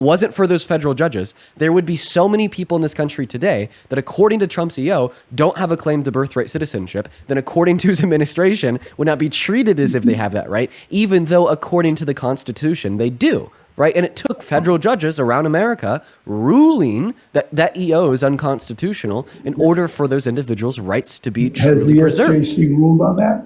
wasn't for those federal judges, there would be so many people in this country today that, according to Trump's EO, don't have a claim to birthright citizenship, then according to his administration, would not be treated as if they have that right, even though according to the Constitution, they do. Right? And it took federal judges around America ruling that EO is unconstitutional in order for those individuals' rights to be truly preserved. Has the SJC ruled on that?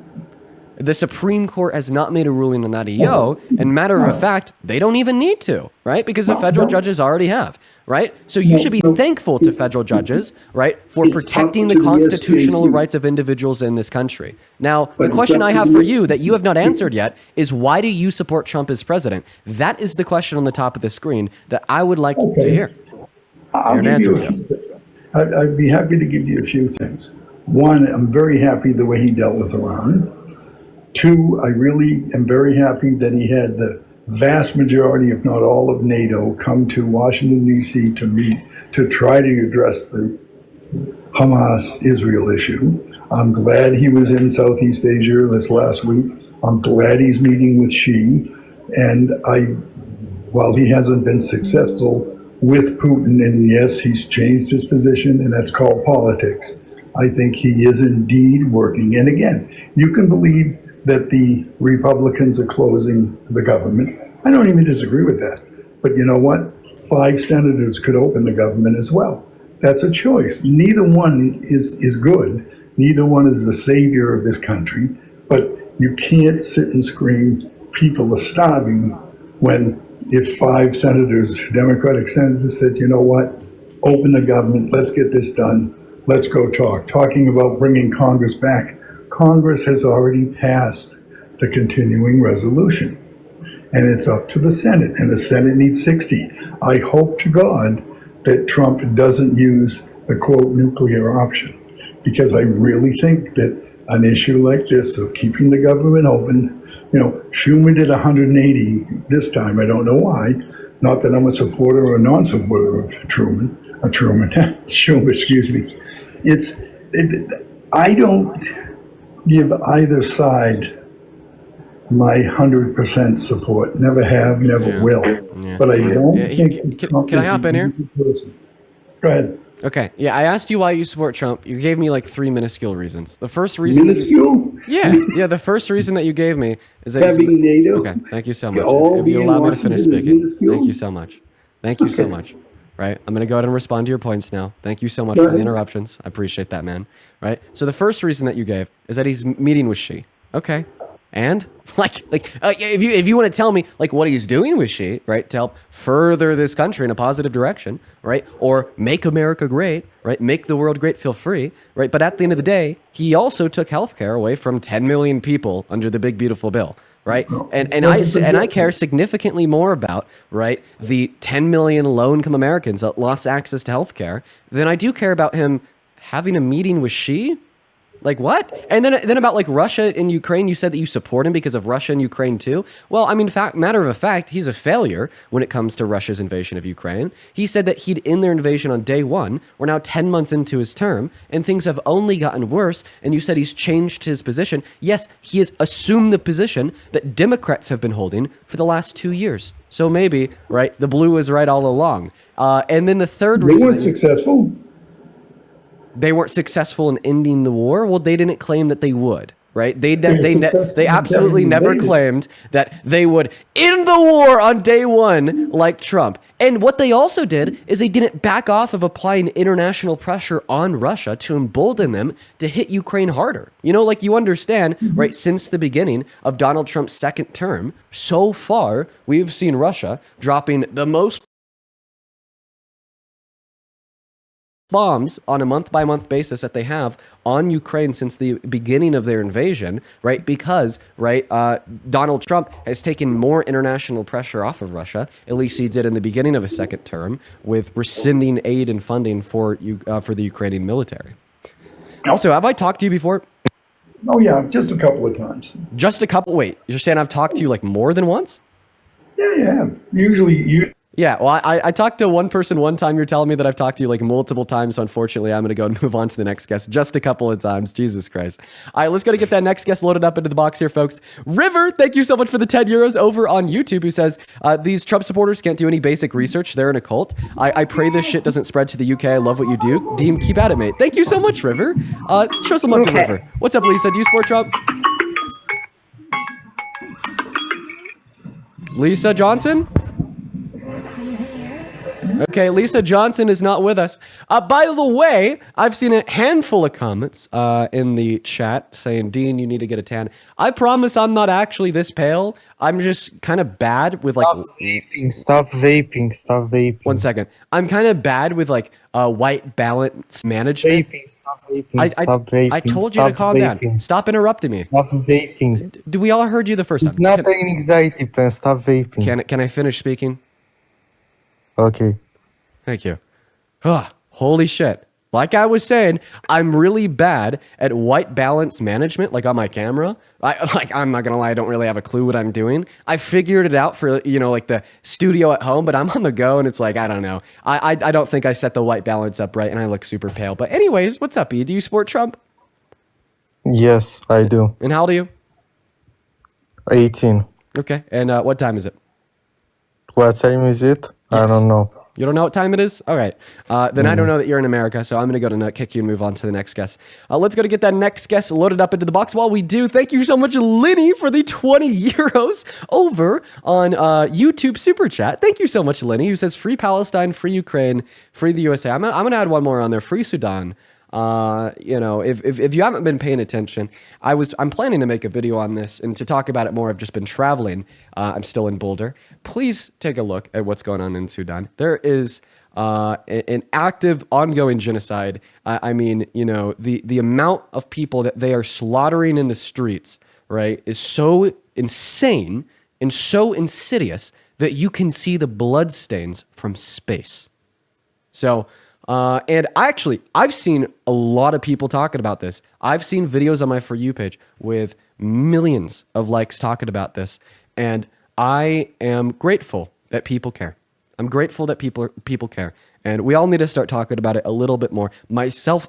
The Supreme Court has not made a ruling on that EO, and matter of fact, they don't even need to, right? Because the federal judges already have, right? So you should be thankful to federal judges, right, for protecting the constitutional rights of individuals in this country. Now, the question I have for you that you have not answered yet is, why do you support Trump as president? That is the question on the top of the screen that I would like to hear. I'd be happy to give you a few things. One, I'm very happy the way he dealt with Iran. Two, I really am very happy that he had the vast majority, if not all, of NATO come to Washington, D.C. to meet to try to address the Hamas-Israel issue. I'm glad he was in Southeast Asia this last week. I'm glad he's meeting with Xi. And while he hasn't been successful with Putin, and yes, he's changed his position, and that's called politics, I think he is indeed working. And again, you can believe that the Republicans are closing the government. I don't even disagree with that. But you know what? 5 senators could open the government as well. That's a choice. Neither one is good. Neither one is the savior of this country. But you can't sit and scream, people are starving, when if 5 senators, Democratic senators, said, you know what? Open the government, let's get this done, let's go talk. Talking about bringing Congress back. Congress has already passed the continuing resolution, and it's up to the Senate, and the Senate needs 60. I hope to God that Trump doesn't use the quote nuclear option, because I really think that an issue like this of keeping the government open, Schumer did 180 this time. I don't know why. Not that I'm a supporter or a non-supporter of Schumer, excuse me. I don't give either side my 100% support. Never have, never will. Yeah. But I don't think Trump can I hop in here? Person. Go ahead. Okay. Yeah, I asked you why you support Trump. You gave me like 3 minuscule reasons. The first reason the first reason that you gave me is that having NATO. Okay, thank you so much. If you allow me to finish speaking. Thank you so much. Thank you so much. Right? I'm going to go ahead and respond to your points now. Thank you so much for the interruptions. I appreciate that, man. Right? So the first reason that you gave is that he's meeting with Xi. Okay. And if you want to tell me like what he's doing with Xi, right, to help further this country in a positive direction, right, or make America great, right, make the world great, feel free, right, but at the end of the day, he also took healthcare away from 10 million people under the big beautiful bill. Right. And I care significantly more about, right, the 10 million low-income Americans that lost access to healthcare than I do care about him having a meeting with Xi. Like what? And then about like Russia and Ukraine, you said that you support him because of Russia and Ukraine too. Well, I mean, matter of fact, he's a failure when it comes to Russia's invasion of Ukraine. He said that he'd end their invasion on day 1. We're now 10 months into his term, and things have only gotten worse. And you said he's changed his position. Yes, he has assumed the position that Democrats have been holding for the last 2 years. So maybe, right, the blue was right all along. And then the third reason... They weren't successful. They weren't successful in ending the war. Well, they didn't claim that they would, right? They absolutely never claimed that they would end the war on day 1 like Trump. And what they also did is they didn't back off of applying international pressure on Russia to embolden them to hit Ukraine harder. Like you understand, right? Since the beginning of Donald Trump's second term, so far, we've seen Russia dropping the most bombs on a month-by-month basis that they have on Ukraine since the beginning of their invasion, right? Because, right, Donald Trump has taken more international pressure off of Russia, at least he did in the beginning of his second term, with rescinding aid and funding for the Ukrainian military. Also, have I talked to you before? Oh, yeah, just a couple of times. Just a couple? Wait, you're saying I've talked to you like more than once? Yeah. Usually you... Yeah, well, I talked to one person one time. You're telling me that I've talked to you like multiple times. So unfortunately, I'm going to go and move on to the next guest just a couple of times. Jesus Christ. All right, let's go to get that next guest loaded up into the box here, folks. River, thank you so much for the 10 euros over on YouTube, who says, these Trump supporters can't do any basic research. They're in a cult. I pray this shit doesn't spread to the UK. I love what you do. Deem, keep at it, mate. Thank you so much, River. Show some love to River. What's up, Lisa? Do you support Trump? Lisa Johnson? Okay, Lisa Johnson is not with us. By the way, I've seen a handful of comments in the chat saying, Dean, you need to get a tan. I promise I'm not actually this pale. I'm just kind of bad with like... Stop vaping. 1 second. I'm kind of bad with like white balance management. Stop vaping. I told you to calm down. Stop interrupting me. Stop vaping. We all heard you the first time. It's not an anxiety pen. Stop vaping. Can I finish speaking? Okay. Thank you. Holy shit. Like I was saying, I'm really bad at white balance management, like on my camera. I'm not gonna lie, I don't really have a clue what I'm doing. I figured it out for, like the studio at home, but I'm on the go and it's like, I don't know. I don't think I set the white balance up right and I look super pale. But anyways, what's up, E? Do you support Trump? Yes, I do. And how old are you? 18. Okay. And what time is it? What time is it? Yes. I don't know. You don't know what time it is? All right. Then I don't know that you're in America, so I'm going to go to kick you and move on to the next guest. Let's go to get that next guest loaded up into the box. While we do, thank you so much, Lenny, for the 20 euros over on YouTube Super Chat. Thank you so much, Lenny, who says, free Palestine, free Ukraine, free the USA. I'm going to add one more on there, free Sudan. If you haven't been paying attention, I'm planning to make a video on this and to talk about it more. I've just been traveling. I'm still in Boulder. Please take a look at what's going on in Sudan. There is an active, ongoing genocide. The amount of people that they are slaughtering in the streets, right, is so insane and so insidious that you can see the bloodstains from space. So, and I've seen a lot of people talking about this. I've seen videos on my For You page with millions of likes talking about this. And I am grateful that people care. I'm grateful that people care. And we all need to start talking about it a little bit more. Myself,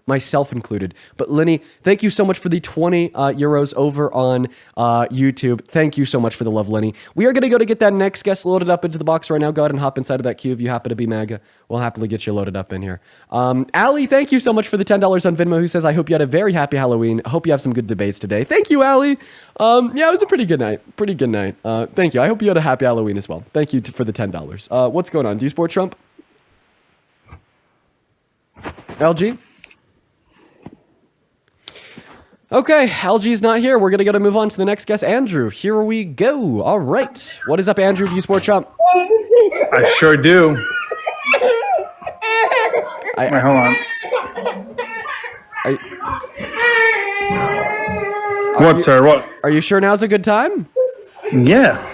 myself included. But Lenny, thank you so much for the 20 euros over on YouTube. Thank you so much for the love, Lenny. We are going to go to get that next guest loaded up into the box right now. Go ahead and hop inside of that queue if you happen to be Maga. We'll happily get you loaded up in here. Allie, thank you so much for the $10 on Venmo, who says, I hope you had a very happy Halloween. I hope you have some good debates today. Thank you, Allie. Yeah, it was a pretty good night. Thank you. I hope you had a happy Halloween as well. Thank you for the $10. What's going on? Do you support Trump? LG? Okay, LG's not here. We're going to move on to the next guest, Andrew. Here we go. All right. What is up, Andrew? Do you support Trump? I sure do. Wait, hold on. What, sir? What? Are you sure now's a good time? Yeah.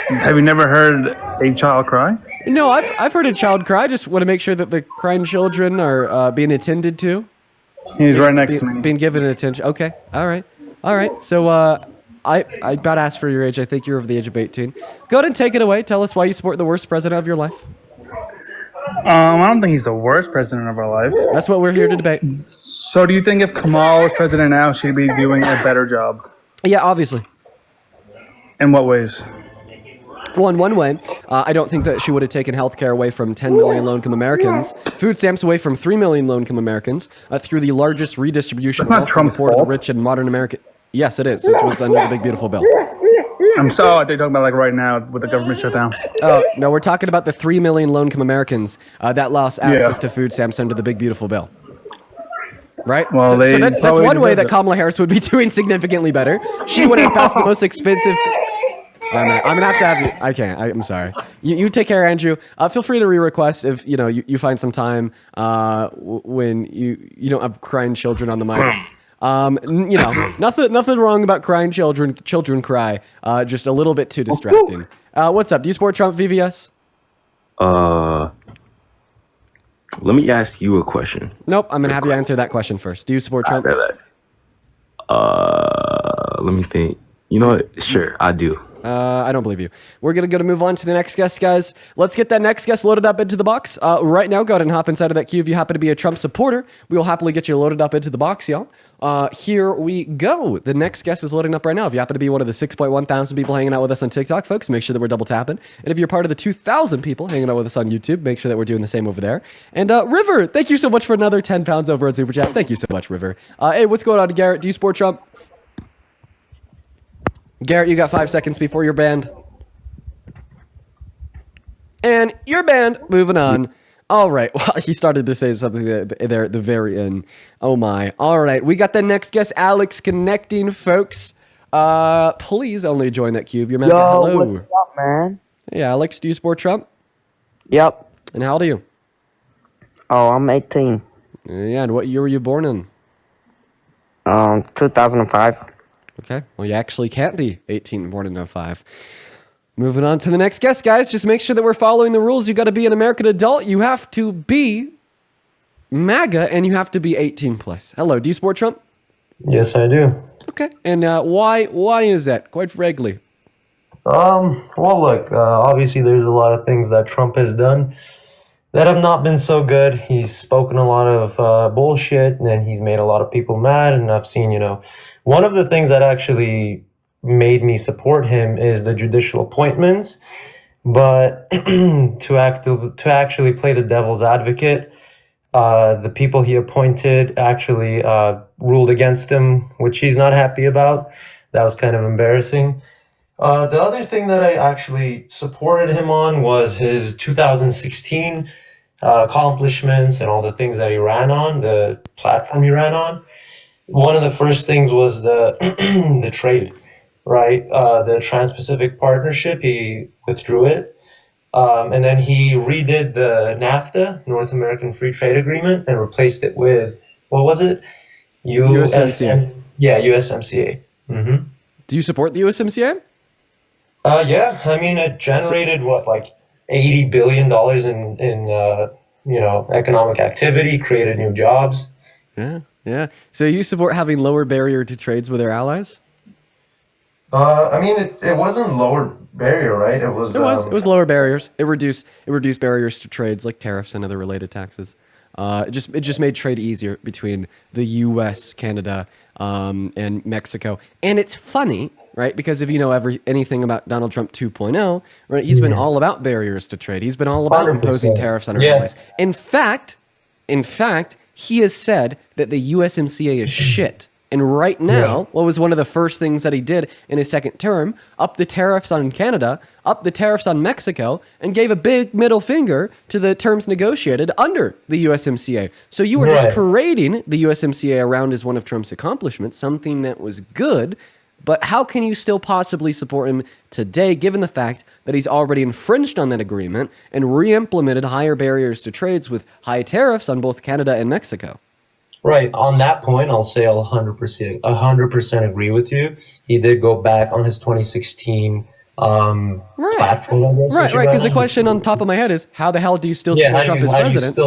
Have you never heard a child cry? No, I've heard a child cry. I just want to make sure that the crying children are being attended to. He's right next to me. Being given attention. Okay. All right. So I about asked for your age. I think you're over the age of 18. Go ahead and take it away. Tell us why you support the worst president of your life. I don't think he's the worst president of our life. That's what we're here to debate. So do you think if Kamal was president now, she'd be doing a better job? Yeah, obviously. In what ways? Well, in one way, I don't think that she would have taken healthcare away from 10 million low-income Americans, food stamps away from 3 million low-income Americans, through the largest redistribution of wealth for the rich and modern American. Yes, it is. This was under the big beautiful bill. I'm sorry, they're talking about like right now with the government shutdown. Oh no, we're talking about the 3 million low-income Americans that lost access to food stamps under the big beautiful bill. Right? Well, so that's one way that Kamala Harris would be doing significantly better. She would have passed the most expensive. I'm gonna have to have you. I can't. I'm sorry. You take care, Andrew. Feel free to re-request if you find some time when you don't have crying children on the mic. Nothing wrong about crying children. Children cry. Just a little bit too distracting. What's up? Do you support Trump, VVS? Let me ask you a question. Nope. I'm gonna have you answer that question first. Do you support Trump? Let me think. You know what? Sure, I do. I don't believe you. We're going to move on to the next guest, guys. Let's get that next guest loaded up into the box. Right now, go ahead and hop inside of that queue. If you happen to be a Trump supporter, we will happily get you loaded up into the box, y'all. Here we go. The next guest is loading up right now. If you happen to be one of the 6.1 thousand people hanging out with us on TikTok, folks, make sure that we're double tapping. And if you're part of the 2,000 people hanging out with us on YouTube, make sure that we're doing the same over there. And River, thank you so much for another 10 pounds over on Super Chat. Thank you so much, River. Hey, what's going on, Garrett? Do you support Trump? Garrett, you got 5 seconds before you're banned. And you're banned. Moving on. All right. Well, he started to say something there at the very end. Oh, my. All right. We got the next guest, Alex, connecting, folks. Please only join that cube. You're Maga. Hello. What's up, man? Hey, Alex. Do you support Trump? Yep. And how old are you? Oh, I'm 18. Yeah. And what year were you born in? 2005. Okay. Well, you actually can't be 18 born in 05. Moving on to the next guest, guys. Just make sure that we're following the rules. You got to be an American adult. You have to be MAGA, and you have to be 18 plus. Hello. Do you support Trump? Yes, I do. Okay. And why is that? Quite frankly. Well, look, obviously there's a lot of things that Trump has done that have not been so good. He's spoken a lot of bullshit, and he's made a lot of people mad. And I've seen, one of the things that actually made me support him is the judicial appointments. But to actually play the devil's advocate, the people he appointed actually ruled against him, which he's not happy about. That was kind of embarrassing. The other thing that I actually supported him on was his 2016 accomplishments and all the things that he ran on, the platform he ran on. One of the first things was the the trade, right? The Trans-Pacific Partnership, he withdrew it. And then he redid the NAFTA, North American Free Trade Agreement, and replaced it with, what was it? USMCA. Yeah, USMCA. Mm-hmm. Do you support the USMCA? Yeah, I mean, it generated like $80 billion in economic activity, created new jobs. Yeah. So you support having lower barrier to trades with our allies? I mean, it wasn't lower barrier, right? It was lower barriers. It reduced barriers to trades like tariffs and other related taxes. It just made trade easier between the U.S., Canada, and Mexico. And it's funny, right? Because if you know anything about Donald Trump 2.0, right? He's been all about barriers to trade. He's been all about 100%. Imposing tariffs on our allies. In fact, he has said that the USMCA is shit. And right now, what was one of the first things that he did in his second term? Up the tariffs on Canada, up the tariffs on Mexico, and gave a big middle finger to the terms negotiated under the USMCA. So you were just parading the USMCA around as one of Trump's accomplishments, something that was good. But how can you still possibly support him today, given the fact that he's already infringed on that agreement and re-implemented higher barriers to trades with high tariffs on both Canada and Mexico? Right. On that point, I'll say I'll 100% agree with you. He did go back on his 2016 platform. Right. Because the question on top of my head is, how the hell do you still support Trump as president?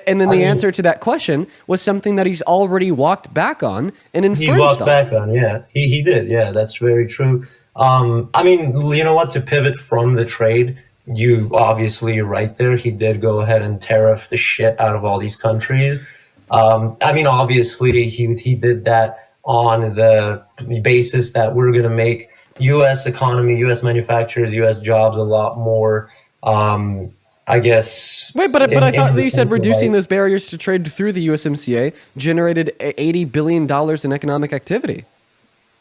And then the answer to that question was something that he's already walked back on and infringed on. He's walked back on, yeah. He did, yeah. That's very true. I mean, you know what? To pivot from the trade, you obviously right there. He did go ahead and tariff the shit out of all these countries. I mean, obviously, he did that on the basis that we're going to make U.S. economy, U.S. manufacturers, U.S. jobs a lot more, I guess. Wait, but I thought that you said reducing those barriers to trade through the USMCA generated $80 billion in economic activity.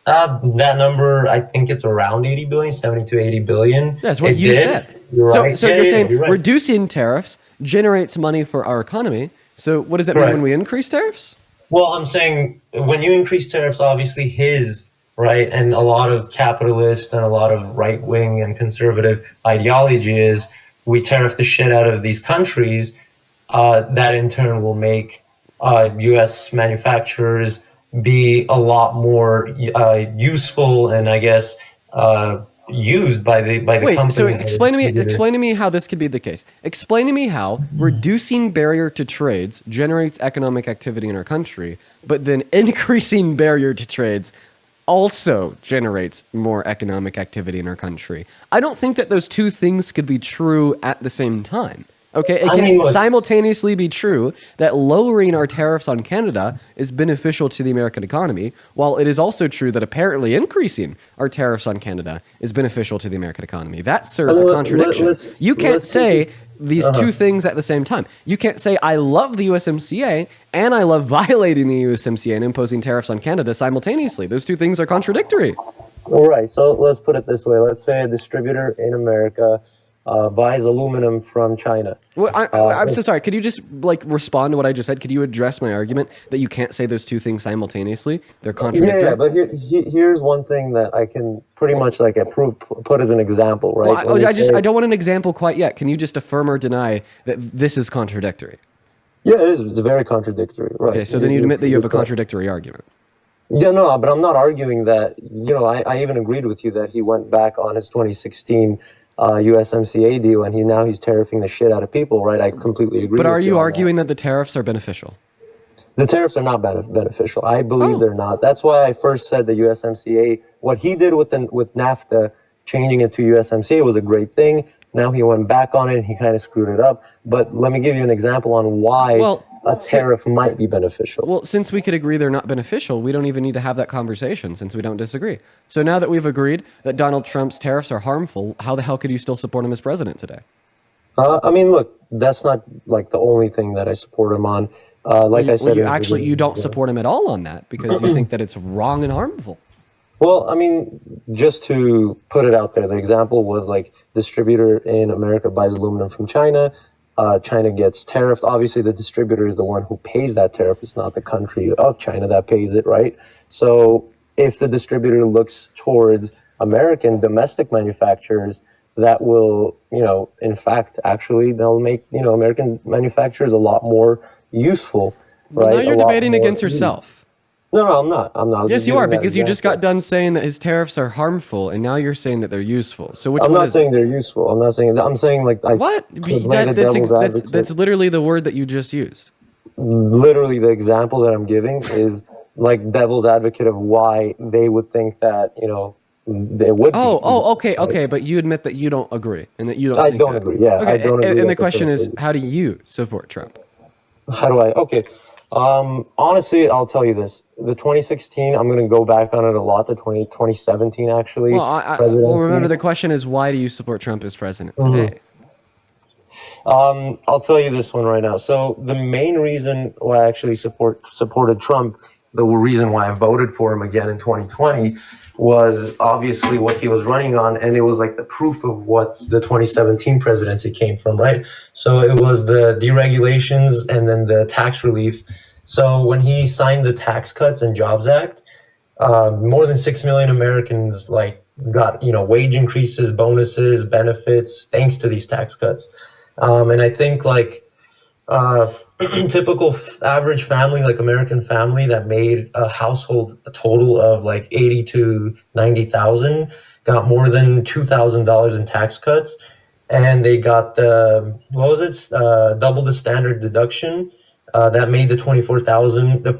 That number, I think it's around 80 billion, 70 to 80 billion. That's what you said. You're right. So you're saying reducing tariffs generates money for our economy. So what does that mean when we increase tariffs? Well, I'm saying when you increase tariffs, obviously and a lot of capitalist and a lot of right-wing and conservative ideology is we tariff the shit out of these countries. That in turn will make U.S. manufacturers be a lot more useful and I guess used by the companies. So explain to me how this could be the case. Explain to me how reducing barrier to trades generates economic activity in our country, but then increasing barrier to trades also generates more economic activity in our country. I don't think that those two things could be true at the same time. Okay, it can simultaneously be true that lowering our tariffs on Canada is beneficial to the American economy, while it is also true that apparently increasing our tariffs on Canada is beneficial to the American economy. That serves a contradiction. You can't say these two things at the same time. You can't say, I love the USMCA and I love violating the USMCA and imposing tariffs on Canada simultaneously. Those two things are contradictory. All right, so let's put it this way. Let's say a distributor in America buys aluminum from China. Well, I'm so sorry. Could you just respond to what I just said? Could you address my argument that you can't say those two things simultaneously? They're contradictory. Yeah, but here's one thing that I can pretty much put as an example, right? Well, I don't want an example quite yet. Can you just affirm or deny that this is contradictory? Yeah, it is. It's very contradictory, right? Okay, so then you admit that you have a contradictory argument. Yeah, no, but I'm not arguing that. I even agreed with you that he went back on his 2016 USMCA deal, and he's tariffing the shit out of people, right? I completely agree. But with are you on arguing that the tariffs are beneficial? The tariffs are not beneficial. I believe they're not. That's why I first said the USMCA. What he did with NAFTA, changing it to USMCA, was a great thing. Now he went back on it, and he kind of screwed it up. But let me give you an example on why a tariff might be beneficial. Well, since we could agree they're not beneficial, we don't even need to have that conversation since we don't disagree. So now that we've agreed that Donald Trump's tariffs are harmful, how the hell could you still support him as president today? I mean, look, that's not the only thing that I support him on. I said, you don't support him at all on that because you think that it's wrong and harmful. Well, I mean, just to put it out there, the example was distributor in America buys aluminum from China. China gets tariffed. Obviously, the distributor is the one who pays that tariff. It's not the country of China that pays it, right? So if the distributor looks towards American domestic manufacturers, that will, in fact, actually, they'll make, American manufacturers a lot more useful, right? Now you're debating against yourself. No, I'm not. Yes, you are, because you just got done saying that his tariffs are harmful, and now you're saying that they're useful. So which I'm one not saying they're useful. I'm not saying that. I'm saying what? That's literally the word that you just used. Literally, the example that I'm giving is devil's advocate of why they would think that they would. Okay. But you admit that you don't agree, and that you don't. I don't agree. Yeah, okay, I don't agree. And the question is, how do you support Trump? How do I? Okay. Honestly, I'll tell you this. The 2016, I'm going to go back on it a lot. The 2017, actually. Well, remember, the question is, why do you support Trump as president today? I'll tell you this one right now. So the main reason why I actually supported Trump, the reason why I voted for him again in 2020, was obviously what he was running on, and it was the proof of what the 2017 presidency came from, right? So it was the deregulations and then the tax relief. So when he signed the Tax Cuts and Jobs Act, more than 6 million Americans got wage increases, bonuses, benefits thanks to these tax cuts. And I think typical average family, American family that made a household a total of 80 to 90,000, got more than $2,000 in tax cuts, and they got double the standard deduction. That made the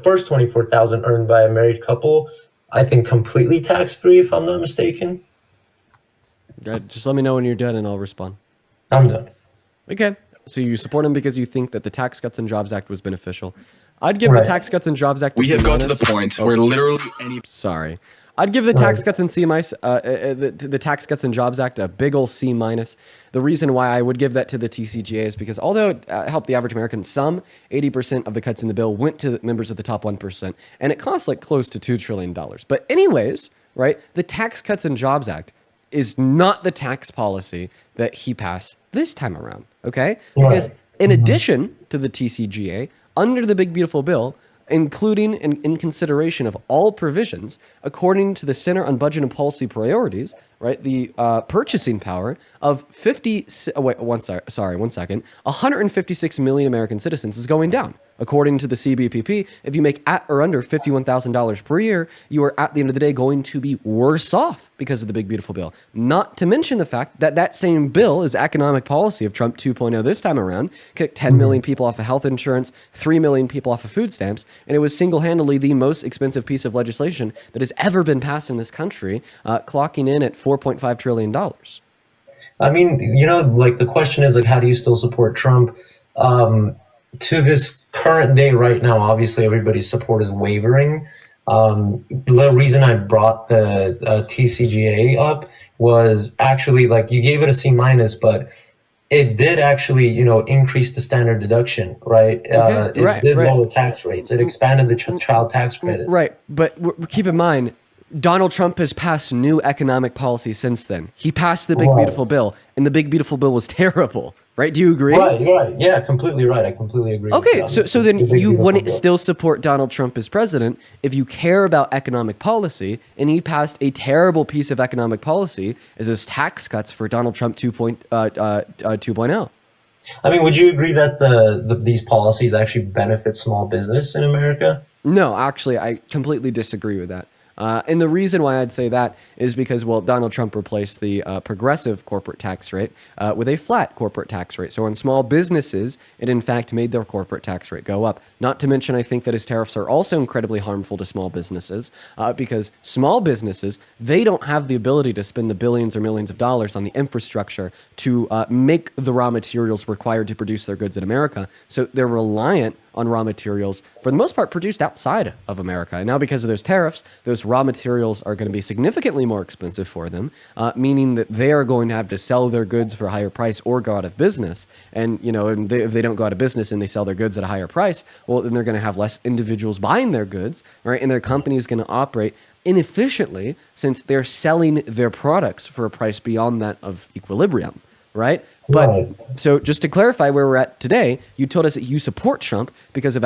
first 24,000 earned by a married couple, I think, completely tax free, if I'm not mistaken. Just let me know when you're done, and I'll respond. I'm done. Okay. So you support him because you think that the Tax Cuts and Jobs Act was beneficial. I'd give the Tax Cuts and Jobs Act. We have got to the point where literally any. Sorry, I'd give the Tax Cuts and the Tax Cuts and Jobs Act a big ol' C-. The reason why I would give that to the TCJA is because although it helped the average American, 80% of the cuts in the bill went to members of the top 1%, and it costs close to $2 trillion. But anyways, right, the Tax Cuts and Jobs Act is not the tax policy that he passed this time around, okay? Because in addition to the TCJA, under the Big Beautiful Bill, including in consideration of all provisions, according to the Center on Budget and Policy Priorities, right, the purchasing power of 156 million American citizens is going down. According to the CBPP, if you make at or under $51,000 per year, you are at the end of the day going to be worse off because of the big beautiful bill. Not to mention the fact that that same bill is economic policy of Trump 2.0 this time around, kicked 10 million people off of health insurance, 3 million people off of food stamps, and it was single-handedly the most expensive piece of legislation that has ever been passed in this country, clocking in at $4.5 trillion. I mean, like the question is like, how do you still support Trump? To this current day right now, obviously everybody's support is wavering. The reason I brought the TCGA up was actually like you gave it a C minus, but it did actually, increase the standard deduction, right? It did lower tax rates. It expanded the child tax credit. Right, but keep in mind, Donald Trump has passed new economic policy since then. He passed the Big Beautiful Bill, and the Big Beautiful Bill was terrible. Right? Do you agree? Right. Yeah, completely right. I completely agree. Okay, so then you wouldn't still support Donald Trump as president if you care about economic policy, and he passed a terrible piece of economic policy as his tax cuts for Donald Trump 2.0. I mean, would you agree that these policies actually benefit small business in America? No, actually, I completely disagree with that. And the reason why I'd say that is because, well, Donald Trump replaced the progressive corporate tax rate with a flat corporate tax rate. So on small businesses, it in fact made their corporate tax rate go up. Not to mention, I think that his tariffs are also incredibly harmful to small businesses because small businesses, they don't have the ability to spend the billions or millions of dollars on the infrastructure to make the raw materials required to produce their goods in America. So they're reliant on raw materials, for the most part, produced outside of America. And now because of those tariffs, those raw materials are going to be significantly more expensive for them, meaning that they are going to have to sell their goods for a higher price or go out of business. And, if they don't go out of business and they sell their goods at a higher price, well, then they're going to have less individuals buying their goods, right? And their company is going to operate inefficiently since they're selling their products for a price beyond that of equilibrium, right? But so just to clarify where we're at today, you told us that you support Trump because of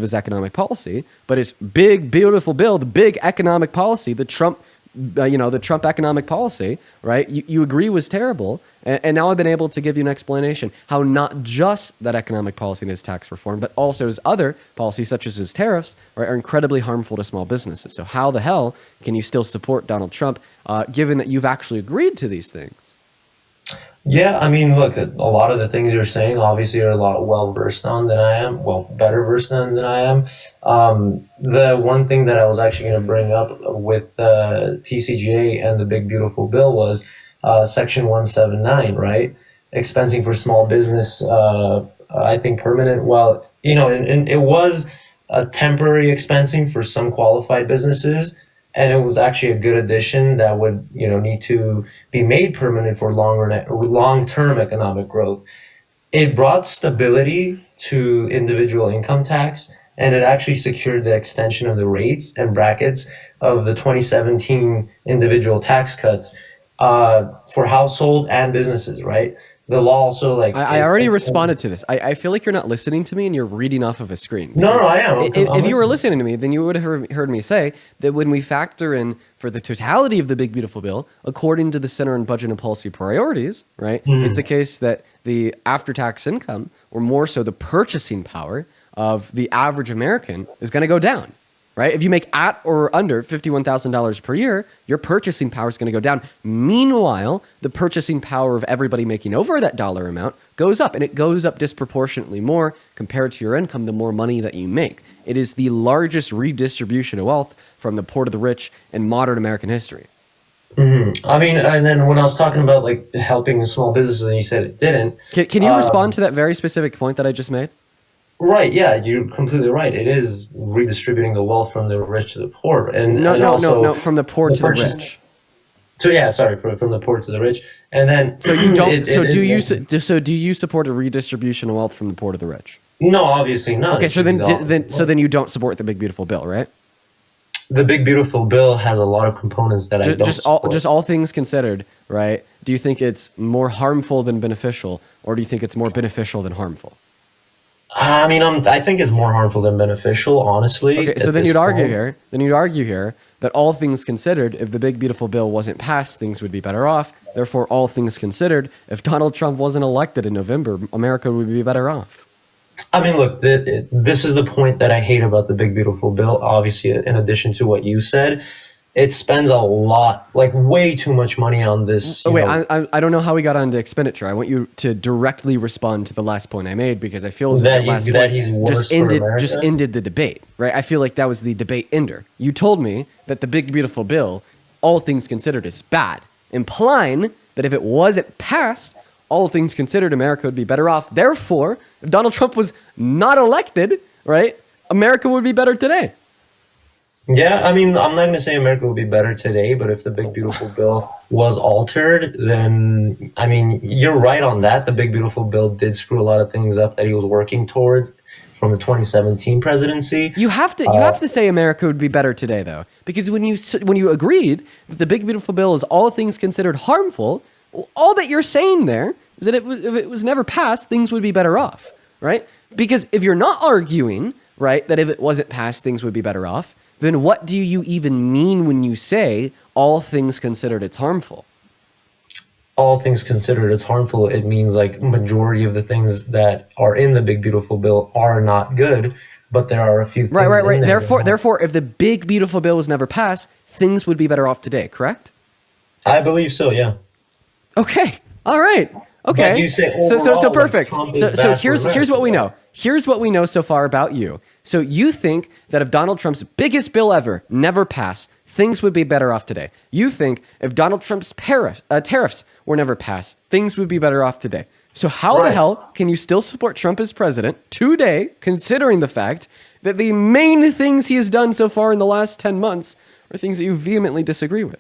his economic policy, but his big beautiful bill, the big economic policy, the Trump economic policy, right? You agree was terrible, and now I've been able to give you an explanation how not just that economic policy and his tax reform, but also his other policies such as his tariffs, right, are incredibly harmful to small businesses. So how the hell can you still support Donald Trump, given that you've actually agreed to these things? Yeah, I mean, look, a lot of the things you're saying obviously are a lot well versed on than I am, better versed on than I am. The one thing that I was actually going to bring up with TCGA and the Big Beautiful Bill was Section 179, right? Expensing for small business, I think permanent. Well, and it was a temporary expensing for some qualified businesses. And it was actually a good addition that would, need to be made permanent for long-term economic growth. It brought stability to individual income tax, and it actually secured the extension of the rates and brackets of the 2017 individual tax cuts for household and businesses, right? The law also I already responded to this. I feel like you're not listening to me and you're reading off of a screen. No, I am. If you were listening to me, then you would have heard me say that when we factor in for the totality of the Big Beautiful Bill, according to the Center on Budget and Policy Priorities, right, it's the case that the after-tax income, or more so the purchasing power of the average American, is going to go down. Right? If you make at or under $51,000 per year, your purchasing power is going to go down. Meanwhile, the purchasing power of everybody making over that dollar amount goes up, and it goes up disproportionately more compared to your income, the more money that you make. It is the largest redistribution of wealth from the poor to the rich in modern American history. Mm-hmm. I mean, and then when I was talking about helping small businesses, and you said it didn't. Can you respond to that very specific point that I just made? Right, yeah, you're completely right. It is redistributing the wealth from the rich to the poor, and no, from the poor to the rich. So yeah, sorry, from the poor to the rich, and then so you don't. Do you support a redistribution of wealth from the poor to the rich? No, obviously not. Okay, so then you don't support the Big Beautiful Bill, right? The Big Beautiful Bill has a lot of components that I don't support. Just all things considered, right? Do you think it's more harmful than beneficial, or do you think it's more beneficial than harmful? I mean, I think it's more harmful than beneficial, honestly. Okay, so then you'd argue here that all things considered, if the Big Beautiful Bill wasn't passed, things would be better off. Therefore, all things considered, if Donald Trump wasn't elected in November, America would be better off. I mean, look, this is the point that I hate about the Big Beautiful Bill. Obviously, in addition to what you said, it spends a lot, like way too much money on this. Oh, wait, I don't know how we got onto expenditure. I want you to directly respond to the last point I made because I feel as if that the last he's point worse just for ended America. the debate, right? I feel like that was the debate ender. You told me that the Big Beautiful Bill, all things considered, is bad, implying that if it wasn't passed, all things considered, America would be better off. Therefore, if Donald Trump was not elected, right, America would be better today. Yeah, I mean, I'm not going to say America would be better today, but if the Big Beautiful Bill was altered, then, I mean, you're right on that. The Big Beautiful Bill did screw a lot of things up that he was working towards from the 2017 presidency. You have to say America would be better today, though, because when you agreed that the Big Beautiful Bill is all things considered harmful, all that you're saying there is that if it was never passed, things would be better off, right? Because if you're not arguing, right, that if it wasn't passed, things would be better off, then what do you even mean when you say all things considered it's harmful? All things considered, it's harmful. It means like majority of the things that are in the Big Beautiful Bill are not good, but there are a few things. Right. in there Therefore, if the Big Beautiful Bill was never passed, things would be better off today, correct? I believe so, yeah. Okay. All right. Okay. But you say so overall, perfect. Trump is So bad for here's America, what we know. Here's what we know so far about you. So you think that if Donald Trump's biggest bill ever never passed, things would be better off today. You think if Donald Trump's tariffs were never passed, things would be better off today. So how the hell can you still support Trump as president today, considering the fact that the main things he has done so far in the last 10 months are things that you vehemently disagree with?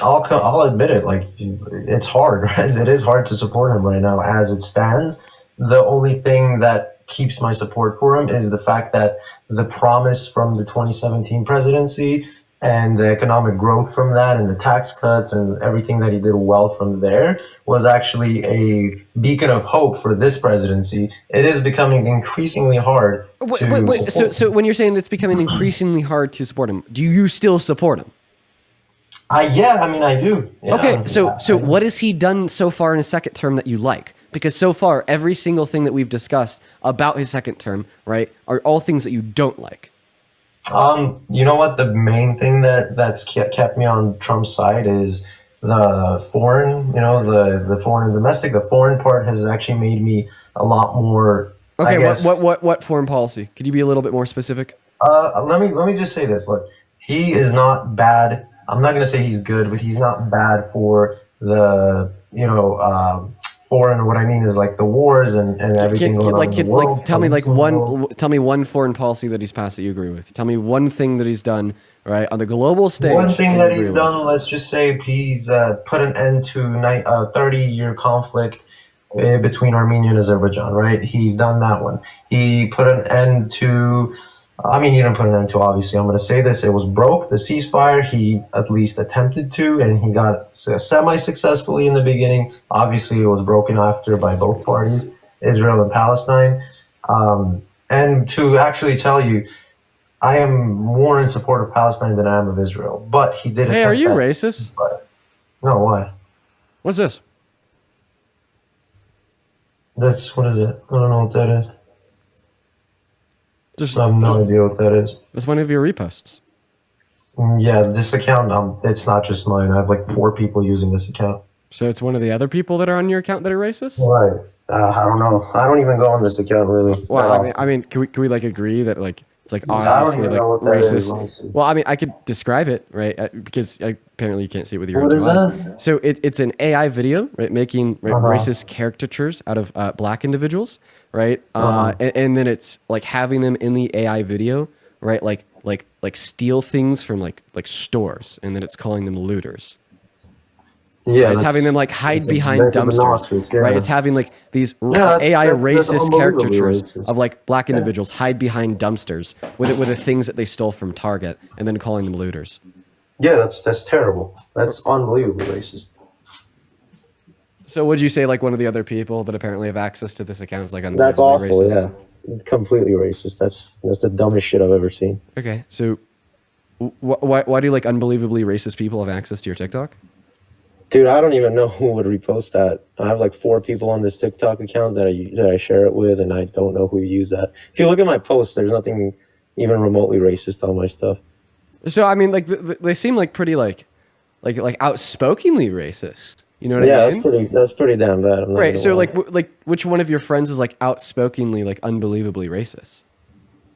I'll admit it. Like, it's hard. Right? It is hard to support him right now as it stands. The only thing that keeps my support for him is the fact that the promise from the 2017 presidency and the economic growth from that and the tax cuts and everything that he did well from there was actually a beacon of hope for this presidency. It is becoming increasingly hard Wait. So when you're saying it's becoming increasingly hard to support him, do you still support him? Yeah, I mean, I do. Yeah, Okay, so what has he done so far in his second term that you like? Because so far, every single thing that we've discussed about his second term, right, are all things that you don't like. You know what? The main thing that's kept me on Trump's side is the foreign, the foreign and domestic. The foreign part has actually made me a lot more. Okay, I guess, what foreign policy? Could you be a little bit more specific? let me just say this. Look, he is not bad. I'm not gonna say he's good, but he's not bad for the foreign. What I mean is like the wars and everything going on in the world. Tell me one foreign policy that he's passed that you agree with. Tell me one thing that he's done right on the global stage. One thing that he's done, let's just say he's put an end to a 30-year conflict between Armenia and Azerbaijan, right? He's done that one. He put an end to, I mean, he didn't put an end to, obviously. I'm going to say this. It was broke. The ceasefire, he at least attempted to, and he got semi-successfully in the beginning. Obviously, it was broken after by both parties, Israel and Palestine. And to actually tell you, I am more in support of Palestine than I am of Israel. But he did. Hey, are you racist? No, why? What's this? What is it? I don't know what that is. Just, I have no idea what that is. That's one of your reposts. Yeah, this account, it's not just mine. I have like 4 people using this account. So it's one of the other people that are on your account that are racist? Right. I don't know. I don't even go on this account really. Well, I mean, can we like agree that like it's like obviously like racist? Well, I mean, I could describe it, right? Because apparently you can't see it with your own eyes. So it's an AI video, right, making racist caricatures out of black individuals, right? And then it's like having them in the AI video, right? Like steal things from like stores, and then it's calling them looters. Yeah, it's having them like hide behind dumpsters, right? It's having like these AI racist caricatures of like black individuals hide behind dumpsters with the things that they stole from Target, and then calling them looters. Yeah, that's terrible. That's unbelievably racist. So would you say like one of the other people that apparently have access to this account is like unbelievably That's awful. racist? Yeah, completely racist. That's the dumbest shit I've ever seen. Okay, so why do like unbelievably racist people have access to your TikTok? Dude, I don't even know who would repost that. I have like 4 people on this TikTok account that I share it with, and I don't know who used that. If you look at my posts, there's nothing even remotely racist on my stuff. So I mean, like they seem like pretty like outspokenly racist. You know what I mean? Yeah, that's pretty damn bad. I'm not Right. gonna So lie. like which one of your friends is like outspokenly like unbelievably racist?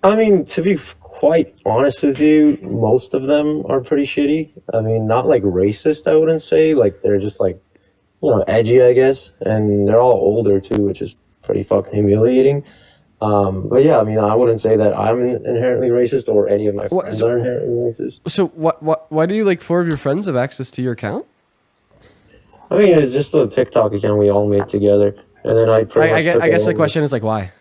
I mean, to be quite honest with you, most of them are pretty shitty. I mean, not like racist, I wouldn't say. Like, they're just like, edgy, I guess. And they're all older too, which is pretty fucking humiliating. But yeah, I mean, I wouldn't say that I'm inherently racist or any of my friends are inherently racist. So why do you like 4 of your friends have access to your account? I mean, it's just a TikTok account we all made together. And then I guess the question is like, why?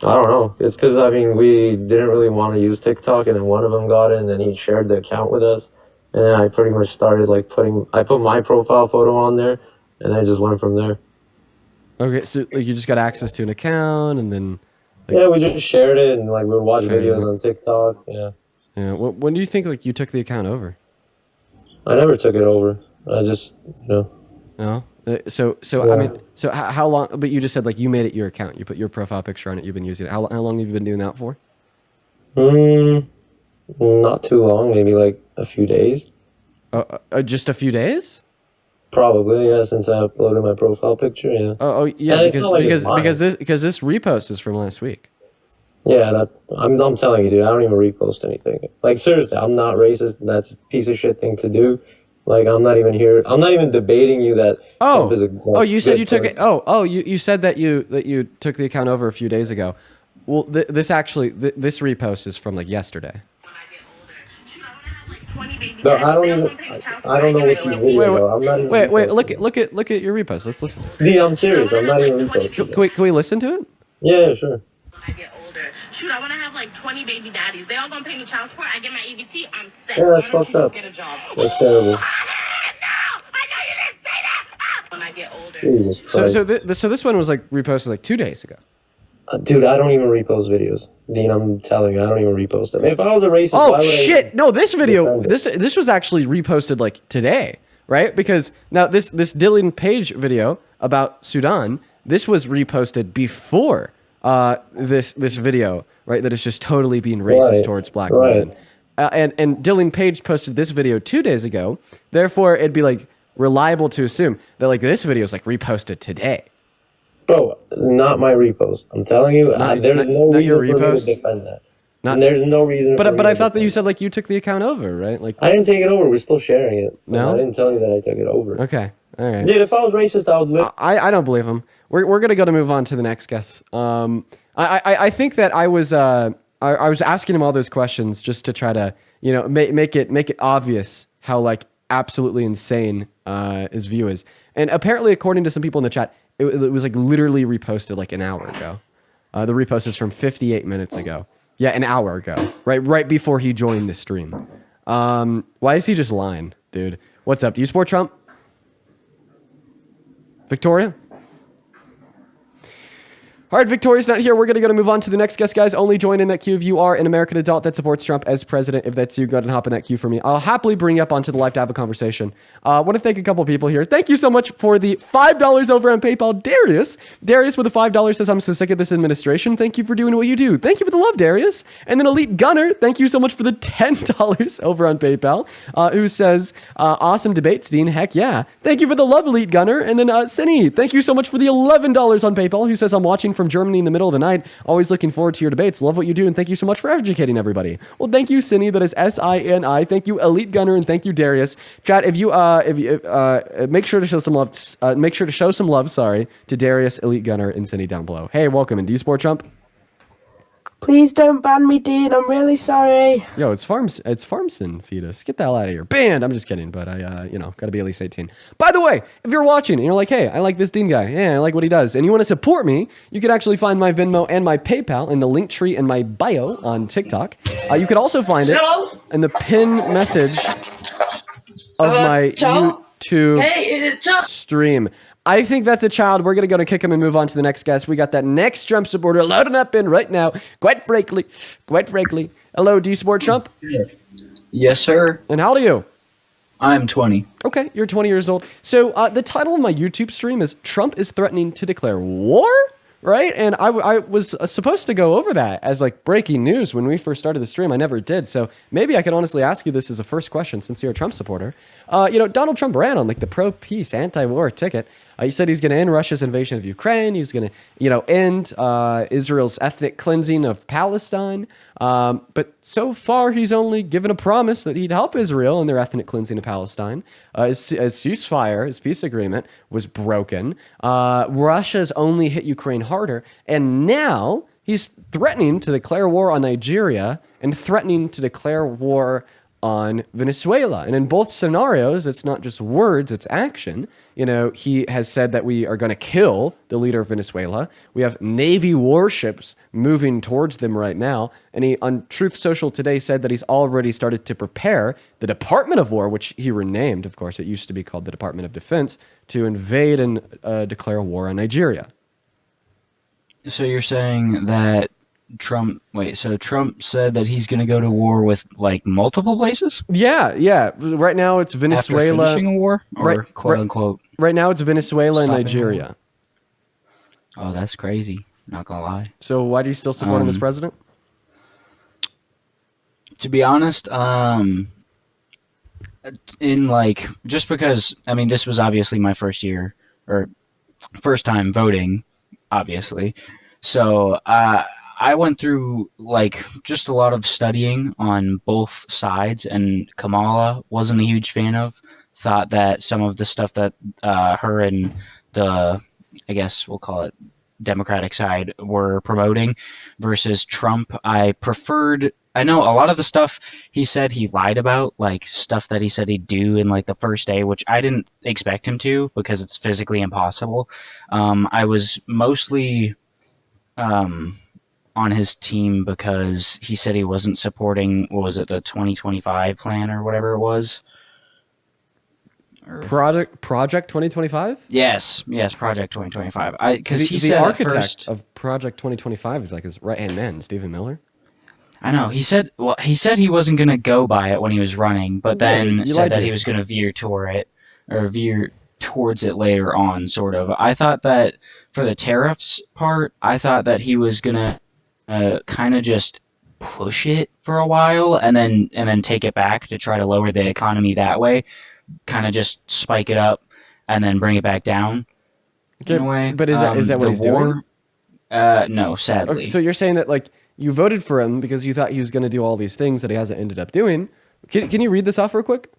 I don't know. It's because, I mean, we didn't really want to use TikTok, and then one of them got it, and then he shared the account with us. And then I pretty much started, like, I put my profile photo on there, and then I just went from there. Okay, so like you just got access to an account, and then... Yeah, we just shared it, and, like, we would watch videos on TikTok, yeah. Yeah, when do you think, like, you took the account over? I never took it over. I just, No? So Yeah. I mean, so how long? But you just said like you made it your account. You put your profile picture on it. You've been using it. How long have you been doing that for? Not too long. Maybe like a few days. Just a few days? Probably, yeah. Since I uploaded my profile picture, yeah. Oh yeah, And it's not like it's mine. because this repost is from last week. Yeah, I'm telling you, dude. I don't even repost anything. Like, seriously, I'm not racist. That's a piece of shit thing to do. Like, I'm not even here. I'm not even debating you that Trump is a you said good you took it. person. You said that you took the account over a few days ago. Well, this repost is from like yesterday. No, I don't know what these videos are. I'm not even Wait, reposting. look at your repost. Let's listen. Dude, I'm serious. I'm not even reposting. Can we listen to it? Yeah, sure. When I get older. Shoot, I want to have like 20 baby daddies. They all gonna pay me child support. I get my EBT. I'm set. Yeah, that's Why don't fucked you just up. get a job? That's terrible. No! I know you didn't say that! When I get older. Jesus Christ. So this one was like reposted like 2 days ago. Dude, I don't even repost videos. Dean, I'm telling you, I don't even repost them. If I was a racist, why would shit! No, this video, defend it? this was actually reposted like today, right? Because now this Dylan Page video about Sudan, this was reposted before this video, right? That is just totally being racist towards black women. And Dylan Page posted this video 2 days ago. Therefore, it'd be like reliable to assume that like this video is like reposted today. Bro, not my repost. I'm telling you, there's no reason for me to defend that. There's no reason. But I thought that you said like you took the account over, right? Like I didn't take it over. We're still sharing it. No? I didn't tell you that I took it over. Okay, all right. Dude, if I was racist, I would. I don't believe him. We're gonna move on to the next guest. I think that I was asking him all those questions just to try to make it obvious how like absolutely insane his view is. And apparently, according to some people in the chat, it was like literally reposted like an hour ago. The repost is from 58 minutes ago. Yeah, an hour ago. Right before he joined the stream. Why is he just lying, dude? What's up? Do you support Trump? Victoria? All right, Victoria's not here. We're going to move on to the next guest, guys. Only join in that queue if you are an American adult that supports Trump as president. If that's you, go ahead and hop in that queue for me. I'll happily bring you up onto the live to have a conversation. I want to thank a couple people here. Thank you so much for the $5 over on PayPal. Darius with the $5 says, I'm so sick of this administration. Thank you for doing what you do. Thank you for the love, Darius. And then Elite Gunner, thank you so much for the $10 over on PayPal, who says, awesome debates, Dean. Heck yeah. Thank you for the love, Elite Gunner. And then Cine, thank you so much for the $11 on PayPal, who says, I'm watching from Germany in the middle of the night. Always looking forward to your debates. Love what you do, and thank you so much for educating everybody. Well, thank you, Cine. That is SINI. Thank you, Elite Gunner, and thank you, Darius. Chat, if you make sure to show some love. Sorry, to Darius, Elite Gunner, and Cine down below. Hey, welcome. And do you support Trump? Please don't ban me, Dean. I'm really sorry. Yo, it's Farmson Fetus. Get the hell out of here. Banned. I'm just kidding, but I, gotta be at least 18. By the way, if you're watching and you're like, hey, I like this Dean guy. Yeah, I like what he does. And you want to support me, you can actually find my Venmo and my PayPal in the link tree in my bio on TikTok. You could also find it in the pin message of my YouTube stream. I think that's a child. We're going to go and kick him and move on to the next guest. We got that next Trump supporter loading up in right now. Quite frankly. Hello, do you support Trump? Yes, sir. And how old are you? I'm 20. Okay, you're 20 years old. So the title of my YouTube stream is Trump is threatening to declare war, right? And I was supposed to go over that as like breaking news when we first started the stream. I never did. So maybe I can honestly ask you this as a first question since you're a Trump supporter. Donald Trump ran on like the pro-peace, anti-war ticket. He said he's going to end Russia's invasion of Ukraine. He's going to, end Israel's ethnic cleansing of Palestine. But so far, he's only given a promise that he'd help Israel in their ethnic cleansing of Palestine. His ceasefire, his peace agreement, was broken. Russia's only hit Ukraine harder. And now he's threatening to declare war on Nigeria and threatening to declare war on Venezuela. And in both scenarios, it's not just words, it's action. He has said that we are going to kill the leader of Venezuela. We have Navy warships moving towards them right now. And he, on Truth Social today, said that he's already started to prepare the Department of War, which he renamed, of course, it used to be called the Department of Defense, to invade and declare war on Nigeria. So you're saying that Trump said that he's going to go to war with like multiple places? Yeah. Right now it's Venezuela. After finishing a war? Or quote unquote? Right now it's Venezuela and Nigeria. Oh, that's crazy. Not gonna lie. So why do you still support him as president? To be honest, just because, this was obviously my first time voting, obviously. So, I went through just a lot of studying on both sides, and Kamala wasn't a huge fan of. Thought that some of the stuff that her and the, I guess we'll call it Democratic side, were promoting versus Trump, I know a lot of the stuff he said he lied about, like stuff that he said he'd do in the first day, which I didn't expect him to because it's physically impossible. I was mostly on his team because he said he wasn't supporting, what was it, the 2025 plan or whatever it was? Project 2025? Yes, Project 2025. Because he the said architect of Project 2025 is his right-hand man, Stephen Miller. I know. He said he wasn't going to go by it when he was running, but then said that he was going to veer towards it later on, sort of. I thought that for the tariffs part, I thought that he was going to kind of just push it for a while and then take it back to try to lower the economy that way, kind of just spike it up and then bring it back down. Okay, in a way. but is that what he's doing? No, sadly. Okay, so you're saying that you voted for him because you thought he was going to do all these things that he hasn't ended up doing. Can you read this off real quick?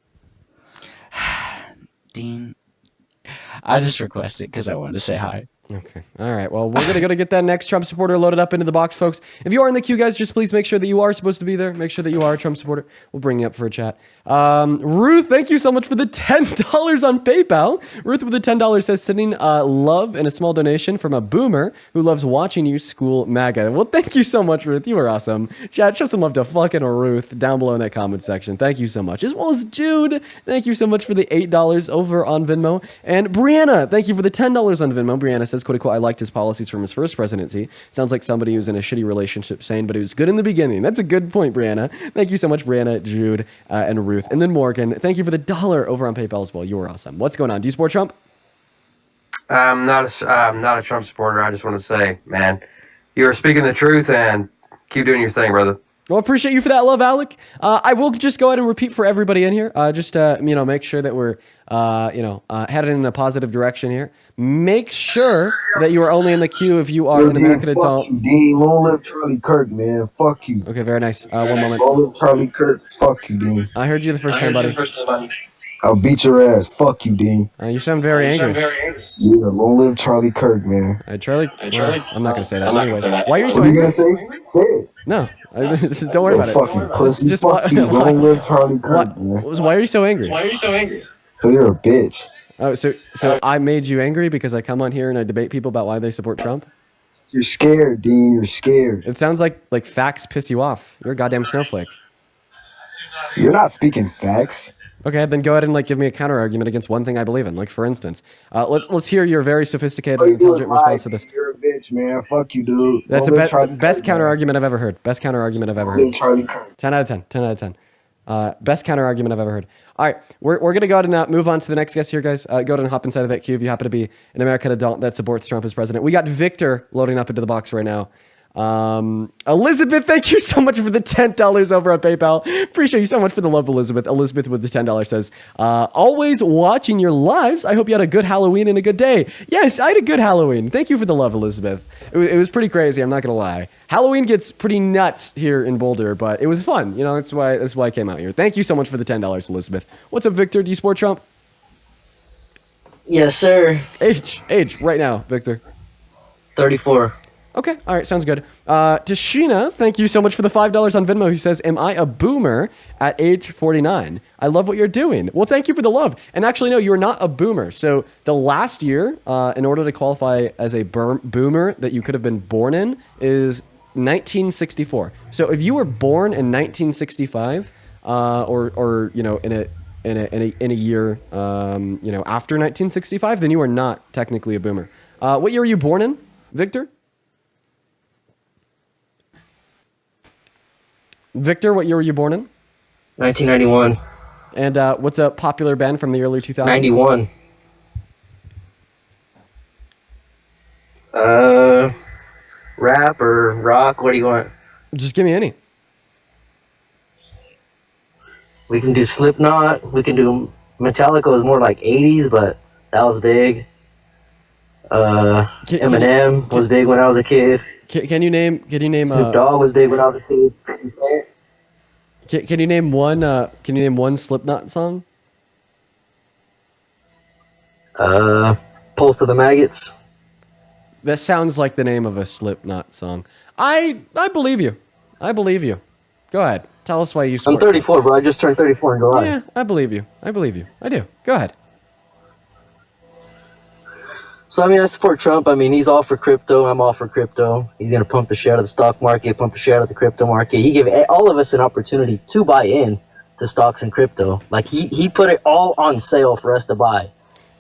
Dean, I just requested because I wanted to say hi. Okay. All right. Well, we're going to go to get that next Trump supporter loaded up into the box, folks. If you are in the queue, guys, just please make sure that you are supposed to be there. Make sure that you are a Trump supporter. We'll bring you up for a chat. Ruth, thank you so much for the $10 on PayPal. Ruth with the $10 says, sending love and a small donation from a boomer who loves watching you school MAGA. Well, thank you so much, Ruth. You are awesome. Chat, show some love to fucking Ruth down below in that comment section. Thank you so much. As well as Jude, thank you so much for the $8 over on Venmo. And Brianna, thank you for the $10 on Venmo. Brianna says, quote unquote, I liked his policies from his first presidency. Sounds like somebody who's in a shitty relationship saying, but he was good in the beginning. That's a good point, Brianna. Thank you so much, Brianna, Jude, and Ruth. And then Morgan, thank you for the $1 over on PayPal as well. You were awesome. What's going on? Do you support Trump? I'm not a Trump supporter. I just want to say, man, you are speaking the truth and keep doing your thing, brother. Well, appreciate you for that love, Alec. I will just go ahead and repeat for everybody in here, just to, make sure that we're, headed in a positive direction here. Make sure that you are only in the queue if you are an American adult. Fuck you, Dean. Long live Charlie Kirk, man. Fuck you. Okay, very nice. One moment. Long live Charlie Kirk. Fuck you, Dean. I heard you the first time, buddy. I'll beat your ass. Fuck you, Dean. You sound very angry. Yeah, long live Charlie Kirk, man. Charlie? Well, I'm not going to say that. Anyway, why are you so What are you angry? going to say? Say it. No. Don't worry about it. Fucking pussy. Just fuck you. Long live Charlie Kirk, man. Why are you so angry? Oh, you're a bitch. Oh, so I made you angry because I come on here and I debate people about why they support Trump? You're scared, Dean. You're scared. It sounds like facts piss you off. You're a goddamn snowflake. You're not speaking facts. Okay, then go ahead and give me a counter argument against one thing I believe in. Like for instance, let's hear your very sophisticated and intelligent response to this. You're a bitch, man. Fuck you, dude. That's the best counter argument I've ever heard. Best counter argument I've ever heard. Charlie Kirk. 10 out of 10. 10 out of 10. Best counter argument I've ever heard. All right, we're going to go ahead and move on to the next guest here, guys. Go ahead and hop inside of that queue if you happen to be an American adult that supports Trump as president. We got Victor loading up into the box right now. Elizabeth, thank you so much for the $10 over at PayPal. Appreciate you so much for the love, Elizabeth. Elizabeth with the $10 says, always watching your lives. I hope you had a good Halloween and a good day. Yes, I had a good Halloween. Thank you for the love, Elizabeth. It was pretty crazy. I'm not going to lie. Halloween gets pretty nuts here in Boulder, but it was fun. You know, that's why I came out here. Thank you so much for the $10, Elizabeth. What's up, Victor? Do you support Trump? Yes, sir. Age right now, Victor. 34. Okay, all right, sounds good. Tashina, thank you so much for the $5 on Venmo. Who says, am I a boomer at age 49? I love what you're doing. Well, thank you for the love. And actually, no, you're not a boomer. So the last year, in order to qualify as a boomer that you could have been born in is 1964. So if you were born in 1965, or you know, in a year, you know, after 1965, then you are not technically a boomer. What year were you born in, Victor? Victor, what year were you born in? 1991. And what's a popular band from the early 2000s? 91. Rap or rock? What do you want? Just give me any. We can do Slipknot. We can do Metallica. Was more like 80s, but that was big. Eminem was big when I was a kid. Can you name? Snoop Dogg was big when I was a kid. 50 Cent. Can you name one? Can you name one Slipknot song? Pulse of the Maggots. That sounds like the name of a Slipknot song. I believe you. I believe you. Go ahead. Tell us why you support. I'm 34, bro. I just turned 34 in July. Yeah, I believe you. I believe you. I do. Go ahead. So, I mean, I support Trump. I mean, he's all for crypto. I'm all for crypto. He's going to pump the shit out of the stock market, pump the shit out of the crypto market. He gave all of us an opportunity to buy in to stocks and crypto. Like, he put it all on sale for us to buy.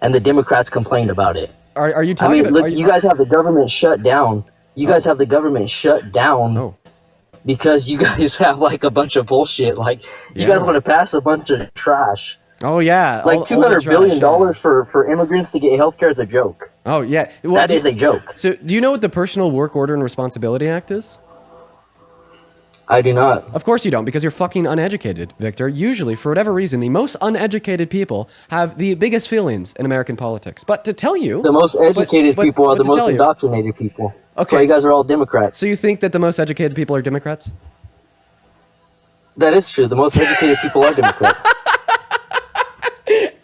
And the Democrats complained about it. Are you talking I mean, look, you guys have the government shut down. You guys have the government shut down because you guys have, like, a bunch of bullshit. Like, you guys want to pass a bunch of trash. Oh, yeah. Like $200 billion for immigrants to get healthcare is a joke. Oh, yeah. Well, that is a joke. So do you know what the Personal Work Order and Responsibility Act is? I do not. Of course you don't, because you're fucking uneducated, Victor. Usually, for whatever reason, the most uneducated people have the biggest feelings in American politics. But to tell you... The most educated people are the most indoctrinated people. Okay. That's why you guys are all Democrats. So you think that the most educated people are Democrats? That is true. The most educated people are Democrats.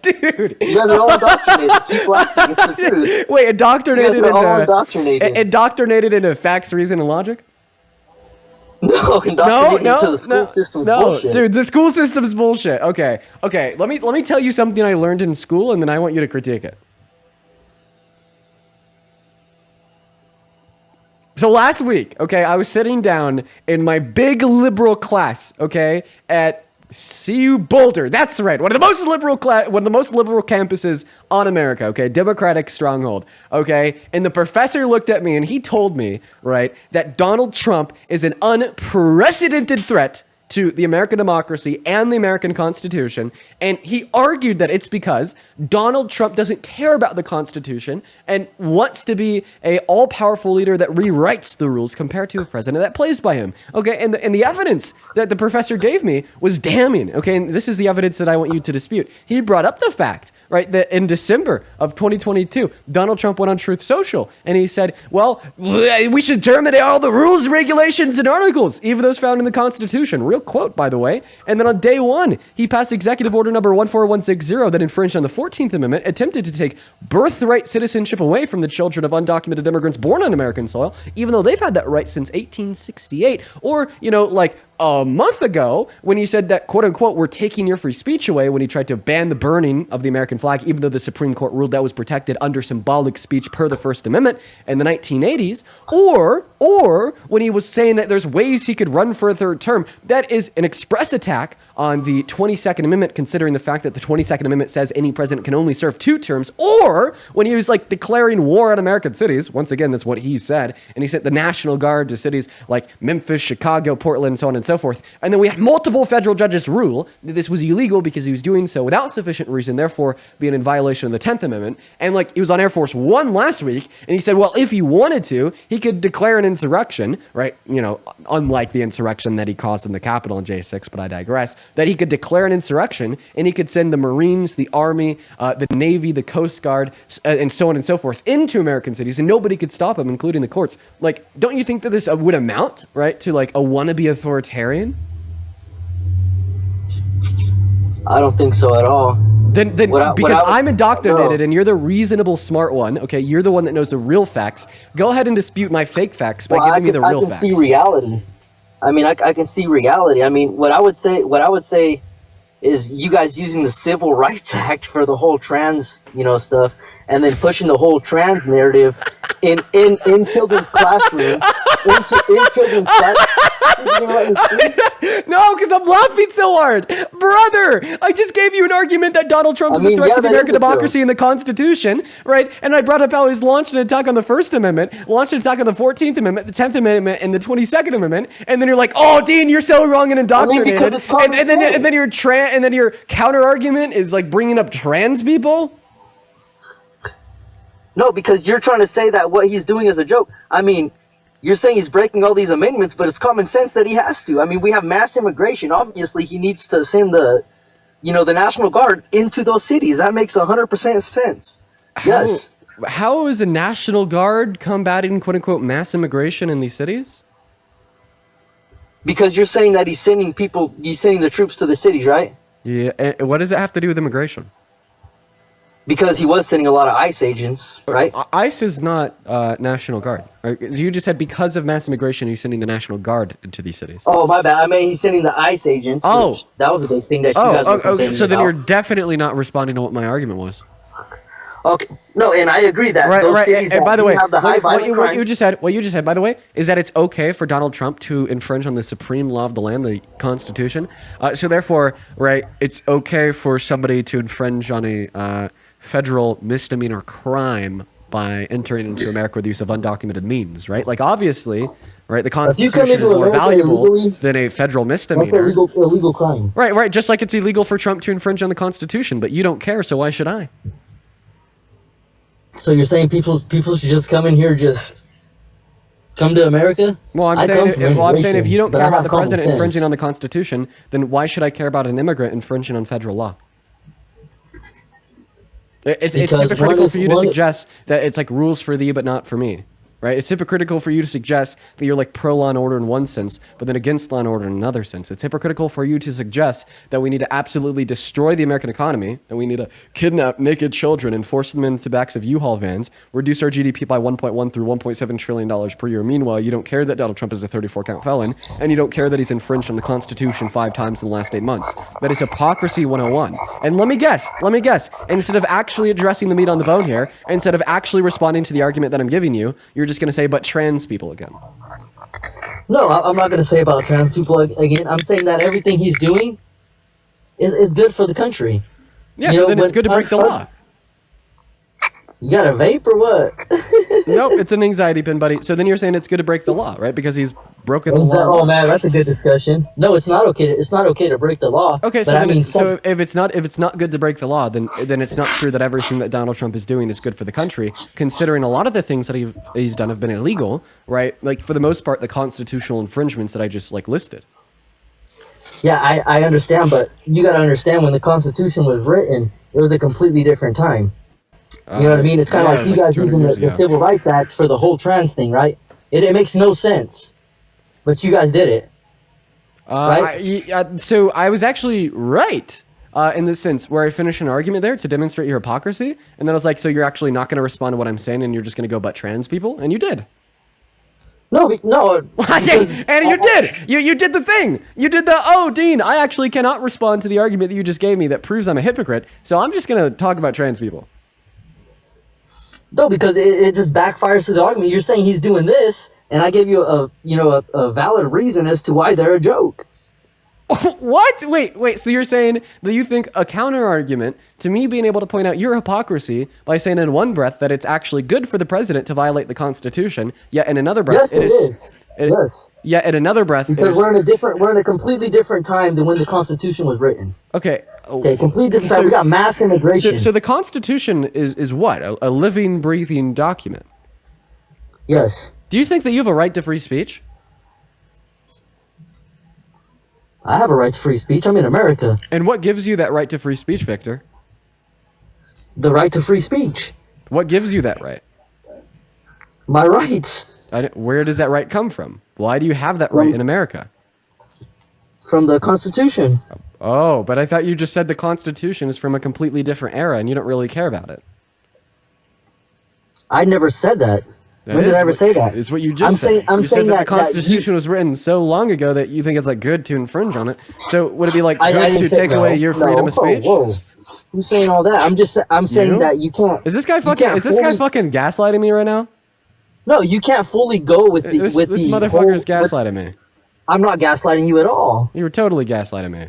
Dude. You guys are all indoctrinated. Keep laughing. It's the truth. Wait, indoctrinated you guys are all indoctrinated. Indoctrinated into facts, reason, and logic? No, indoctrinated into the school system's bullshit. Dude, the school system's bullshit. Okay. Let me tell you something I learned in school, and then I want you to critique it. So last week, okay, I was sitting down in my big liberal class, okay, at CU Boulder. That's right. One of the most liberal campuses on America. Okay, Democratic stronghold. Okay, and the professor looked at me and he told me, right, that Donald Trump is an unprecedented threat to the American democracy and the American Constitution, and he argued that it's because Donald Trump doesn't care about the Constitution and wants to be a all-powerful leader that rewrites the rules compared to a president that plays by him. Okay, and the evidence that the professor gave me was damning. Okay, and this is the evidence that I want you to dispute. He brought up the fact, right, that in December of 2022, Donald Trump went on Truth Social and he said, well, we should terminate all the rules, regulations, and articles, even those found in the Constitution. Real quote, by the way. And then on day one, he passed Executive Order number 14160 that infringed on the 14th Amendment, attempted to take birthright citizenship away from the children of undocumented immigrants born on American soil, even though they've had that right since 1868. Or, you know, like a month ago, when he said that, quote unquote, we're taking your free speech away, when he tried to ban the burning of the American flag, even though the Supreme Court ruled that was protected under symbolic speech per the First Amendment in the 1980s, or when he was saying that there's ways he could run for a third term. That is an express attack on the 22nd Amendment, considering the fact that the 22nd Amendment says any president can only serve 2 terms, or when he was like declaring war on American cities. Once again, that's what he said. And he sent the National Guard to cities like Memphis, Chicago, Portland, so on and so forth. And then we had multiple federal judges rule that this was illegal because he was doing so without sufficient reason, therefore being in violation of the 10th Amendment. And like he was on Air Force One last week, and he said, well, if he wanted to, he could declare an insurrection, right? You know, unlike the insurrection that he caused in the Capitol in J6, but I digress, that he could declare an insurrection and he could send the Marines, the Army, the Navy, the Coast Guard, and so on and so forth into American cities, and nobody could stop him, including the courts. Like, don't you think that this would amount, right, to like a wannabe authoritarian? I don't think so at all. Then because I'm indoctrinated and you're the reasonable smart one, okay, you're the one that knows the real facts. Go ahead and dispute my fake facts by giving me the real facts. I can see reality. I mean, I can see reality. I mean, what I would say is you guys using the Civil Rights Act for the whole trans, stuff, and then pushing the whole trans narrative in children's classrooms, in children's No, because I'm laughing so hard. Brother, I just gave you an argument that Donald Trump is a threat to the American democracy and the Constitution, right? And I brought up how he's launched an attack on the First Amendment, launched an attack on the 14th Amendment, the 10th Amendment, and the 22nd Amendment, and then you're like, oh, Dean, you're so wrong and indoctrinated. Because it's common sense. And then your counter argument is like bringing up trans people? No, because you're trying to say that what he's doing is a joke. I mean, you're saying he's breaking all these amendments, but it's common sense that he has to. I mean, we have mass immigration. Obviously, he needs to send the National Guard into those cities. That makes 100% sense. Yes. How is the National Guard combating, quote unquote, mass immigration in these cities? Because you're saying that he's sending the troops to the cities, right? Yeah. And what does it have to do with immigration? Because he was sending a lot of ICE agents, right? ICE is not National Guard. You just said because of mass immigration, he's sending the National Guard into these cities. Oh, my bad. I mean, he's sending the ICE agents. Oh. That was a big thing that you guys were complaining so then about. you're definitely not responding to what my argument was. Okay. No, and I agree that those cities and by the way, have the high violent crimes. What you just said, by the way, is that it's okay for Donald Trump to infringe on the supreme law of the land, the Constitution. So therefore, right, it's okay for somebody to infringe on a federal misdemeanor crime by entering into America with the use of undocumented means, right? Like, obviously, right, the Constitution is more valuable than a federal misdemeanor. That's illegal crime. Right, just like it's illegal for Trump to infringe on the Constitution, but you don't care, so why should I? So you're saying people should just come in here, just come to America? Well, I'm saying if you don't care about the president infringing on the Constitution, then why should I care about an immigrant infringing on federal law? It's hypocritical for you to suggest that it's like rules for thee but not for me, right? It's hypocritical for you to suggest that you're like pro law and order in one sense, but then against law and order in another sense. It's hypocritical for you to suggest that we need to absolutely destroy the American economy, and we need to kidnap naked children and force them into the backs of U-Haul vans, reduce our GDP by 1.1 through $1.7 trillion per year. Meanwhile, you don't care that Donald Trump is a 34-count felon, and you don't care that he's infringed on the Constitution 5 times in the last 8 months. That is hypocrisy 101. And let me guess, instead of actually addressing the meat on the bone here, instead of actually responding to the argument that I'm giving you, you're just going to say, but trans people again. No, I'm not going to say about trans people again. I'm saying that everything he's doing is good for the country. Yeah, so then it's good to break the law. You got a vape or what? Nope, it's an anxiety pin, buddy. So then you're saying it's good to break the law, right? Because he's broken the law. Oh man, that's a good discussion. No, it's not okay. It's not okay to break the law. Okay, so if it's not good to break the law, then it's not true that everything that Donald Trump is doing is good for the country. Considering a lot of the things that he's done have been illegal, right? Like for the most part, the constitutional infringements that I just like listed. Yeah, I understand, but you got to understand when the Constitution was written, it was a completely different time. You know what I mean? It's kind of like you guys using the Civil Rights Act for the whole trans thing, right? It makes no sense, but you guys did it. Right? So I was actually right in this sense where I finished an argument there to demonstrate your hypocrisy, and then I was like, so you're actually not going to respond to what I'm saying, and you're just going to go butt trans people, and you did. No. And you did. You did the thing. You did the, Dean, I actually cannot respond to the argument that you just gave me that proves I'm a hypocrite, so I'm just going to talk about trans people. No, because it just backfires to the argument. You're saying he's doing this, and I gave you a valid reason as to why they're a joke. What? Wait. So you're saying that you think a counter argument to me being able to point out your hypocrisy by saying in one breath that it's actually good for the president to violate the Constitution, yet in another breath, Yes, it is. Yes. Yet in another breath, Because we're in a completely different time than when the Constitution was written. Okay. Okay, completely different time. We got mass immigration. So the Constitution is what? A living, breathing document. Yes. Do you think that you have a right to free speech? I have a right to free speech. I'm in America. And what gives you that right to free speech, Victor? The right to free speech. What gives you that right? My rights. Where does that right come from? Why do you have that right in America? From the Constitution. Oh, but I thought you just said the Constitution is from a completely different era and you don't really care about it. I never said that. When did I ever say that? It's what you just said. I'm you saying said that the Constitution was written so long ago that you think it's like good to infringe on it. So would it be like good to take away your freedom of speech? Whoa. I'm saying all that. I'm saying that you can't. Is this guy fucking gaslighting me right now? No, you can't fully go with this motherfucker's gaslighting me. I'm not gaslighting you at all. You were totally gaslighting me.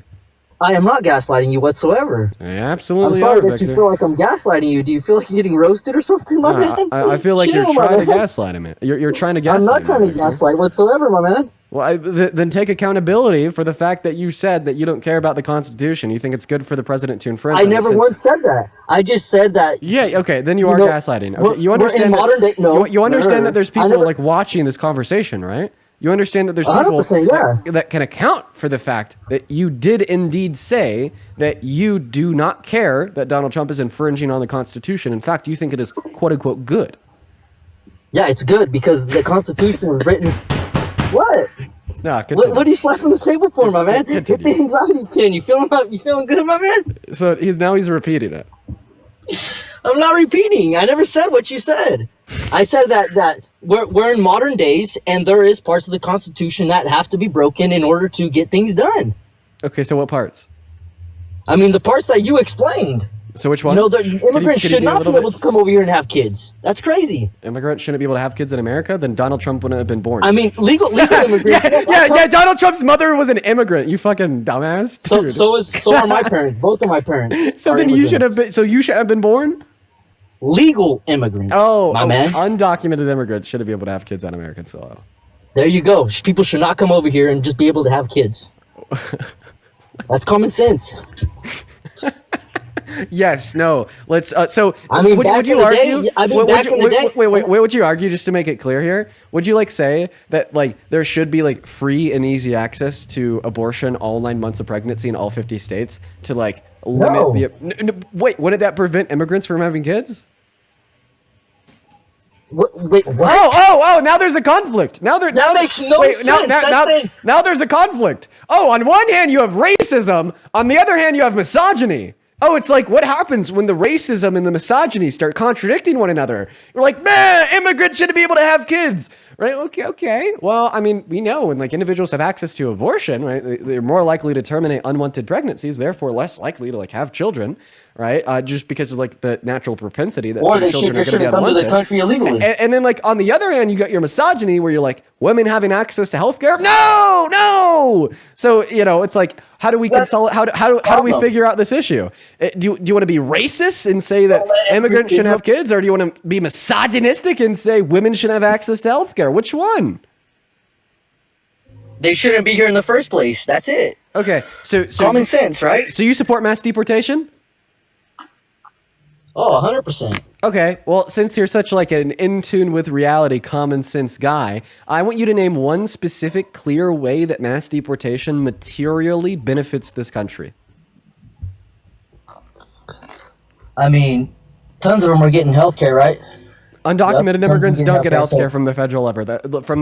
I am not gaslighting you whatsoever. I absolutely I'm sorry that Victor. you feel like I'm gaslighting you. Do you feel like you're getting roasted or something, my man? I feel like Chill, you're trying to gaslight me. You're trying to gaslight me. I'm not trying to gaslight whatsoever, my man. Well, then take accountability for the fact that you said that you don't care about the Constitution. You think it's good for the president to infringe. I never once said that. I just said that. Yeah. Okay. Then you are gaslighting. Okay, you understand we're in modern day. No. You understand that there's people like watching this conversation, right? You understand that there's people that can account for the fact that you did indeed say that you do not care that Donald Trump is infringing on the Constitution. In fact, you think it is quote unquote good. Yeah, it's good because the Constitution was written. What? No, what are you slapping the table for, my man? Hit the anxiety pin. You feeling good, my man? So he's repeating it. I'm not repeating. I never said what you said. I said that we're in modern days, and there is parts of the Constitution that have to be broken in order to get things done. Okay, so what parts? I mean, the parts that you explained. So which ones? No, the immigrants should not be able to come over here and have kids. That's crazy. Immigrants shouldn't be able to have kids in America? Then Donald Trump wouldn't have been born. I mean, legal immigrants. yeah. Donald Trump's mother was an immigrant. You fucking dumbass. Dude. So are my parents. Both of my parents. So then you should have been. So you should have been born. Legal immigrants. Oh, man. Undocumented immigrants shouldn't be able to have kids on American soil. There you go. People should not come over here and just be able to have kids. That's common sense. Yes, no. Let's. So, I mean, would you argue? Wait. Would you argue just to make it clear here? Would you like say that like there should be like free and easy access to abortion all 9 months of pregnancy in all 50 states to like limit the? Wait, wouldn't that prevent immigrants from having kids? Wait, what? Oh! Now there's a conflict. That makes no sense. Now there's a conflict. Oh, on one hand you have racism. On the other hand you have misogyny. Oh, it's like what happens when the racism and the misogyny start contradicting one another. You're like, man, immigrants shouldn't be able to have kids, right? Okay. Well, I mean, we know when like individuals have access to abortion, right? They're more likely to terminate unwanted pregnancies, therefore less likely to like have children, right? Just because of like the natural propensity that children are going to be unwanted. Come to the country illegally. And then like on the other hand, you got your misogyny where you're like women having access to healthcare. No. So it's like. How do we consolidate? How do we figure out this issue? Do you want to be racist and say that immigrants shouldn't have kids, or do you want to be misogynistic and say women should have access to healthcare? Which one? They shouldn't be here in the first place. That's it. Okay, so common sense, right? So you support mass deportation? Oh, 100%. Okay, well, since you're such like an in tune with reality, common sense guy, I want you to name one specific, clear way that mass deportation materially benefits this country. I mean, tons of them are getting healthcare, right? Undocumented immigrants don't get healthcare from the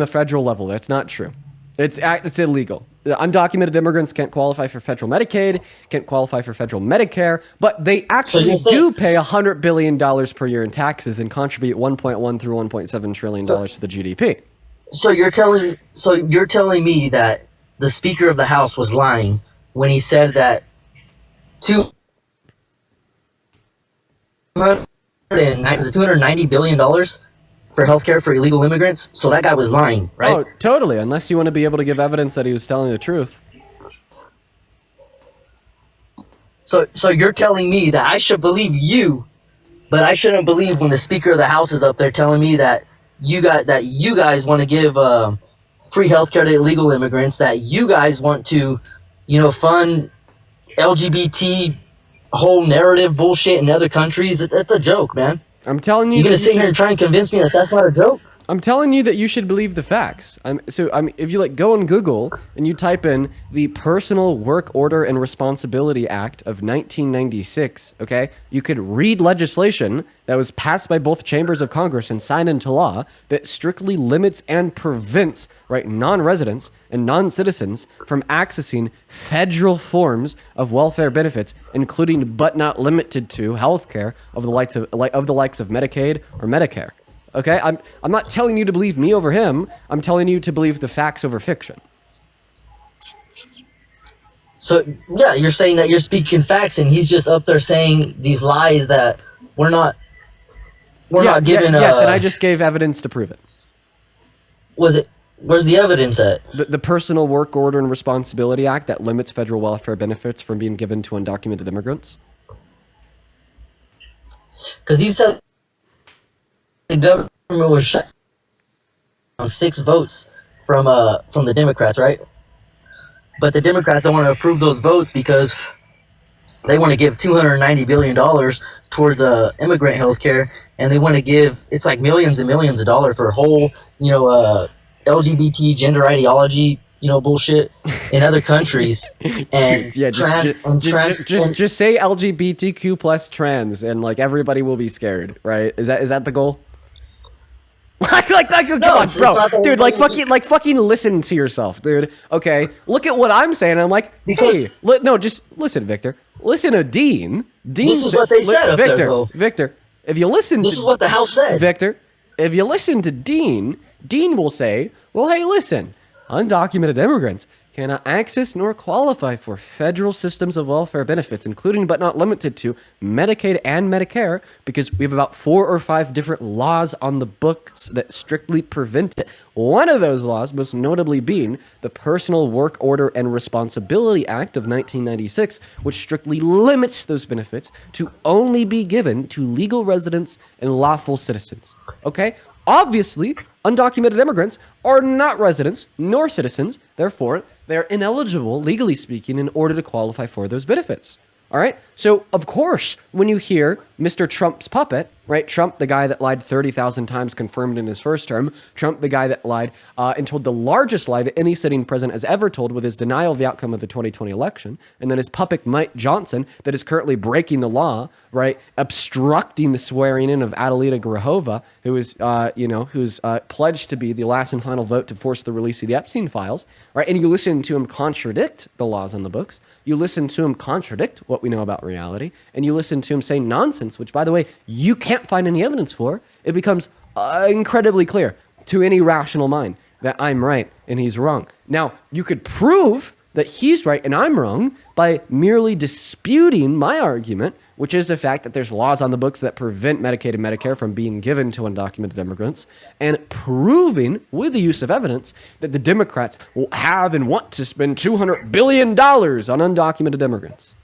federal level. That's not true. It's illegal. The undocumented immigrants can't qualify for federal Medicaid, can't qualify for federal Medicare, but they actually do pay $100 billion per year in taxes and contribute $1.1 through $1.7 trillion to the GDP. So you're telling me that the Speaker of the House was lying when he said that $290 billion for healthcare for illegal immigrants? So that guy was lying, right? Oh, totally. Unless you want to be able to give evidence that he was telling the truth. So you're telling me that I should believe you, but I shouldn't believe when the Speaker of the House is up there telling me that you guys want to give free healthcare to illegal immigrants, that you guys want to, fund LGBT whole narrative bullshit in other countries. That's a joke, man. I'm telling you. You're gonna sit here and try and convince me that that's not a joke? I'm telling you that you should believe the facts. If you go on Google and you type in the Personal Work Order and Responsibility Act of 1996, okay, you could read legislation that was passed by both chambers of Congress and signed into law that strictly limits and prevents, right, non-residents and non-citizens from accessing federal forms of welfare benefits, including but not limited to healthcare of the likes of Medicaid or Medicare. Okay, I'm not telling you to believe me over him. I'm telling you to believe the facts over fiction. So yeah, you're saying that you're speaking facts, and he's just up there saying these lies that we're not given. Yes, and I just gave evidence to prove it. Where's the evidence at? The Personal Work Order and Responsibility Act that limits federal welfare benefits from being given to undocumented immigrants. Because he said the government was shut on 6 votes from the Democrats, right? But the Democrats don't want to approve those votes because they want to give $290 billion towards immigrant health care, and they want to give, it's like millions and millions of dollars for whole, LGBT gender ideology, bullshit in other countries. And yeah, just say LGBTQ plus trans, and everybody will be scared, right? Is that the goal? Come on, bro, dude, fucking listen to yourself, dude. Okay, look at what I'm saying. I'm like, hey, just listen, Victor. Listen to Dean. This is what they said up there, though. Victor, if you listen, this is what the House said. Victor, if you listen to Dean will say, well, hey, listen, undocumented immigrants cannot access nor qualify for federal systems of welfare benefits, including but not limited to Medicaid and Medicare, because we have about 4 or 5 different laws on the books that strictly prevent it. One of those laws, most notably being the Personal Work Order and Responsibility Act of 1996, which strictly limits those benefits to only be given to legal residents and lawful citizens. Okay? Obviously, undocumented immigrants are not residents nor citizens. Therefore, they're ineligible, legally speaking, in order to qualify for those benefits. All right? So, of course, when you hear Mr. Trump's puppet, right? Trump, the guy that lied 30,000 times confirmed in his first term. Trump, the guy that lied and told the largest lie that any sitting president has ever told with his denial of the outcome of the 2020 election. And then his puppet, Mike Johnson, that is currently breaking the law, right? Obstructing the swearing in of Adelita Grahova, who is, who's pledged to be the last and final vote to force the release of the Epstein files, right? And you listen to him contradict the laws on the books. You listen to him contradict what we know about reality, and you listen to him say nonsense, which, by the way, you can't find any evidence for. It becomes incredibly clear to any rational mind that I'm right and he's wrong. Now, you could prove that he's right and I'm wrong by merely disputing my argument, which is the fact that there's laws on the books that prevent Medicaid and Medicare from being given to undocumented immigrants, and proving with the use of evidence that the Democrats will have and want to spend $200 billion on undocumented immigrants.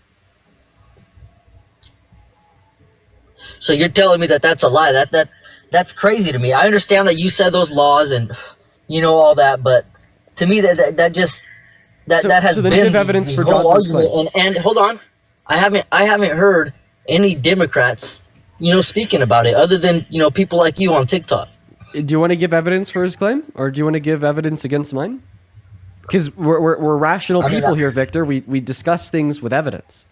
So you're telling me that that's a lie? That's crazy to me. I understand that you said those laws and all that, but to me that has been give evidence the for whole Johnson's argument. And hold on, I haven't heard any Democrats speaking about it other than people like you on TikTok. Do you want to give evidence for his claim, or do you want to give evidence against mine? Because we're rational people here, Victor. We discuss things with evidence.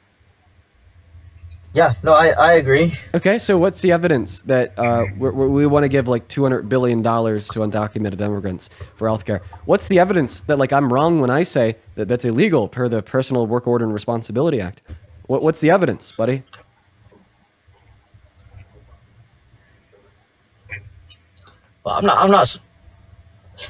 Yeah, no, I agree. Okay, so what's the evidence that we want to give $200 billion to undocumented immigrants for healthcare? What's the evidence that I'm wrong when I say that that's illegal per the Personal Work Order and Responsibility Act? What's the evidence, buddy? Well,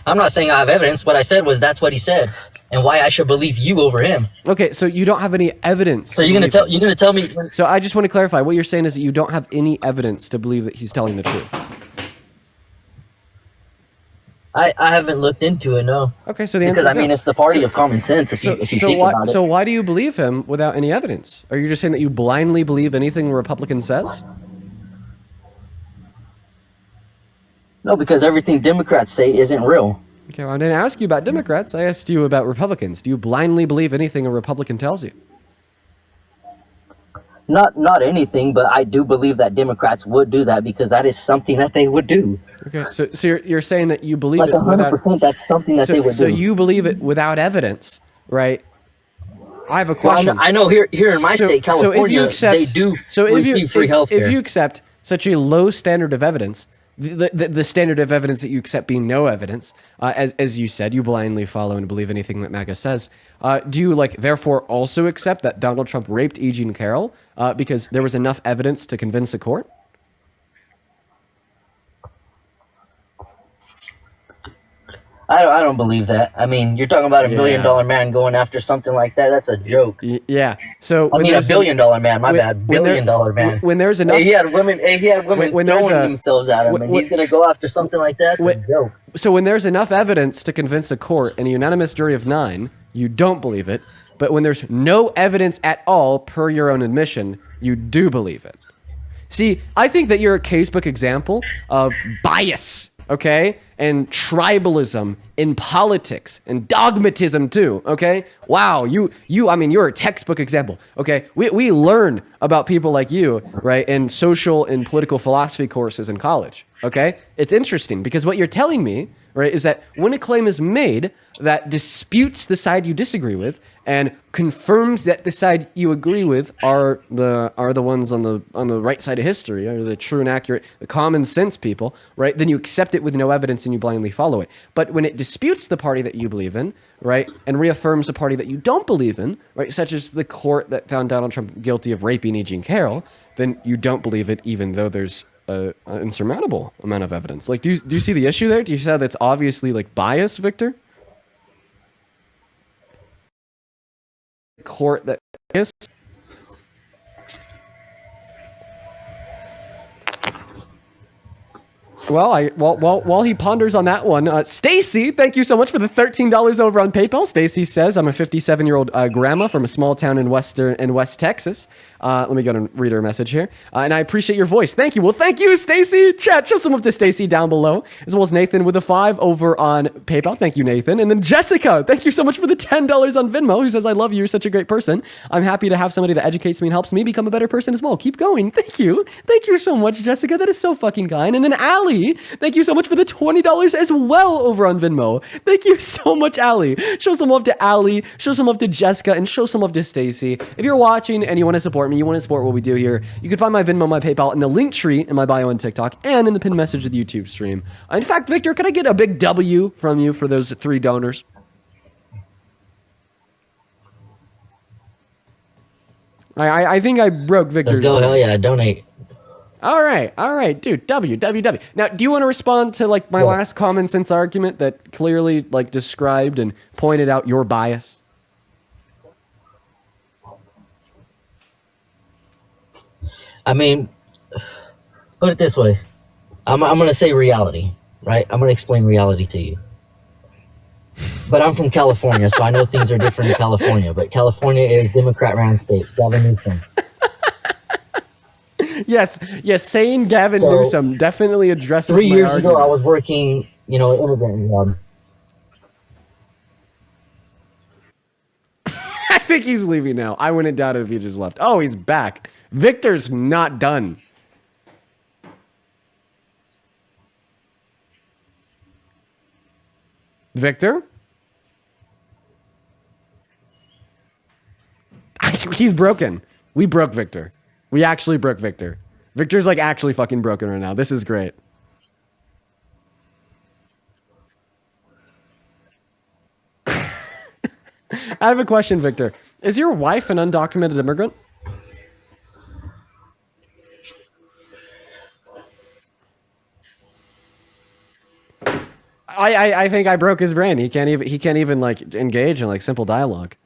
I'm not saying I have evidence. What I said was that's what he said, and why I should believe you over him. Okay, so you don't have any evidence. So you're gonna tell me? So I just want to clarify. What you're saying is that you don't have any evidence to believe that he's telling the truth. I haven't looked into it, no. Okay, so the because answer I mean it's the party of common sense if you think about it. So why do you believe him without any evidence? Are you just saying that you blindly believe anything a Republican says? No, because everything Democrats say isn't real. Okay, well, I didn't ask you about Democrats. I asked you about Republicans. Do you blindly believe anything a Republican tells you? Not anything, but I do believe that Democrats would do that because that is something that they would do. Okay, so you're saying that you believe Like it without 100%, that's something that they would do. So you believe it without evidence, right? I have a question. Well, I know here in my state, California, they do receive free healthcare. If you accept such a low standard of evidence, the standard of evidence that you accept being no evidence, as you said, you blindly follow and believe anything that Maga says. Do you therefore also accept that Donald Trump raped E. Jean Carroll because there was enough evidence to convince a court? I don't believe that. I mean, you're talking about $1 million man going after something like that. That's a joke. Yeah. So I mean, $1 billion man. My bad. $1 billion man. When there's enough, he had women throwing themselves at him, and he's gonna go after something like that. It's a joke. So when there's enough evidence to convince a court and a unanimous jury of 9, you don't believe it. But when there's no evidence at all, per your own admission, you do believe it. See, I think that you're a casebook example of bias. Okay? And tribalism in politics and dogmatism too. Okay? Wow. I mean, you're a textbook example. Okay? We learn about people like you, right? In social and political philosophy courses in college. Okay? It's interesting because what you're telling me, right, is that when a claim is made that disputes the side you disagree with and confirms that the side you agree with are the ones on the right side of history, are the true and accurate, the common sense people, right? Then you accept it with no evidence and you blindly follow it. But when it disputes the party that you believe in, right, and reaffirms a party that you don't believe in, right, such as the court that found Donald Trump guilty of raping E. Jean Carroll, then you don't believe it even though there's an insurmountable amount of evidence. Do you see the issue there? Do you see how that's obviously bias, Victor? Court that is. Well, while he ponders on that one, Stacy, thank you so much for the $13 over on PayPal. Stacy says, I'm a 57-year-old grandma from a small town in West Texas. Let me go and read her message here. And I appreciate your voice. Thank you. Well, thank you, Stacy. Chat, show some love to Stacy down below, as well as Nathan with a 5 over on PayPal. Thank you, Nathan. And then Jessica, thank you so much for the $10 on Venmo, who says, I love you. You're such a great person. I'm happy to have somebody that educates me and helps me become a better person as well. Keep going. Thank you. Thank you so much, Jessica. That is so fucking kind. And then Allie, thank you so much for the $20 as well over on Venmo. Thank you so much, Allie. Show some love to Allie, show some love to Jessica, and show some love to Stacy. If you're watching and you want to support me, you want to support what we do here, you can find my Venmo, my PayPal in the link tree in my bio on TikTok and in the pinned message of the YouTube stream. In fact, Victor, could I get a big W from you for those 3 donors? I think I broke Victor's. Let's go. Hell yeah, donate. All right, dude. W. Now, do you want to respond to my last common sense argument that clearly described and pointed out your bias? I mean, put it this way. I'm gonna say reality, right? I'm gonna explain reality to you. But I'm from California, so I know things are different in California. But California is Democrat-ran state. Gavin Newsom. Yes, saying Gavin Newsom definitely addresses 3 years argument. ago, I was working, immigrant job. I think he's leaving now. I wouldn't doubt it if he just left. Oh, he's back. Victor's not done. Victor? He's broken. We broke Victor. We actually broke Victor. Victor's actually fucking broken right now. This is great. I have a question, Victor. Is your wife an undocumented immigrant? I think I broke his brain. He can't even engage in simple dialogue.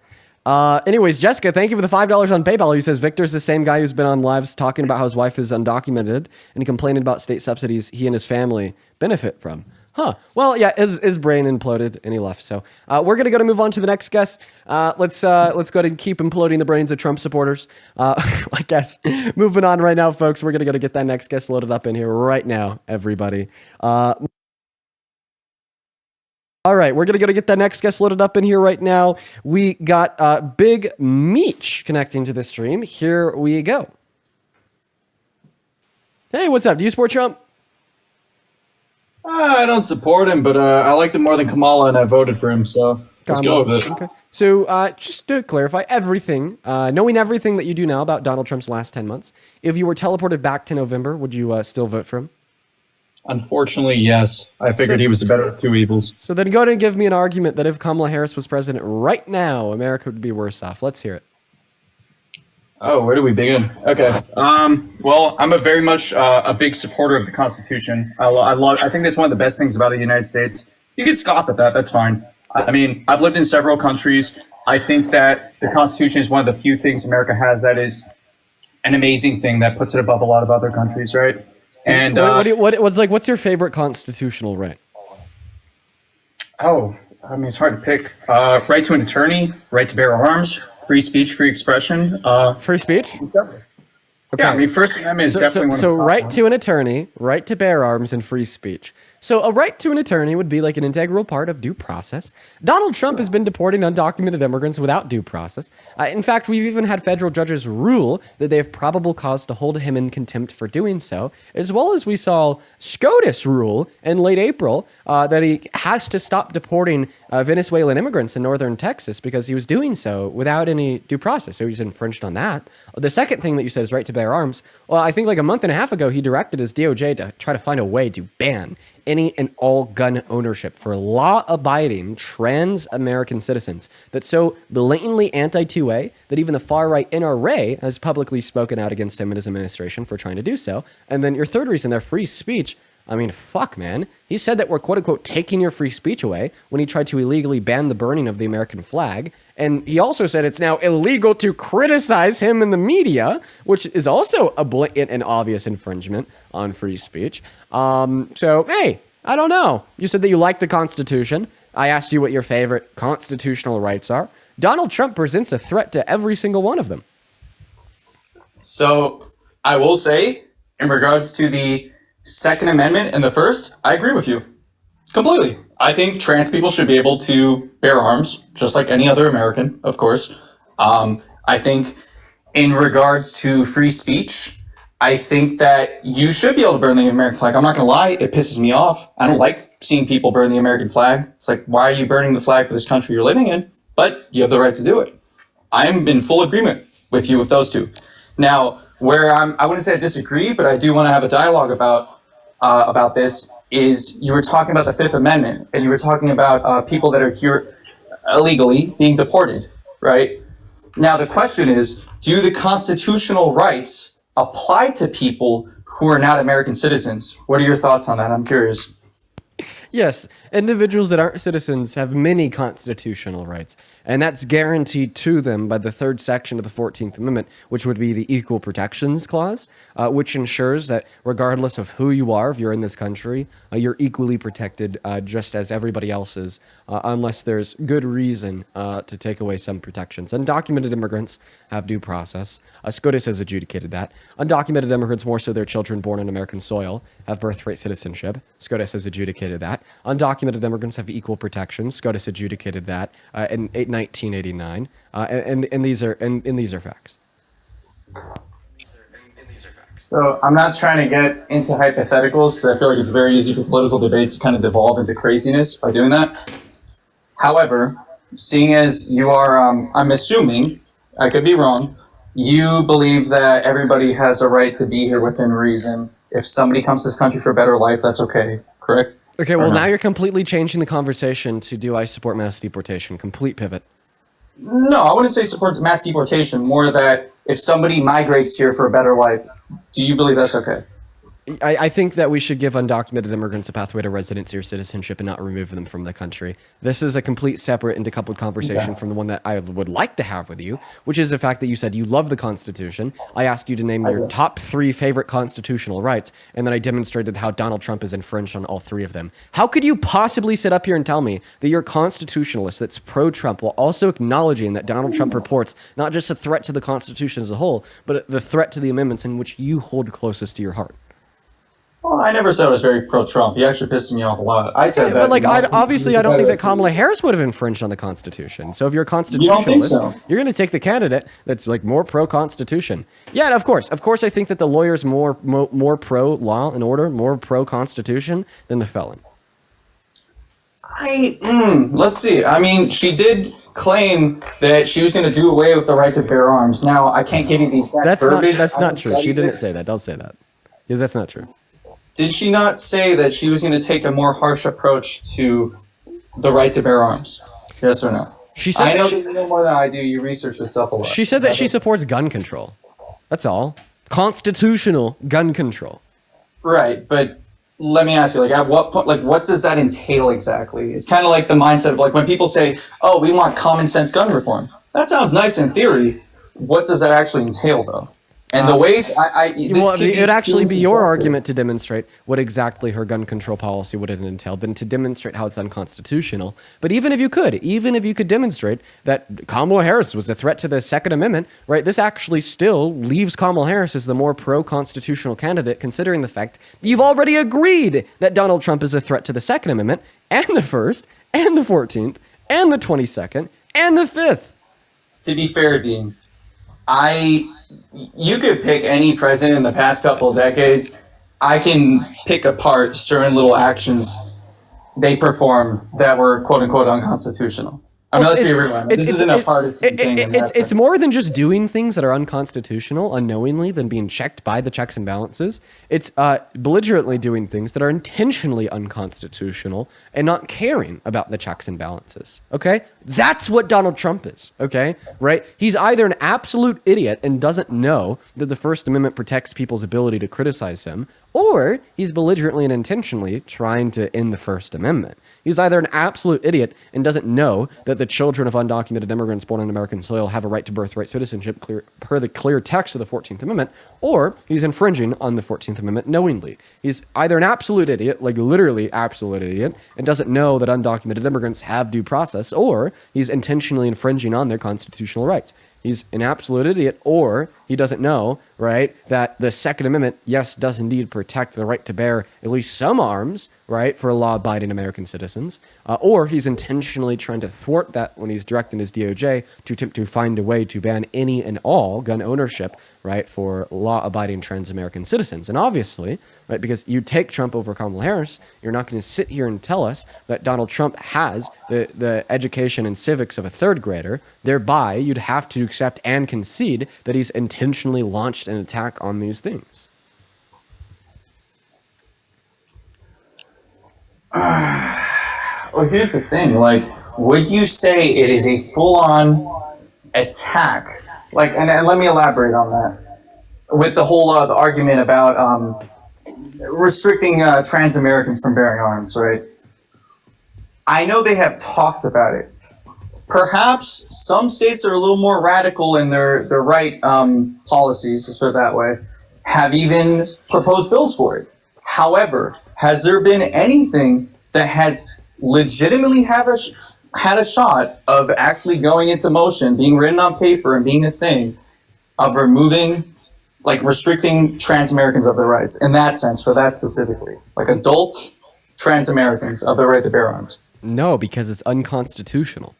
Anyways, Jessica, thank you for the $5 on PayPal. He says Victor's the same guy who's been on lives talking about how his wife is undocumented and complaining about state subsidies he and his family benefit from. Huh. Well, yeah, his brain imploded and he left. So we're gonna move on to the next guest. Let's go ahead and keep imploding the brains of Trump supporters. I guess moving on right now, folks. We're gonna get that next guest loaded up in here right now, everybody. All right, we're gonna get that next guest loaded up in here right now. We got Big Meech connecting to the stream. Here we go. Hey, what's up? Do you support Trump? I don't support him, but I liked him more than Kamala, and I voted for him. So let's go with it. Okay. So just to clarify everything, knowing everything that you do now about Donald Trump's last 10 months, if you were teleported back to November, would you still vote for him? Unfortunately, yes. I figured he was the better of two evils. So then go ahead and give me an argument that if Kamala Harris was president right now, America would be worse off. Let's hear it. Oh, where do we begin? Okay. Well, I'm a very much a big supporter of the Constitution. I think that's one of the best things about the United States. You can scoff at that. That's fine. I mean, I've lived in several countries. I think that the Constitution is one of the few things America has that is an amazing thing that puts it above a lot of other countries, right? And what's your favorite constitutional right? Oh, I mean, it's hard to pick. Right to an attorney, right to bear arms, free speech, free expression. Free speech? Okay. Yeah, I mean, First Amendment is definitely one of the top right ones. to an attorney, right to bear arms, and free speech. So a right to an attorney would be like an integral part of due process. Donald Trump has been deporting undocumented immigrants without due process. In fact, we've even had federal judges rule that they have probable cause to hold him in contempt for doing so, as well as we saw SCOTUS rule in late April that he has to stop deporting Venezuelan immigrants in northern Texas because he was doing so without any due process. So he's infringed on that. The second thing that you said is right to bear arms. Well, I think like a month and a half ago, he directed his DOJ to try to find a way to ban any and all gun ownership for law-abiding trans American citizens. That's so blatantly anti-2A that even the far-right NRA has publicly spoken out against him and his administration for trying to do so. And then your third reason, their free speech. I mean, fuck, man. He said that we're, quote-unquote, taking your free speech away when he tried to illegally ban the burning of the American flag. And he also said it's now illegal to criticize him in the media, which is also a blatant and obvious infringement on free speech. So, hey, I don't know. You said that you like the Constitution. I asked you what your favorite constitutional rights are. Donald Trump presents a threat to every single one of them. So I will say, in regards to the Second Amendment and the First, I agree with you completely. I think trans people should be able to bear arms, just like any other American, of course. I think in regards to free speech, I think that you should be able to burn the American flag. I'm not going to lie, it pisses me off. I don't like seeing people burn the American flag. It's like, why are you burning the flag for this country you're living in? But you have the right to do it. I'm in full agreement with you with those two. Now, where I wouldn't say I disagree, but I do want to have a dialogue about this, is you were talking about the Fifth Amendment, and you were talking about people that are here illegally being deported, right? Now, the question is, do the constitutional rights apply to people who are not American citizens? What are your thoughts on that? I'm curious. Yes, individuals that aren't citizens have many constitutional rights, and that's guaranteed to them by the third section of the 14th Amendment, which would be the Equal Protections Clause, which ensures that regardless of who you are, if you're in this country, you're equally protected just as everybody else is, unless there's good reason to take away some protections. Undocumented immigrants have due process. SCOTUS has adjudicated that. Undocumented immigrants, more so their children born on American soil, have birthright citizenship. SCOTUS has adjudicated that. Undocumented immigrants have equal protection. SCOTUS adjudicated that in 1989. And these are facts. So I'm not trying to get into hypotheticals because I feel like it's very easy for political debates to kind of devolve into craziness by doing that. However, seeing as you are, I'm assuming, I could be wrong, you believe that everybody has a right to be here within reason. If somebody comes to this country for a better life, that's okay, correct? Okay, well, now you're completely changing the conversation to do I support mass deportation? Complete pivot. No, I wouldn't say support mass deportation, more that if somebody migrates here for a better life, do you believe that's okay? I think that we should give undocumented immigrants a pathway to residency or citizenship and not remove them from the country. This is a complete separate and decoupled conversation from the one that I would like to have with you, which is the fact that you said you love the Constitution. I asked you to name your top 3 favorite constitutional rights, and then I demonstrated how Donald Trump is infringed on all 3 of them. How could you possibly sit up here and tell me that you're a constitutionalist that's pro-Trump while also acknowledging that Donald Trump reports not just a threat to the Constitution as a whole, but the threat to the amendments in which you hold closest to your heart? Well, I never said I was very pro-Trump. He actually pissed me off a lot. I said that. But like, obviously, I don't think that Kamala Harris would have infringed on the Constitution. So if you're a constitutionalist, you're going to take the candidate that's like more pro-Constitution. Yeah, and of course, I think that the lawyer's more pro-law and order, more pro-Constitution than the felon. Let's see. I mean, she did claim that she was going to do away with the right to bear arms. Now, I can't give you the exact verbiage. That's not true. She didn't say that. Don't say that. Because that's not true. Did she not say that she was going to take a more harsh approach to the right to bear arms? Yes or no? She said I know that you know more than I do. You research yourself a lot. She said that she supports gun control. That's all. Constitutional gun control. Right, but let me ask you, like, at what point, like, what does that entail exactly? It's kind of like the mindset of, like, when people say, oh, we want common sense gun reform. That sounds nice in theory. What does that actually entail, though? And the way it would actually be your argument to demonstrate what exactly her gun control policy would have entailed than to demonstrate how it's unconstitutional. But even if you could demonstrate that Kamala Harris was a threat to the Second Amendment, right, this actually still leaves Kamala Harris as the more pro-constitutional candidate, considering the fact that you've already agreed that Donald Trump is a threat to the Second Amendment and the First and the 14th and the 22nd and the 5th. To be fair, Dean, you could pick any president in the past couple of decades. I can pick apart certain little actions they performed that were quote unquote unconstitutional. I mean, let's be real. This isn't a partisan thing. It's more than just doing things that are unconstitutional unknowingly than being checked by the checks and balances. It's belligerently doing things that are intentionally unconstitutional and not caring about the checks and balances. Okay? That's what Donald Trump is. Okay? Right? He's either an absolute idiot and doesn't know that the First Amendment protects people's ability to criticize him, or he's belligerently and intentionally trying to end the First Amendment. He's either an absolute idiot and doesn't know that the children of undocumented immigrants born on American soil have a right to birthright citizenship per the clear text of the 14th Amendment, or he's infringing on the 14th Amendment knowingly. He's either an absolute idiot, like literally absolute idiot, and doesn't know that undocumented immigrants have due process, or he's intentionally infringing on their constitutional rights. He's an absolute idiot, or he doesn't know, right, that the Second Amendment, yes, does indeed protect the right to bear at least some arms, right, for law-abiding American citizens, or he's intentionally trying to thwart that when he's directing his DOJ to attempt to find a way to ban any and all gun ownership, right, for law-abiding trans-American citizens. And obviously, right, because you take Trump over Kamala Harris, you're not going to sit here and tell us that Donald Trump has the education and civics of a third grader. Thereby, you'd have to accept and concede that he's intentionally launched an attack on these things. Well, here's the thing. Like, would you say it is a full-on attack? Like, and let me elaborate on that. With the whole the argument about restricting trans Americans from bearing arms, right? I know they have talked about it. Perhaps some states are a little more radical in their right policies, let's put it that way, have even proposed bills for it. However, has there been anything that has legitimately had a shot of actually going into motion, being written on paper and being a thing, of removing, like restricting trans Americans of their rights in that sense, for that specifically? Like adult trans Americans of their right to bear arms? No, because it's unconstitutional.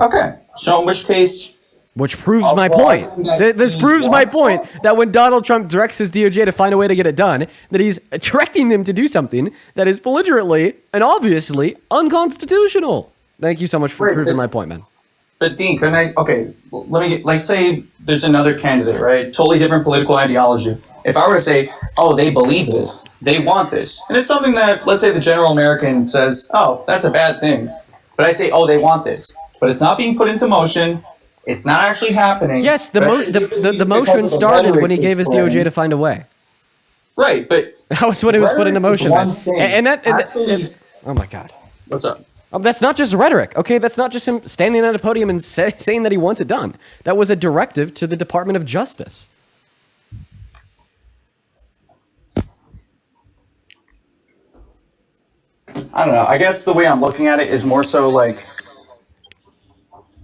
Okay, so in which case... Which proves my point. This proves my point that when Donald Trump directs his DOJ to find a way to get it done, that he's directing them to do something that is belligerently and obviously unconstitutional. Thank you so much for proving my point, man. But Dean, can I... Okay, let me... Like, say there's another candidate, right? Totally different political ideology. If I were to say, oh, they believe this, they want this, and it's something that, let's say the general American says, oh, that's a bad thing. But I say, oh, they want this. But it's not being put into motion. It's not actually happening. Yes, the motion started when he gave his DOJ to find a way. Right, but that was what it was put into motion. Oh my God. What's up? That's not just rhetoric, okay? That's not just him standing at a podium and saying that he wants it done. That was a directive to the Department of Justice. I don't know. I guess the way I'm looking at it is more so like...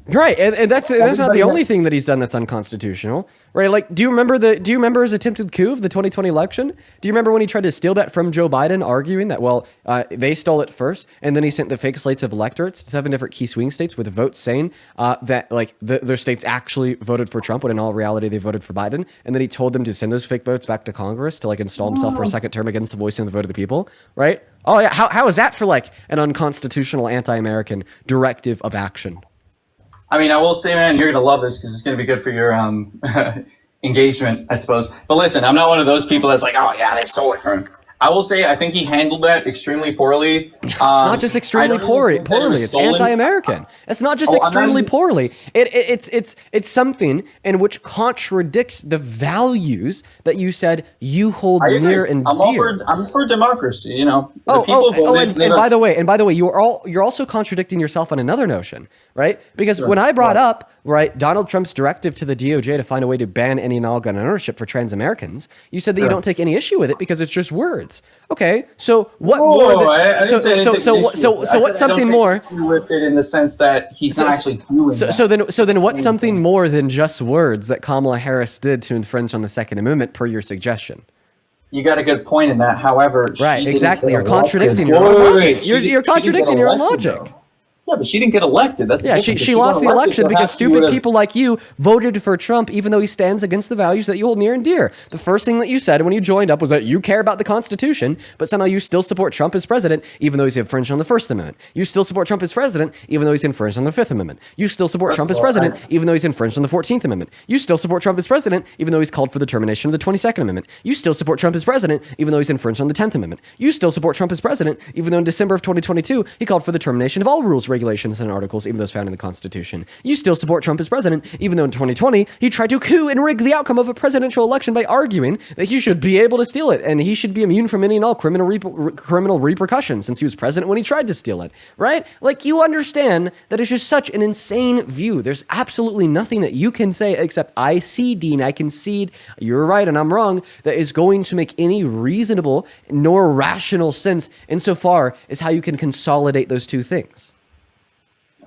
Right, and that's not the only thing that he's done that's unconstitutional, right? Like, do you remember his attempted coup of the 2020 election? Do you remember when he tried to steal that from Joe Biden, arguing that, well, they stole it first, and then he sent the fake slates of electorates to 7 different key swing states with votes saying that, like, their states actually voted for Trump, when in all reality they voted for Biden, and then he told them to send those fake votes back to Congress to, like, install himself for a second term against the voicing of the vote of the people, right? Oh, yeah, how is that for, like, an unconstitutional, anti-American directive of action? I mean, I will say, man, you're going to love this because it's going to be good for your engagement, I suppose. But listen, I'm not one of those people that's like, oh, yeah, they stole it from him. I will say I think he handled that extremely poorly. It's not just extremely poorly. It's anti-American. It's not just extremely poorly. It's something in which contradicts the values that you said you hold near and dear. I'm for democracy, you know. And by the way, you're also contradicting yourself on another notion, right? Because when I brought up Donald Trump's directive to the DOJ to find a way to ban any and all gun ownership for trans Americans, you said that you don't take any issue with it because it's just words. Okay, so what more? What's something more? With it in the sense that he's not actually doing that. So then, what's something more than just words that Kamala Harris did to infringe on the Second Amendment, per your suggestion? You got a good point in that. However, right, exactly. You're contradicting your own logic. You're contradicting your own logic. Yeah, but she didn't get elected. That's she lost the election because stupid people like you voted for Trump, even though he stands against the values that you hold near and dear. The first thing that you said when you joined up was that you care about the Constitution, but somehow you still support Trump as president, even though he's infringed on the First Amendment. You still support Trump as president, even though he's infringed on the Fifth Amendment. You still support Trump as president, even though he's infringed on the 14th Amendment. You still support Trump as president, even though he's called for the termination of the 22nd Amendment. You still support Trump as president, even though he's infringed on the 10th Amendment. You still support Trump as president, even though in December of 2022, he called for the termination of all rules, regulations, and articles, even those found in the Constitution. You still support Trump as president, even though in 2020, he tried to coup and rig the outcome of a presidential election by arguing that he should be able to steal it, and he should be immune from any and all criminal repercussions since he was president when he tried to steal it, right? Like, you understand that it's just such an insane view. There's absolutely nothing that you can say except, I see, Dean, I concede, you're right and I'm wrong, that is going to make any reasonable nor rational sense insofar as how you can consolidate those two things.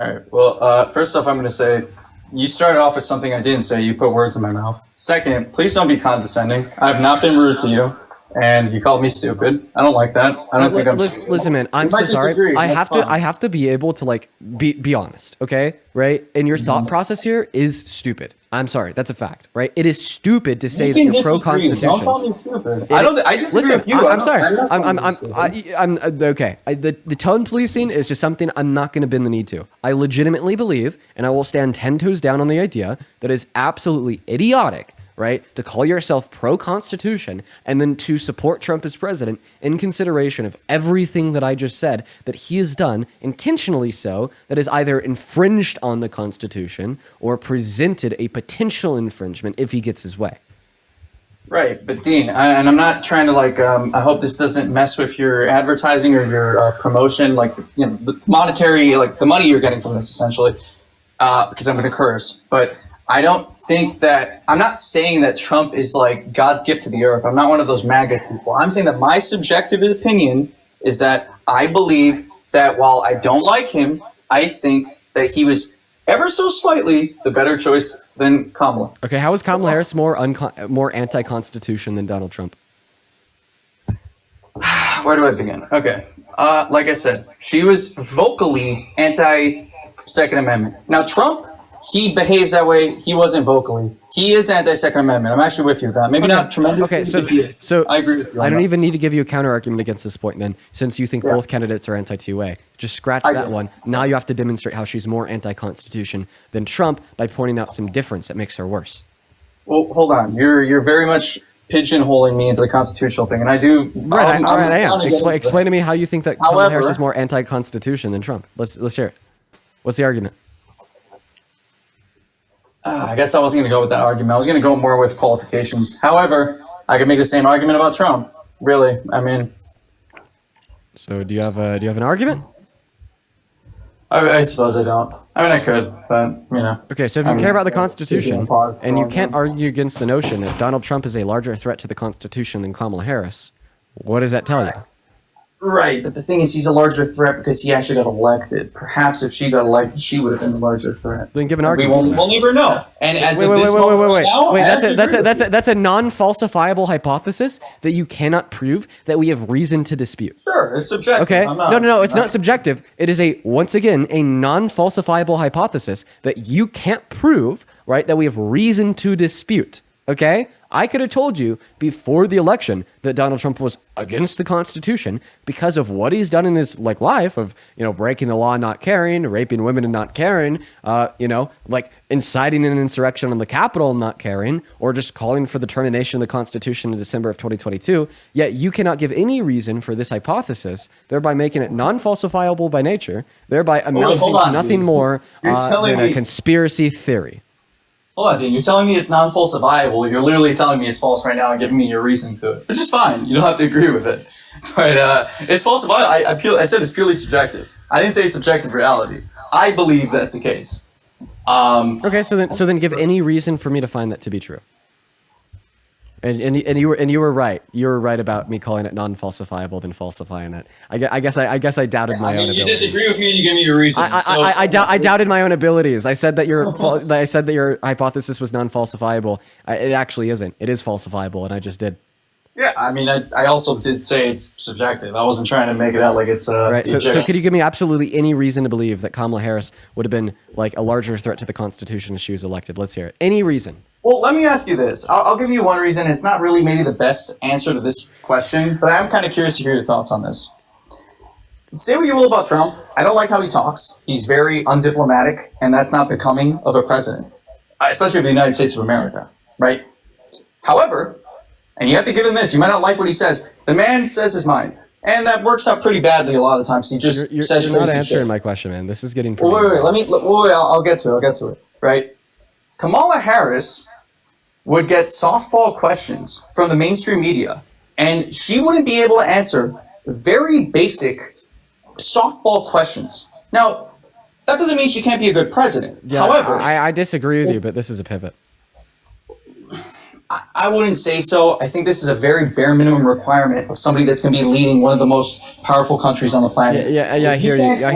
All right. Well, first off, I'm going to say you started off with something I didn't say. You put words in my mouth. Second, please don't be condescending. I have not been rude to you, and you called me stupid. I don't like that. I don't think I'm stupid. Listen, man, I'm so sorry. I have to be able to, like, be honest, okay? Right? And your thought process here is stupid. I'm sorry. That's a fact, right? It is stupid to say that you're pro-Constitution. Don't call me stupid. I disagree with you. I'm sorry. I'm okay. The tone policing is just something I'm not going to bend the knee to. I legitimately believe, and I will stand 10 toes down on the idea, that is absolutely idiotic, right, to call yourself pro-Constitution and then to support Trump as president in consideration of everything that I just said that he has done, intentionally so, that is either infringed on the Constitution or presented a potential infringement if he gets his way. Right, but Dean, and I'm not trying to, like, I hope this doesn't mess with your advertising or your promotion, like, you know, the monetary, like, the money you're getting from this, essentially, because I'm going to curse, but I don't think that, I'm not saying that Trump is like God's gift to the earth. I'm not one of those MAGA people. I'm saying that my subjective opinion is that I believe that while I don't like him, I think that he was ever so slightly the better choice than Kamala. Okay, how is Kamala Harris more anti-Constitution than Donald Trump? Where do I begin? Okay, like I said, she was vocally anti-Second Amendment. Now Trump, he behaves that way. He wasn't vocally. He is anti-Second Amendment. I'm actually with you with that. Maybe not tremendously. Okay, so I agree with you. I don't even need to give you a counter argument against this point then, since you think both candidates are anti-2A. Just scratch that one. Now you have to demonstrate how she's more anti-Constitution than Trump by pointing out some difference that makes her worse. Well, hold on. You're very much pigeonholing me into the constitutional thing, and I do. Right, I am. Explain to me how you think that Kamala Harris is more anti-Constitution than Trump. Let's hear it. What's the argument? I guess I wasn't going to go with that argument. I was going to go more with qualifications. However, I could make the same argument about Trump. really. I mean, So do you have an argument? I suppose I don't. I mean, I could, but you know. Okay, so if you care about the Constitution and you can't argue against the notion that Donald Trump is a larger threat to the Constitution than Kamala Harris, what does that tell you? Right, but the thing is, he's a larger threat because he actually got elected. Perhaps if she got elected, she would have been a larger threat. Then give an argument. We'll never know. And as wait, of this moment right now, that's a non-falsifiable hypothesis that you cannot prove that we have reason to dispute. Sure, it's subjective. Okay, no, it's not subjective. It is once again a non-falsifiable hypothesis that you can't prove, right? That we have reason to dispute. Okay. I could have told you before the election that Donald Trump was against the Constitution because of what he's done in his life of, breaking the law and not caring, raping women and not caring, inciting an insurrection on the Capitol and not caring, or just calling for the termination of the Constitution in December of 2022. Yet you cannot give any reason for this hypothesis, thereby making it non-falsifiable by nature, thereby amounting to nothing more than a conspiracy theory. Hold on, Dean. You're telling me it's non-falsifiable. You're literally telling me it's false right now and giving me your reasoning to it, which is fine. You don't have to agree with it. But it's falsifiable. I said it's purely subjective. I didn't say subjective reality. I believe that's the case. Okay, so then give any reason for me to find that to be true. And you were right. You were right about me calling it non-falsifiable than falsifying it. I guess I doubted my own abilities. You disagree with me and you give me your reason. I doubted my own abilities. I said that your hypothesis was non-falsifiable. It actually isn't. It is falsifiable, and I just did. Yeah, I mean, I also did say it's subjective. I wasn't trying to make it out like it's right. So could you give me absolutely any reason to believe that Kamala Harris would have been a larger threat to the Constitution if she was elected? Let's hear it. Any reason? Well, let me ask you this. I'll give you one reason. It's not really maybe the best answer to this question, but I'm kind of curious to hear your thoughts on this. Say what you will about Trump. I don't like how he talks. He's very undiplomatic, and that's not becoming of a president, especially of the United States of America, right? However, and you have to give him this. You might not like what he says. The man says his mind. And that works out pretty badly a lot of the times. He just says you're not answering my question, man. This is getting pretty... Wait. I'll get to it, right? Kamala Harris would get softball questions from the mainstream media, and she wouldn't be able to answer very basic softball questions. Now, that doesn't mean she can't be a good president. Yeah, however... I disagree with you, but this is a pivot. I wouldn't say so. I think this is a very bare minimum requirement of somebody that's going to be leading one of the most powerful countries on the planet. Yeah, I hear you. I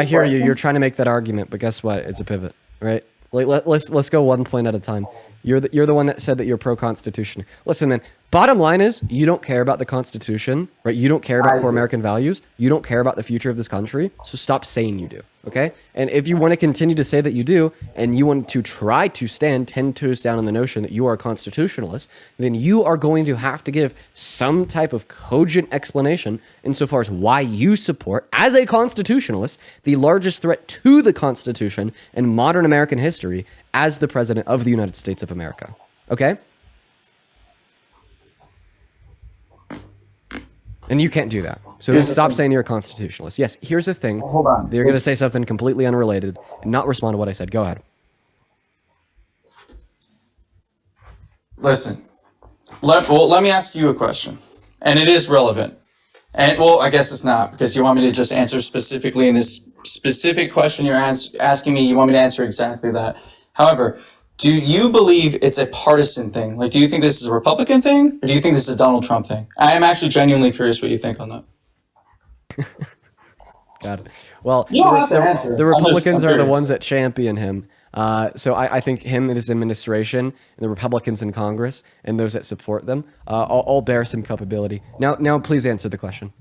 hear you. You're trying to make that argument, but guess what? It's a pivot, right? Let's go one point at a time. You're the one that said that you're pro-Constitution. Listen, man. Bottom line is you don't care about the Constitution, right? You don't care about core American values. You don't care about the future of this country. So stop saying you do, okay? And if you want to continue to say that you do, and you want to try to stand 10 toes down on the notion that you are a constitutionalist, then you are going to have to give some type of cogent explanation insofar as why you support, as a constitutionalist, the largest threat to the Constitution in modern American history as the president of the United States of America, okay? And you can't do that. So stop saying you're a constitutionalist. Yes, here's the thing. Hold on. You're going to say something completely unrelated and not respond to what I said. Go ahead. Listen. Let me ask you a question. And it is relevant. And, well, I guess it's not, because you want me to just answer specifically in this specific question you're asking me. You want me to answer exactly that. However, do you believe it's a partisan thing? Do you think this is a Republican thing, or do you think this is a Donald Trump thing? I am actually genuinely curious what you think on that. Got it. Well, you don't have to answer. The Republicans are the ones that champion him. So I think him and his administration, and the Republicans in Congress, and those that support them, all bear some culpability. Now, please answer the question.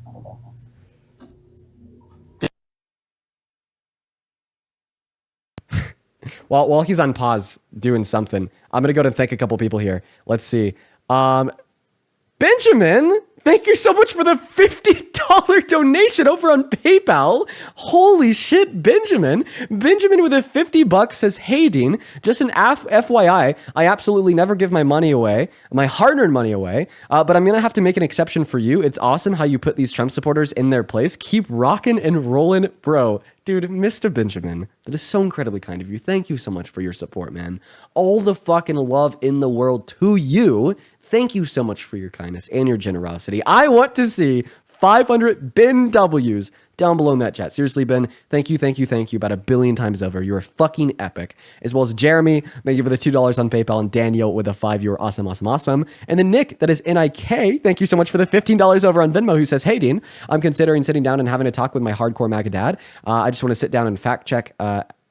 While he's on pause doing something, I'm going to go and thank a couple people here. Let's see. Benjamin, thank you so much for the $50 donation over on PayPal. Holy shit, Benjamin. Benjamin with a $50 says, hey, Dean, just an FYI, I absolutely never give my money away, my hard-earned money away, but I'm going to have to make an exception for you. It's awesome how you put these Trump supporters in their place. Keep rocking and rolling, bro. Dude, Mr. Benjamin, that is so incredibly kind of you. Thank you so much for your support, man. All the fucking love in the world to you. Thank you so much for your kindness and your generosity. I want to see 500 Ben W's down below in that chat. Seriously, Ben, thank you about 1 billion times over. You're fucking epic. As well as Jeremy, thank you for the $2 on PayPal, and Daniel with a 5. You're awesome. And then Nick, that is NIK, thank you so much for the $15 over on Venmo, who says, hey, Dean, I'm considering sitting down and having a talk with my hardcore MAGA dad. I just want to sit down and fact check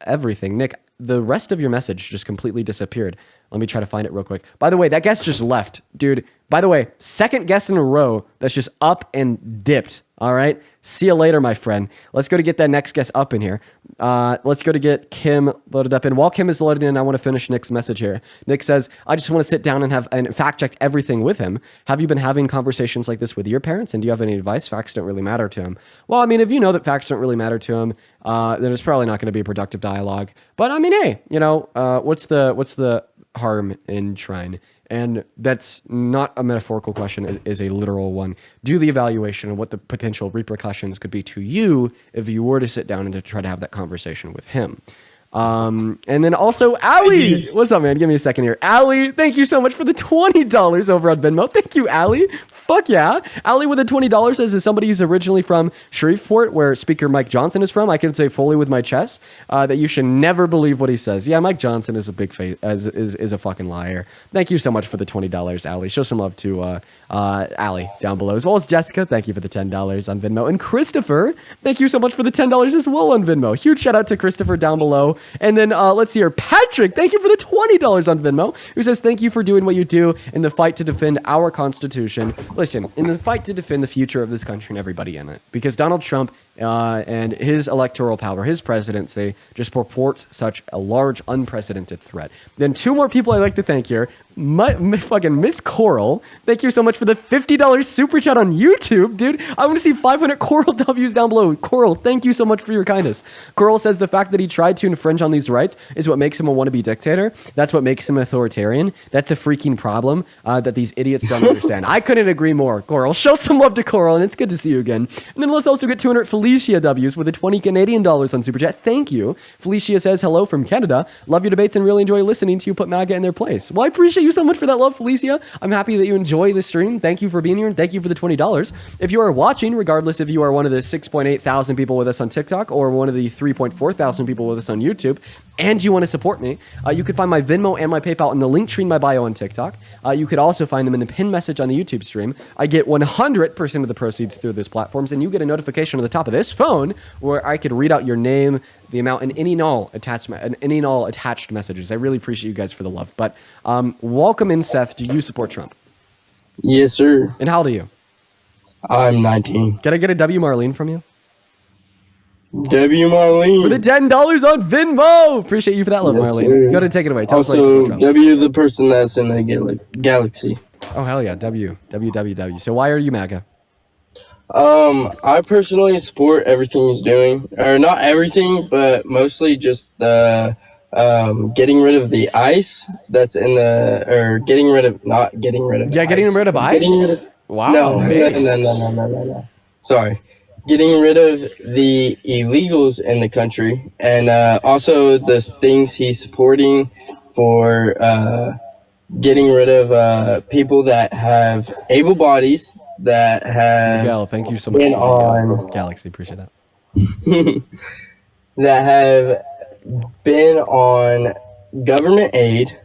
everything. Nick, the rest of your message just completely disappeared. Let me try to find it real quick. By the way, that guest just left. Dude, by the way, second guest in a row that's just up and dipped. All right? See you later, my friend. Let's go to get that next guest up in here. Let's go to get Kim loaded up. And while Kim is loaded in, I want to finish Nick's message here. Nick says, I just want to sit down and fact check everything with him. Have you been having conversations like this with your parents? And do you have any advice? Facts don't really matter to him. Well, I mean, if you know that facts don't really matter to him, then it's probably not going to be a productive dialogue. But I mean, hey, what's the harm in trying? And that's not a metaphorical question, it is a literal one. Do the evaluation of what the potential repercussions could be to you if you were to sit down and to try to have that conversation with him. And then also, Ali, what's up, man? Give me a second here. Ali, thank you so much for the $20 over on Venmo. Thank you, Ali. Fuck yeah. Ali with the $20 says, as somebody who's originally from Shreveport, where Speaker Mike Johnson is from, I can say fully with my chest that you should never believe what he says. Yeah, Mike Johnson is a big face, is a fucking liar. Thank you so much for the $20, Ali. Show some love to Ali down below, as well as Jessica. Thank you for the $10 on Venmo. And Christopher, thank you so much for the $10 as well on Venmo. Huge shout out to Christopher down below. And then let's see here. Patrick, thank you for the $20 on Venmo, who says, thank you for doing what you do in the fight to defend our Constitution. Listen, in the fight to defend the future of this country and everybody in it, because Donald Trump and his electoral power, his presidency, just purports such a large, unprecedented threat. Then 2 more people I'd like to thank here. Fucking Miss Coral, thank you so much for the $50 super chat on YouTube, dude. I want to see 500 Coral W's down below. Coral, thank you so much for your kindness. Coral says the fact that he tried to infringe on these rights is what makes him a wannabe dictator. That's what makes him authoritarian. That's a freaking problem that these idiots don't understand. I couldn't agree more, Coral. Show some love to Coral, and it's good to see you again. And then let's also get 200 Felicia W's with the 20 Canadian dollars on super chat. Thank you. Felicia says, hello from Canada. Love your debates and really enjoy listening to you put MAGA in their place. Well, I appreciate you so much for that love, Felicia. I'm happy that you enjoy the stream. Thank you for being here, and thank you for the $20. If you are watching, regardless if you are one of the 6.8 thousand people with us on TikTok or one of the 3.4 thousand people with us on YouTube, and you want to support me, you could find my Venmo and my PayPal in the link tree in my bio on TikTok. You could also find them in the pinned message on the YouTube stream. I get 100% of the proceeds through those platforms, and you get a notification on the top of this phone where I could read out your name, the amount, and any and all attached messages. I really appreciate you guys for the love. But welcome in, Seth. Do you support Trump? Yes, sir. And how old are you? I'm 19. Can I get a W Marlene from you? W Marlene. For the $10 on Venmo. Appreciate you for that love, Yes, Marlene. sir. Go ahead and take it away. Tell us why you Also, support Trump. W the person that's in the galaxy. Oh, hell yeah. W. So why are you MAGA? I personally support everything he's doing. Or not everything, but mostly just the getting rid of the ice that's in the, or getting rid of, not getting rid of Yeah, getting ice. rid of ice? Getting rid of, Wow. no. Sorry. Getting rid of the illegals in the country, and also the things he's supporting for getting rid of people that have able bodies that have Miguel, thank you so much. been on Galaxy, appreciate that. that have been on government aid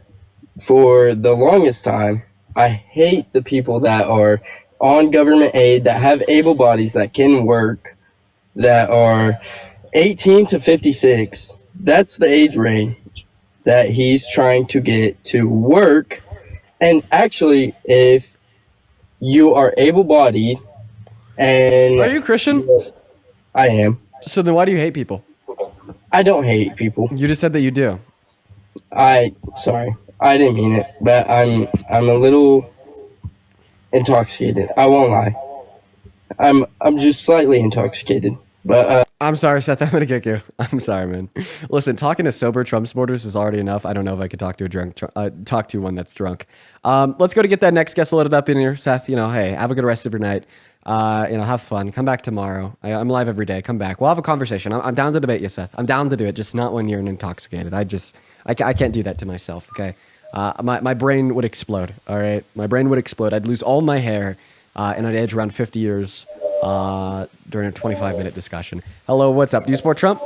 for the longest time. I hate the people that are on government aid that have able bodies that can work, that are 18 to 56. That's the age range that he's trying to get to work. And actually, if you are able-bodied and... Are you Christian? I am. So then why do you hate people? I don't hate people. You just said that you do. Sorry. I didn't mean it, but I'm a little intoxicated. I won't lie. I'm just slightly intoxicated. But I'm sorry, Seth. I'm gonna kick you. I'm sorry, man. Listen, talking to sober Trump supporters is already enough. I don't know if I could talk to one that's drunk. Let's go to get that next guest loaded up in here, Seth. Hey, have a good rest of your night. Have fun. Come back tomorrow. I'm live every day. Come back. We'll have a conversation. I'm down to debate you, Seth. I'm down to do it, just not when you're intoxicated. I can't do that to myself, okay? My brain would explode, all right? My brain would explode. I'd lose all my hair, and I'd age around 50 years during a 25-minute discussion. Hello, what's up? Do you support Trump?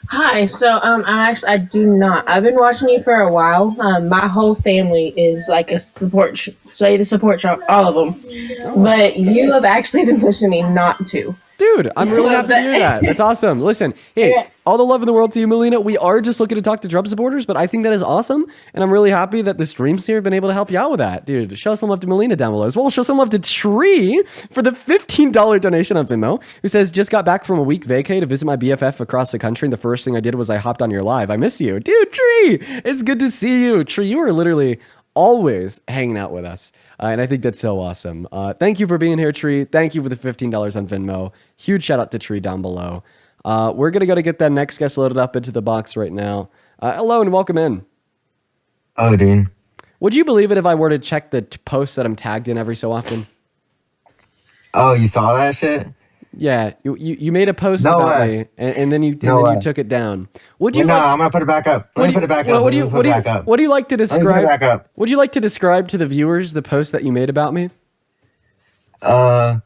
Hi. So I do not. I've been watching you for a while. My whole family is like a support. The support Trump, all of them. But you have actually been pushing me not to. Dude, I'm really happy to hear that. That's awesome. Listen, hey, all the love in the world to you, Melina. We are just looking to talk to Trump supporters, but I think that is awesome. And I'm really happy that the streams here have been able to help you out with that. Dude, show some love to Melina down below as well. Show some love to Tree for the $15 donation on Venmo, who says, just got back from a week vacay to visit my BFF across the country. And the first thing I did was I hopped on your live. I miss you. Dude, Tree, it's good to see you. Tree, you are literally always hanging out with us. And I think that's so awesome. Thank you for being here, Tree. Thank you for the $15 on Venmo. Huge shout out to Tree down below. We're going to go to get that next guest loaded up into the box right now. Hello and welcome in. Oh, Dean. Would you believe it if I were to check the posts that I'm tagged in every so often? Oh, you saw that shit? Yeah, you made a post about me, and then you took it down. Would you? No, I'm gonna put it back up. Let me put it back up. What do you like to describe? Let me put it back up. Would you like to describe to the viewers the post that you made about me? Go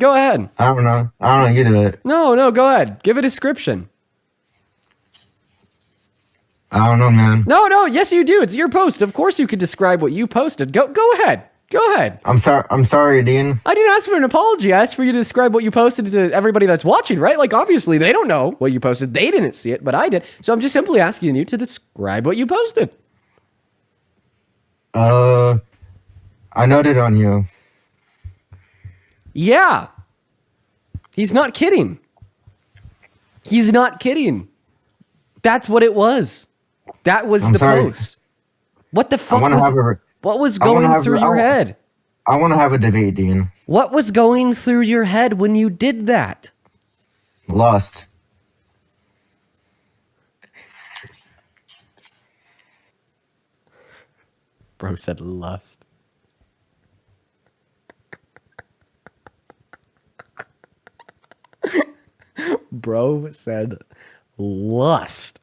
ahead. I don't know. You do it. No, go ahead. Give a description. I don't know, man. No, yes you do. It's your post. Of course you could describe what you posted. Go ahead. Go ahead. I'm sorry, Dean. I didn't ask for an apology. I asked for you to describe what you posted to everybody that's watching, right? Like, obviously, they don't know what you posted. They didn't see it, but I did. So I'm just simply asking you to describe what you posted. I noted on you. Yeah. He's not kidding. He's not kidding. That's what it was. That was the post. What the fuck what was going through your head? I want to have a debate, Dean. What was going through your head when you did that? Lust. Bro said lust. Bro said lust.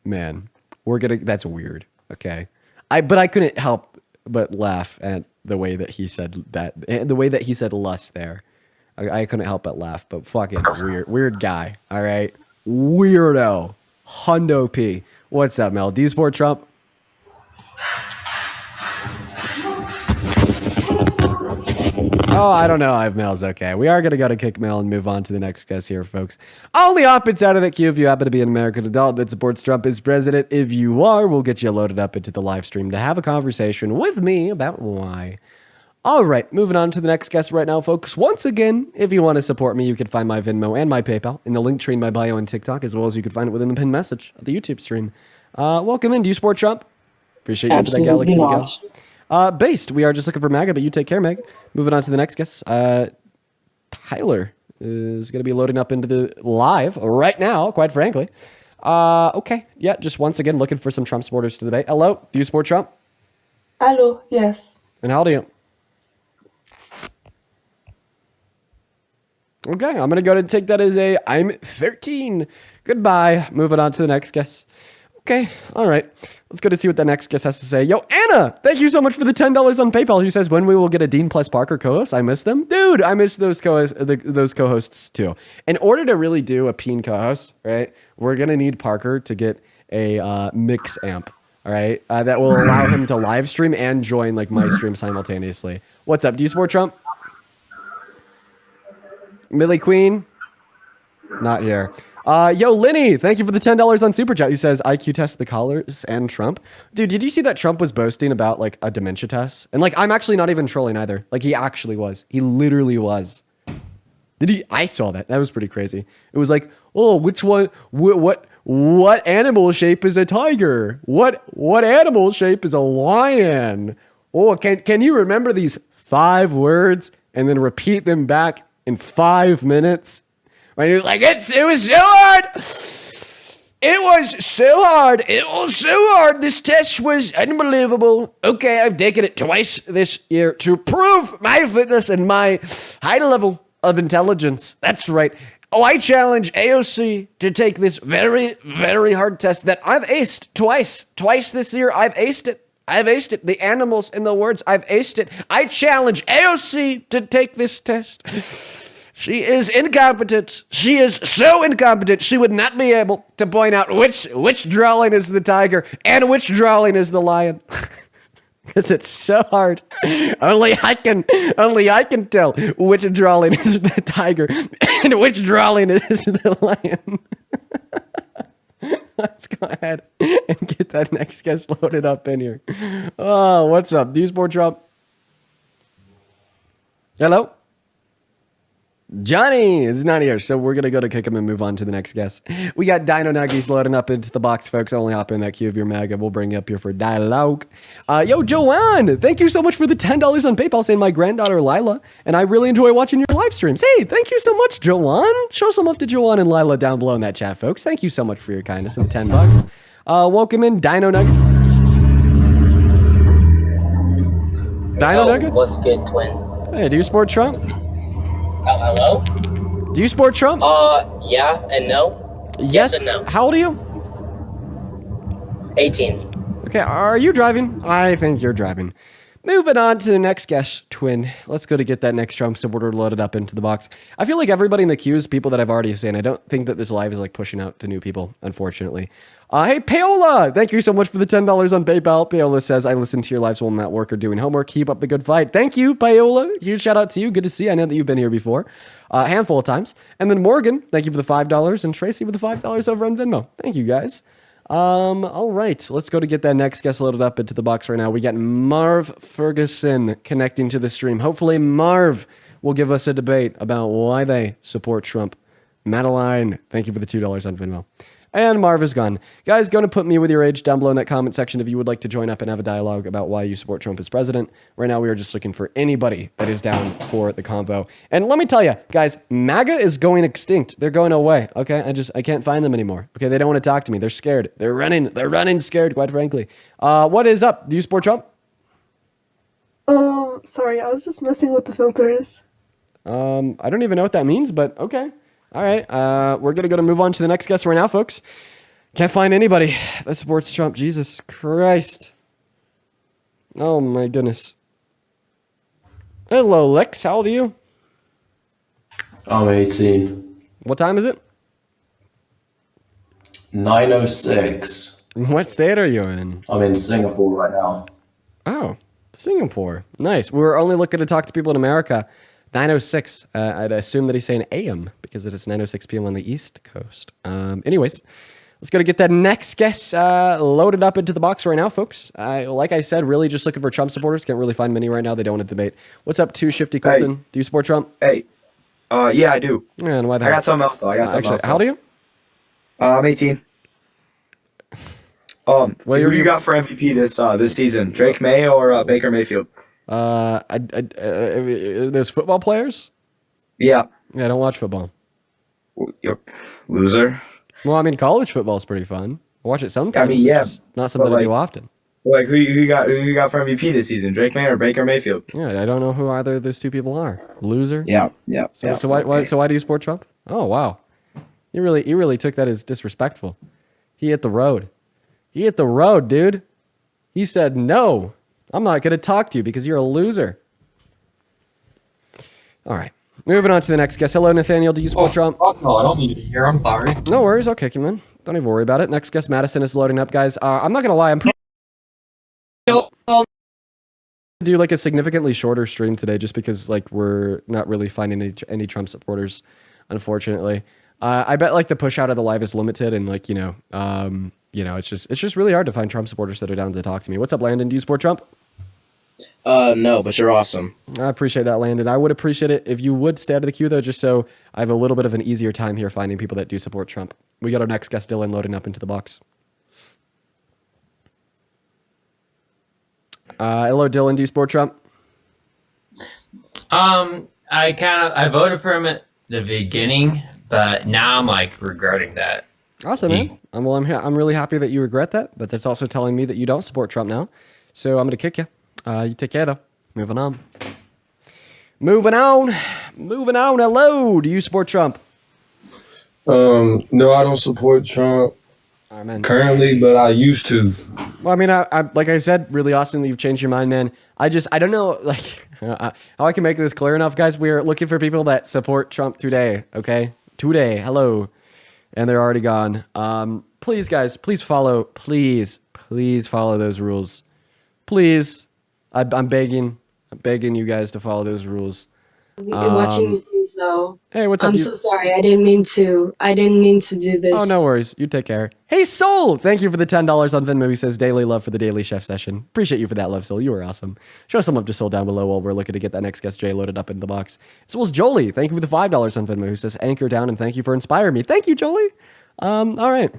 Man, that's weird. Okay. But I couldn't help but laugh at the way that he said that, and the way that he said lust there. I couldn't help but laugh, but fucking weird guy. All right. Weirdo. Hundo P. What's up, Mel? Do you support Trump? Oh, I don't know if Mel's okay. We are going to go to kick Mel and move on to the next guest here, folks. On the opposite side of that queue, if you happen to be an American adult that supports Trump as president, if you are, we'll get you loaded up into the live stream to have a conversation with me about why. All right, moving on to the next guest right now, folks. Once again, if you want to support me, you can find my Venmo and my PayPal in the link tree in my bio and TikTok, as well as you can find it within the pinned message of the YouTube stream. Welcome in. Do you support Trump? Appreciate you for that, Galaxy Miguel. Based, we are just looking for Maga, but you take care, Meg. Moving on to the next guest. Tyler is going to be loading up into the live right now, quite frankly. Okay. Yeah, just once again, looking for some Trump supporters to debate. Hello, do you support Trump? Hello, yes. And how old are you? Okay, I'm going to go ahead and take that as I'm 13. Goodbye. Moving on to the next guest. Okay, all right. Let's go to see what the next guest has to say. Yo, Anna, thank you so much for the $10 on PayPal. Who says when we will get a Dean plus Parker co-host? I miss them. Dude, I miss those co-hosts too. In order to really do a peen co-host, right, we're going to need Parker to get a mix amp, all right, that will allow him to live stream and join like my stream simultaneously. What's up? Do you support Trump? Millie Queen? Not here. Yo, Lenny, thank you for the $10 on Super Chat. Who says IQ test the callers and Trump. Dude, did you see that Trump was boasting about like a dementia test? And like, I'm actually not even trolling either. Like, he actually was. He literally was. Did he? I saw that. That was pretty crazy. It was like, oh, which one? What animal shape is a tiger? What animal shape is a lion? Oh, can you remember these 5 words and then repeat them back in 5 minutes? Right? He was like, it was so hard. It was so hard. It was so hard. This test was unbelievable. Okay, I've taken it twice this year to prove my fitness and my high level of intelligence. That's right. Oh, I challenge AOC to take this very, very hard test that I've aced twice. Twice this year, I've aced it. I've aced it. The animals in the words, I've aced it. I challenge AOC to take this test. She is incompetent. She is so incompetent, she would not be able to point out which drawing is the tiger and which drawing is the lion. Because it's so hard. Only I can tell which drawing is the tiger and which drawing is the lion. Let's go ahead and get that next guest loaded up in here. Oh, what's up? Do you support Trump? Hello? Johnny is not here, so we're going to go to kick him and move on to the next guest. We got Dino Nuggies loading up into the box, folks. Only hop in that queue of your Maga. We'll bring you up here for dialogue. Yo, Joanne, thank you so much for the $10 on PayPal, saying my granddaughter, Lila, and I really enjoy watching your live streams. Hey, thank you so much, Joanne. Show some love to Joanne and Lila down below in that chat, folks. Thank you so much for your kindness and the $10. Welcome in, Dino Nuggets. Dino Nuggets? What's good, twin? Hey, do you support Trump? Hello? Do you support Trump? Yeah and no. Yes and no. How old are you? 18. Okay, are you driving? I think you're driving. Moving on to the next guest, twin. Let's go to get that next Trump supporter loaded up into the box. I feel like everybody in the queue is people that I've already seen. I don't think that this live is like pushing out to new people, unfortunately. Hey, Paola! Thank you so much for the $10 on PayPal. Paola says, I listen to your lives while I'm at work or doing homework. Keep up the good fight. Thank you, Paola. Huge shout out to you. Good to see you. I know that you've been here before. A handful of times. And then Morgan, thank you for the $5. And Tracy with the $5 over on Venmo. Thank you, guys. All right. Let's go to get that next guest loaded up into the box right now. We got Marv Ferguson connecting to the stream. Hopefully Marv will give us a debate about why they support Trump. Madeline, thank you for the $2 on Venmo. And Marv is gone. Guys, go and put me with your age down below in that comment section if you would like to join up and have a dialogue about why you support Trump as president. Right now, we are just looking for anybody that is down for the convo. And let me tell you, guys, MAGA is going extinct. They're going away. Okay, I can't find them anymore. Okay, they don't want to talk to me. They're scared. They're running scared, quite frankly. What is up? Do you support Trump? Sorry, I was just messing with the filters. I don't even know what that means, but okay. All right, we're going to move on to the next guest right now, folks. Can't find anybody that supports Trump. Jesus Christ. Oh, my goodness. Hello, Lex. How old are you? I'm 18. What time is it? 9:06. What state are you in? I'm in Singapore right now. Oh, Singapore. Nice. We're only looking to talk to people in America. 9:06. I'd assume that he's saying AM because it is 9:06 p.m. on the East Coast. Anyways, let's go to get that next guest loaded up into the box right now, folks. Like I said, really just looking for Trump supporters. Can't really find many right now. They don't want to debate. What's up, Too Shifty Colton? Hey. Do you support Trump? Hey. Yeah, I do. Yeah, and why the I hell? got something else, though. How old are you? I'm 18. Who do you got for MVP this season? Drake May or Baker Mayfield? There's football players? Yeah. Yeah, I don't watch football. You're loser. Well, I mean, college football is pretty fun. I watch it sometimes. I mean, yeah. It's just not something I do often. Like, who you got for MVP this season? Drake May or Baker Mayfield? Yeah, I don't know who either of those two people are. Loser? Yeah. So why do you support Trump? Oh, wow. You really took that as disrespectful. He hit the road. He hit the road, dude. He said, no, I'm not going to talk to you because you're a loser. All right. Moving on to the next guest. Hello, Nathaniel. Do you support Trump? Fuck no, I don't need to be here. I'm sorry. No worries. I'll kick him in. Don't even worry about it. Next guest, Madison, is loading up, guys. I'm not going to lie. I'm do like a significantly shorter stream today just because like we're not really finding any Trump supporters, unfortunately. I bet like the push out of the live is limited and like, it's just really hard to find Trump supporters that are down to talk to me. What's up, Landon? Do you support Trump? No, but you're awesome. I appreciate that, Landon. I would appreciate it if you would stay out of the queue, though, just so I have a little bit of an easier time here finding people that do support Trump. We got our next guest, Dylan, loading up into the box. Hello, Dylan. Do you support Trump? I voted for him at the beginning, but now I'm like regretting that. Awesome, man. Well, I'm really happy that you regret that, but that's also telling me that you don't support Trump now. So I'm gonna kick you. You take care though. Moving on. Moving on. Moving on. Hello. Do you support Trump? No, I don't support Trump currently, but I used to. Well, I mean, I like I said, really awesome that you've changed your mind, man. I don't know, like, how I can make this clear enough, guys. We're looking for people that support Trump today, okay? Today, hello. And they're already gone. Please, guys, please follow those rules. Please. I'm begging you guys to follow those rules. Watching your things though. Hey, what's up? I'm so sorry. I didn't mean to do this. Oh, no worries. You take care. Hey, Soul! Thank you for the $10 on Venmo. He says daily love for the Daily Chef session. Appreciate you for that love, Soul. You were awesome. Show some love to Soul down below while we're looking to get that next guest Jay loaded up in the box. As well as Jolie. Thank you for the $5 on Venmo. Who says anchor down and thank you for inspiring me. Thank you, Jolie. All right.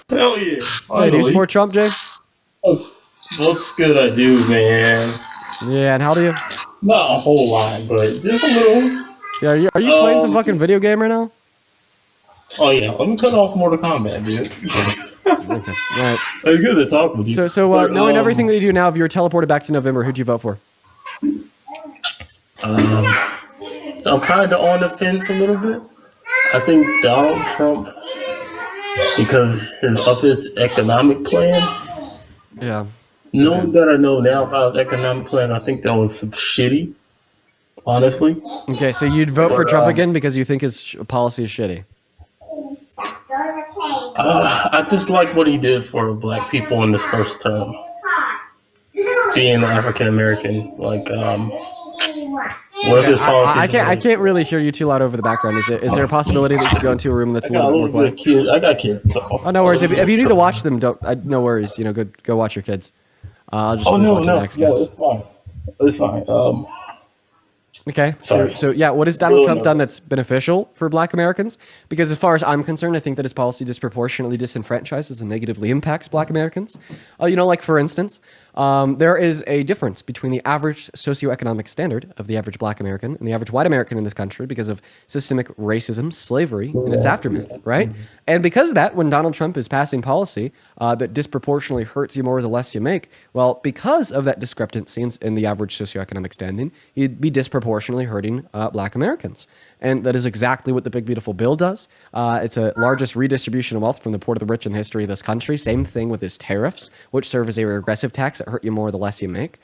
Hell yeah. Hey, do you support Trump, Jay? Oh, what's good I do, man? Yeah, and how do you? Not a whole lot, but just a little. Yeah, are you playing some fucking video game right now? Oh yeah, let me cut off Mortal Kombat, dude. Okay, all right. It's good to talk with you. So knowing everything that you do now, if you were teleported back to November, who'd you vote for? So I'm kind of on the fence a little bit. I think Donald Trump, because of his economic plan. Yeah. Knowing that I know now about his economic plan, I think that was some shitty. Honestly. Okay, so you'd vote for Trump again because you think his policy is shitty. I just like what he did for black people in his first term. Being African American, like what his policies. I can't really hear you too loud over the background. Is there a possibility that you should go into a room that's a little bit more quiet? I got kids. So. Oh, no worries. If you need to watch them, no worries. You know, go watch your kids. I'll just watch the next guest. It's fine. It's fine. Okay. Sorry. So yeah, what has Donald Trump done that's beneficial for Black Americans? Because as far as I'm concerned, I think that his policy disproportionately disenfranchises and negatively impacts Black Americans. Like for instance, there is a difference between the average socioeconomic standard of the average Black American and the average white American in this country because of systemic racism, slavery, and its aftermath, right? And because of that, when Donald Trump is passing policy that disproportionately hurts you more the less you make, well, because of that discrepancy in the average socioeconomic standing, he'd be disproportionately hurting Black Americans. And that is exactly what the Big Beautiful Bill does. It's a largest redistribution of wealth from the poor to the rich in the history of this country. Same thing with his tariffs, which serve as a regressive tax that hurt you more the less you make,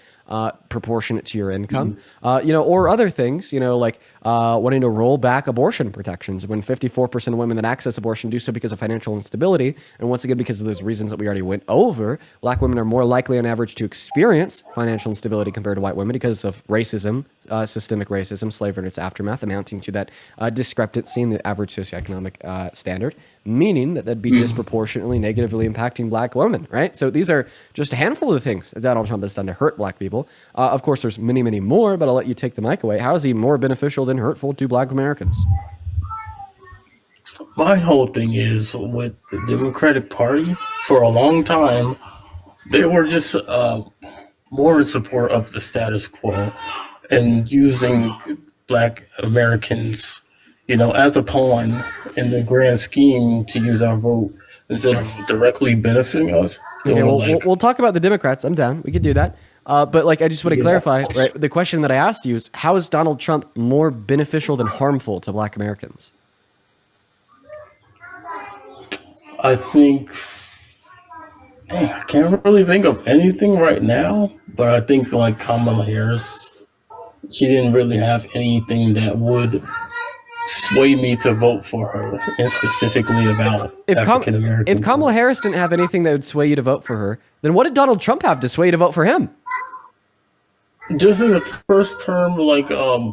proportionate to your income. Or other things, like wanting to roll back abortion protections when 54% of women that access abortion do so because of financial instability. And once again, because of those reasons that we already went over, Black women are more likely on average to experience financial instability compared to white women because of racism, systemic racism, slavery and its aftermath, amounting to that discrepancy in the average socioeconomic standard, meaning that that'd be disproportionately negatively impacting Black women, right? So these are just a handful of the things that Donald Trump has done to hurt Black people. Of course, there's many, many more, but I'll let you take the mic away. How is he more beneficial than hurtful to Black Americans? My whole thing is with the Democratic Party, for a long time, they were just more in support of the status quo and using Black Americans, as a pawn in the grand scheme to use our vote instead of directly benefiting us. Okay, we'll talk about the Democrats. I'm down. We could do that. But I just want to clarify, right? The question that I asked you is, how is Donald Trump more beneficial than harmful to Black Americans? I think, I can't really think of anything right now, but I think like Kamala Harris, she didn't really have anything that would sway me to vote for her, and specifically about African Americans. If Kamala Harris didn't have anything that would sway you to vote for her, then what did Donald Trump have to sway you to vote for him? Just in the first term,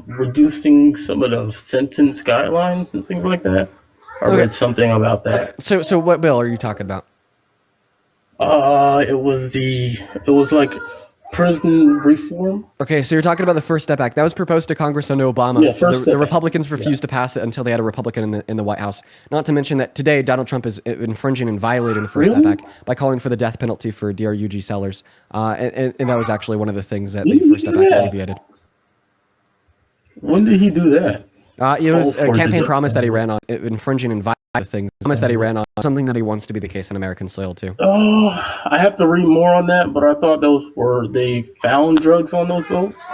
reducing some of the sentence guidelines and things like that. I read something about that. So what bill are you talking about? It was like prison reform. Okay, so you're talking about the First Step Act. That was proposed to Congress under Obama. Yeah, the Republicans refused to pass it until they had a Republican in the White House. Not to mention that today Donald Trump is infringing and violating the First Step Act by calling for the death penalty for DRUG sellers. And that was actually one of the things that the First Step Act alleviated. When did he do that? It was a for campaign the- promise that he ran on, infringing and violating things. Promise that he ran on something that he wants to be the case on American soil too. Oh, I have to read more on that, but I thought they found drugs on those boats.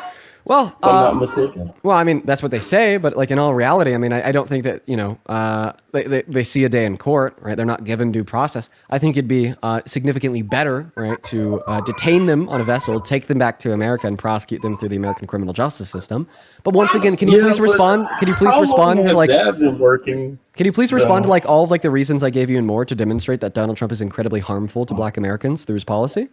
Well, if I'm not mistaken. Well, I mean, that's what they say, but like in all reality, I mean, I don't think that, they see a day in court, right? They're not given due process. I think it'd be significantly better, right, to detain them on a vessel, take them back to America and prosecute them through the American criminal justice system. But once again, can you please respond? Can you please respond to like that been working? Can you please respond to like all of like the reasons I gave you and more to demonstrate that Donald Trump is incredibly harmful to Black Americans through his policy?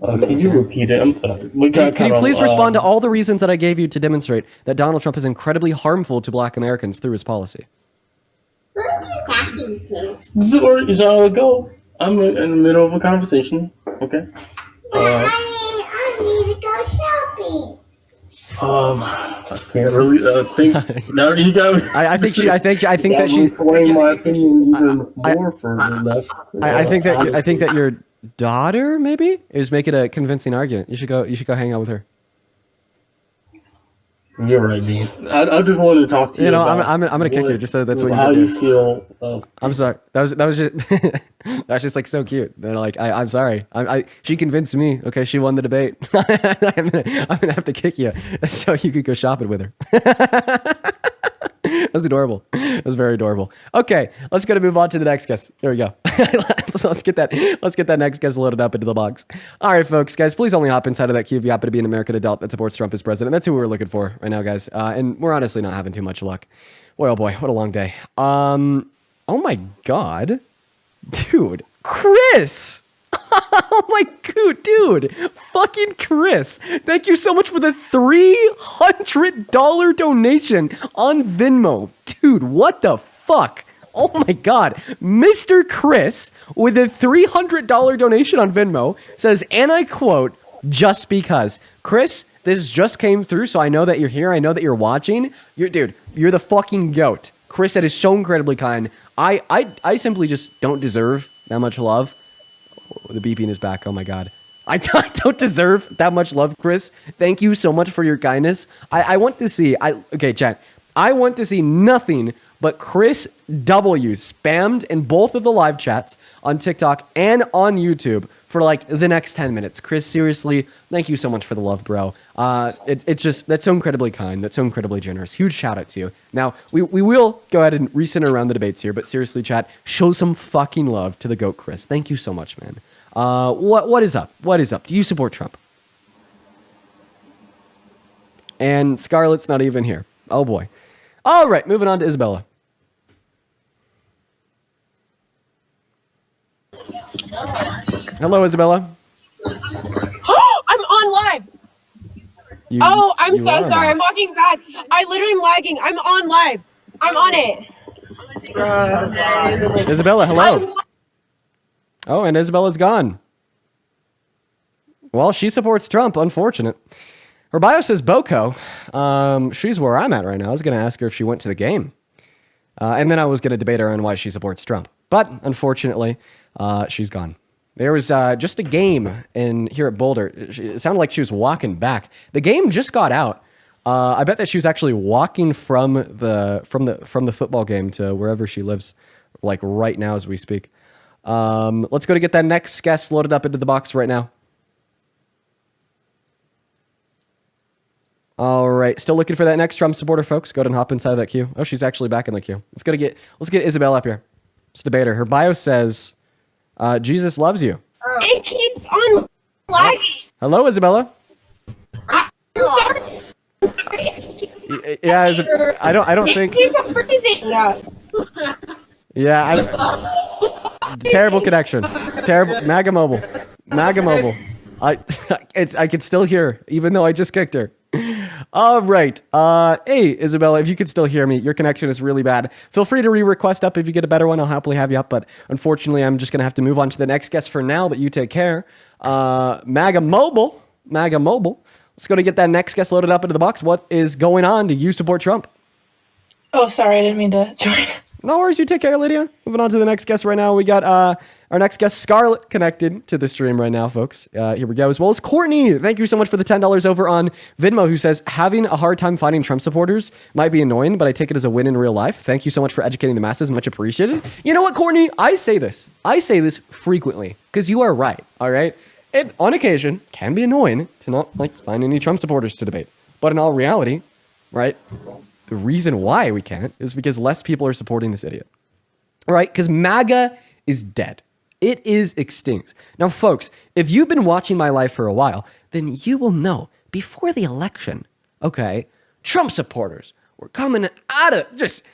Can you repeat it? I'm sorry. Can you please respond to all the reasons that I gave you to demonstrate that Donald Trump is incredibly harmful to Black Americans through his policy? What are you talking to? Zara, go. I'm in the middle of a conversation. Okay. I need to go shopping. I can't really think. Now you got me. I think that she. Flame my opinion even more further left. I think that your daughter maybe is making a convincing argument. You should go hang out with her. You're right, Dean. I just wanted to talk to you. I'm gonna kick you just so that's what you how do. you feel. I'm sorry. That was just that's just like so cute. They're like, I'm sorry. She convinced me. Okay, she won the debate. I'm gonna have to kick you so you could go shopping with her. That's adorable. That's very adorable. Okay, let's go to move on to the next guest. There we go. let's get that next guest loaded up into the box. All right, folks, guys, please only hop inside of that queue if you happen to be an American adult that supports Trump as president. That's who we're looking for right now, guys. And we're honestly not having too much luck. Boy, oh boy, what a long day. Oh my God, dude, Chris. Oh my god, dude. Fucking Chris. Thank you so much for the $300 donation on Venmo. Dude, what the fuck? Oh my god. Mr. Chris with a $300 donation on Venmo says, and I quote, just because. Chris, this just came through, so I know that you're here. I know that you're watching. Dude, you're the fucking goat. Chris, that is so incredibly kind. I simply just don't deserve that much love. The beeping is back. Oh my god. I don't deserve that much love, Chris. Thank you so much for your kindness. I want to see, okay, chat. I want to see nothing but Chris W spammed in both of the live chats on TikTok and on YouTube for like the next 10 minutes. Chris, seriously, thank you so much for the love, bro. It's just, that's so incredibly kind. That's so incredibly generous. Huge shout out to you. Now, we will go ahead and recenter around the debates here, but seriously, chat, show some fucking love to the GOAT, Chris. Thank you so much, man. What is up? What is up? Do you support Trump? And Scarlett's not even here. Oh boy. All right, moving on to Isabella. Hello, Isabella. Oh, I'm on live. I'm so sorry. I'm walking back. I literally am lagging. I'm on live. I'm on it. Isabella, hello. Oh, and Isabella's gone. Well, she supports Trump. Unfortunate. Her bio says Boko. She's where I'm at right now. I was going to ask her if she went to the game. And then I was going to debate her on why she supports Trump. But unfortunately, she's gone. There was just a game here at Boulder. It sounded like she was walking back. The game just got out. I bet that she was actually walking from the football game to wherever she lives, like right now as we speak. Let's go to get that next guest loaded up into the box right now. All right, still looking for that next Trump supporter, folks. Go ahead and hop inside of that queue. Oh, she's actually back in the queue. Let's get Isabel up here. Let's debate her. Her bio says, Jesus loves you. It keeps on lagging. Hello, Isabella. I'm sorry. Yeah, I don't think. It keeps on freezing. Yeah, terrible connection. Terrible. Maga mobile. I can still hear her, even though I just kicked her. All right. Hey, Isabella, if you can still hear me, your connection is really bad. Feel free to re-request up if you get a better one. I'll happily have you up, but unfortunately, I'm just going to have to move on to the next guest for now, but you take care. Maga mobile. Let's go to get that next guest loaded up into the box. What is going on? Do you support Trump? Oh, sorry, I didn't mean to join. No worries. You take care, Lydia. Moving on to the next guest right now. We got our next guest, Scarlett, connected to the stream right now, folks. Here we go. As well as Courtney. Thank you so much for the $10 over on Venmo, who says, having a hard time finding Trump supporters might be annoying, but I take it as a win in real life. Thank you so much for educating the masses. Much appreciated. You know what, Courtney? I say this frequently because you are right. All right. It, on occasion, can be annoying to not find any Trump supporters to debate. But in all reality, right, the reason why we can't is because less people are supporting this idiot. Right? Because MAGA is dead. It is extinct. Now, folks, if you've been watching my life for a while, then you will know before the election, okay, Trump supporters were coming out of just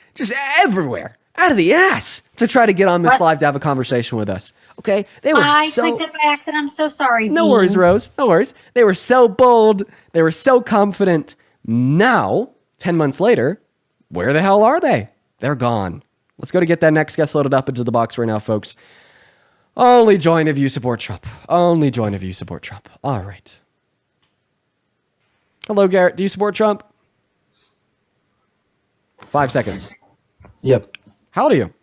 everywhere, out of the ass to try to get on this live to have a conversation with us. Okay? They were I clicked it by accident. I'm so sorry, No Dean. worries, Rose. No worries. They were so bold. They were so confident. Now, 10 months later, where the hell are they? They're gone. Let's go to get that next guest loaded up into the box right now, folks. Only join if you support Trump. Only join if you support Trump. All right. Hello, Garrett. Do you support Trump? 5 seconds. Yep. How old are you?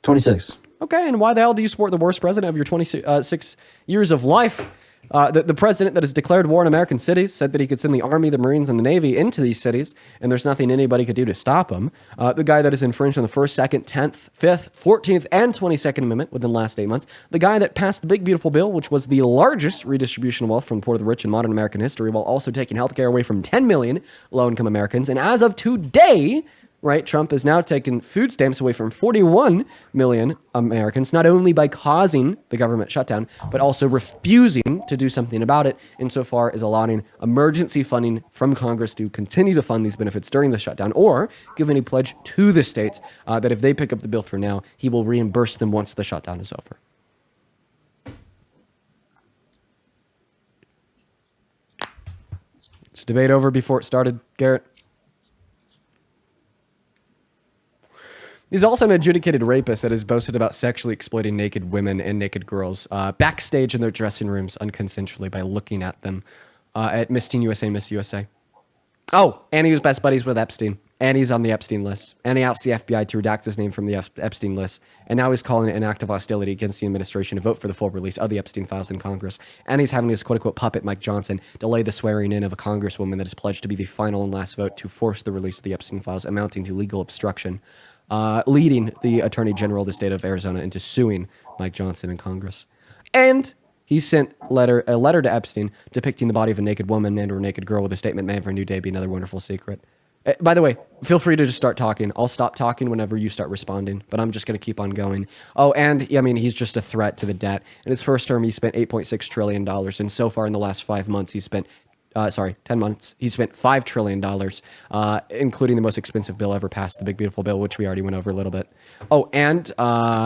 26. Okay, and why the hell do you support the worst president of your 26 years of life? The president that has declared war on American cities, said that he could send the Army, the Marines, and the Navy into these cities, and there's nothing anybody could do to stop him. The guy that has infringed on the 1st, 2nd, 10th, 5th, 14th, and 22nd Amendment within the last 8 months. The guy that passed the Big Beautiful Bill, which was the largest redistribution of wealth from the poor to the rich in modern American history, while also taking healthcare away from 10 million low-income Americans. And as of today, right, Trump has now taken food stamps away from 41 million Americans, not only by causing the government shutdown, but also refusing to do something about it insofar as allowing emergency funding from Congress to continue to fund these benefits during the shutdown, or giving a pledge to the states that if they pick up the bill for now, he will reimburse them once the shutdown is over. Is debate over before it started, Garrett? He's also an adjudicated rapist that has boasted about sexually exploiting naked women and naked girls backstage in their dressing rooms unconsensually by looking at them at Miss Teen USA, Miss USA. Oh, and he was best buddies with Epstein. And he's on the Epstein list. And he asked the FBI to redact his name from the Epstein list. And now he's calling it an act of hostility against the administration to vote for the full release of the Epstein files in Congress. And he's having his quote-unquote puppet, Mike Johnson, delay the swearing in of a congresswoman that is pledged to be the final and last vote to force the release of the Epstein files, amounting to legal obstruction, leading the Attorney General of the state of Arizona into suing Mike Johnson in Congress. And he sent a letter to Epstein depicting the body of a naked woman and or naked girl with a statement, "May every new day be another wonderful secret." By the way, feel free to just start talking. I'll stop talking whenever you start responding, but I'm just going to keep on going. Oh, and I mean, he's just a threat to the debt. In his first term, he spent $8.6 trillion. And so far in the last 5 months, 10 months, he spent $5 trillion, including the most expensive bill ever passed, the Big Beautiful Bill, which we already went over a little bit. Oh, and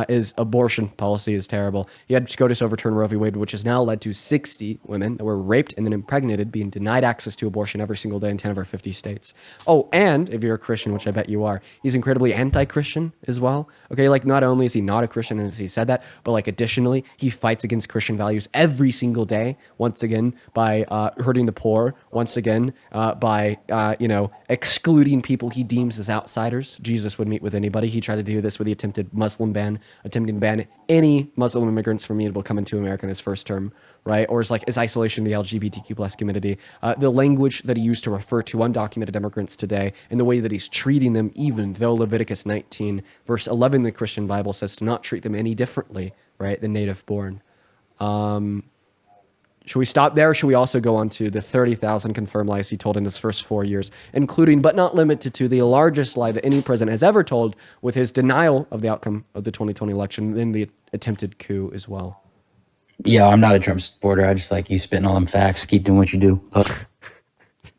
his abortion policy is terrible. He had SCOTUS overturn Roe v. Wade, which has now led to 60 women that were raped and then impregnated being denied access to abortion every single day in 10 of our 50 states. Oh, and if you're a Christian, which I bet you are, he's incredibly anti-Christian as well. Okay, like not only is he not a Christian and he said that, but like additionally, he fights against Christian values every single day, once again, by hurting the poor, once again, by excluding people he deems as outsiders. Jesus would meet with anybody. He tried to do this with the attempted Muslim ban, attempting to ban any Muslim immigrants from being able to come into America in his first term, right? Or his isolation of the LGBTQ plus community. The language that he used to refer to undocumented immigrants today, and the way that he's treating them, even though Leviticus 19, verse 11, the Christian Bible says to not treat them any differently, right, than native born. Should we stop there, or should we also go on to the 30,000 confirmed lies he told in his first 4 years, including but not limited to the largest lie that any president has ever told with his denial of the outcome of the 2020 election and the attempted coup as well? Yeah, I'm not a Trump supporter. I just like you spitting all them facts. Keep doing what you do.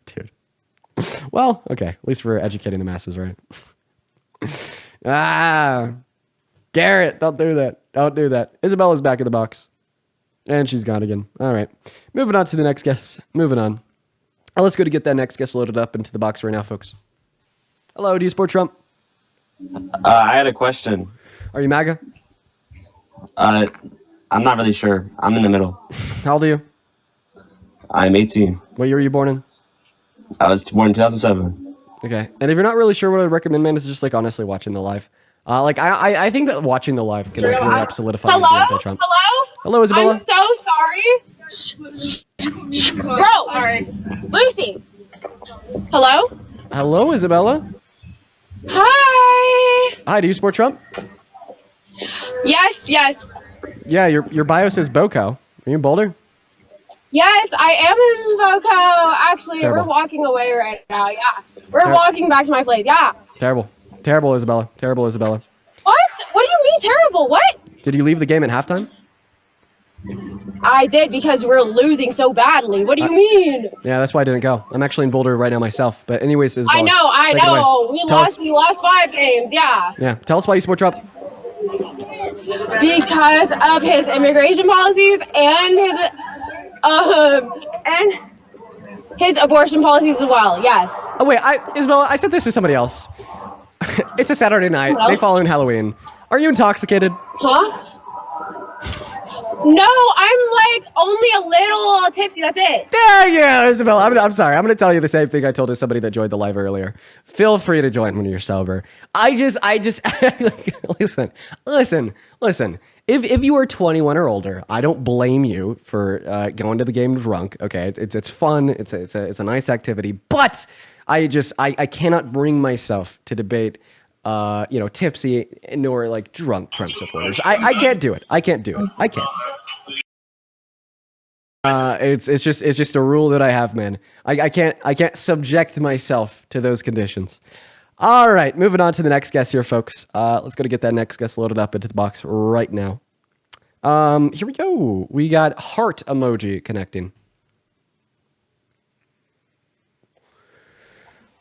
Dude. Well, okay. At least we're educating the masses, right? Garrett, don't do that. Don't do that. Isabella's back in the box. And she's gone again. All right. Moving on to the next guest. Moving on. Let's go to get that next guest loaded up into the box right now, folks. Hello, do you support Trump? I had a question. Are you MAGA? I'm not really sure. I'm in the middle. How old are you? I'm 18. What year were you born in? I was born in 2007. Okay. And if you're not really sure what I'd recommend, man, is just like honestly watching the live. Like I think that watching the live can like really help solidify the anti-Trump. Hello, Isabella. I'm so sorry. Bro, alright. Lucy. Hello? Hello, Isabella. Hi. Hi, do you support Trump? Yes. Yeah, your bio says Boco. Are you in Boulder? Yes, I am in Voco. Actually, Terrible. we're walking away right now. Yeah. We're walking back to my place. Yeah. Terrible, Isabella. Terrible, Isabella. What? What do you mean terrible? What? Did you leave the game at halftime? I did because we're losing so badly. What do you mean? Yeah, that's why I didn't go. I'm actually in Boulder right now myself. But anyways, Isabella. I take it away. know. We Tell lost us- the last 5 games. Yeah. Yeah, tell us why you support Trump. Because of his immigration policies and his abortion policies as well. Yes. Oh wait, Isabella, I said this to somebody else. It's a Saturday night. What They else? following Halloween. Are you intoxicated? Huh? No, I'm like only a little tipsy. That's it. Yeah, Isabella. I'm sorry. I'm going to tell you the same thing I told to somebody that joined the live earlier. Feel free to join when you're sober. I just listen. If you are 21 or older, I don't blame you for going to the game drunk. Okay, it's fun. It's a nice activity. But I cannot bring myself to debate. Tipsy nor like drunk Trump supporters. I can't do it. I can't. It's just a rule that I have, man. I can't subject myself to those conditions. All right, moving on to the next guest here, folks. Let's go to get that next guest loaded up into the box right now. Here we go. We got heart emoji connecting.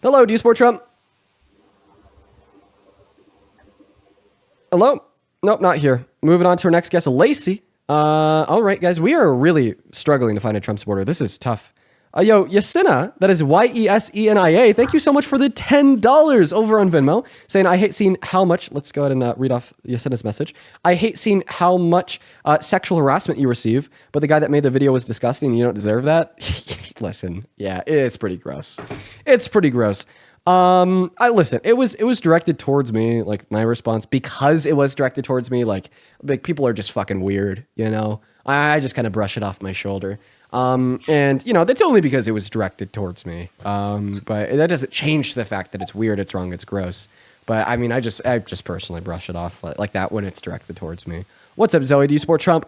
Hello, do you support Trump? Hello? Nope, not here. Moving on to our next guest, Lacey. All right, guys, we are really struggling to find a Trump supporter. This is tough. Yesenia, that is Yesenia. Thank you so much for the $10 over on Venmo. Saying, I hate seeing how much, let's go ahead and read off Yesenia's message. I hate seeing how much sexual harassment you receive, but the guy that made the video was disgusting. You don't deserve that. Listen, yeah, it's pretty gross. It was directed towards me, like my response, because it was directed towards me, like people are just fucking weird, you know? I just kind of brush it off my shoulder. And that's only because it was directed towards me. But that doesn't change the fact that it's weird, it's wrong, it's gross. But I mean, I just personally brush it off like that when it's directed towards me. What's up, Zoe? Do you support Trump?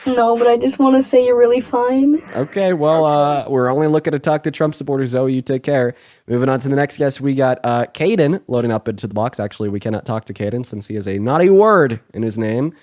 No, but I just want to say you're really fine. Okay, well, we're only looking to talk to Trump supporters, Zoe. You take care. Moving on to the next guest, we got Caden loading up into the box. Actually, we cannot talk to Caden since he has a naughty word in his name.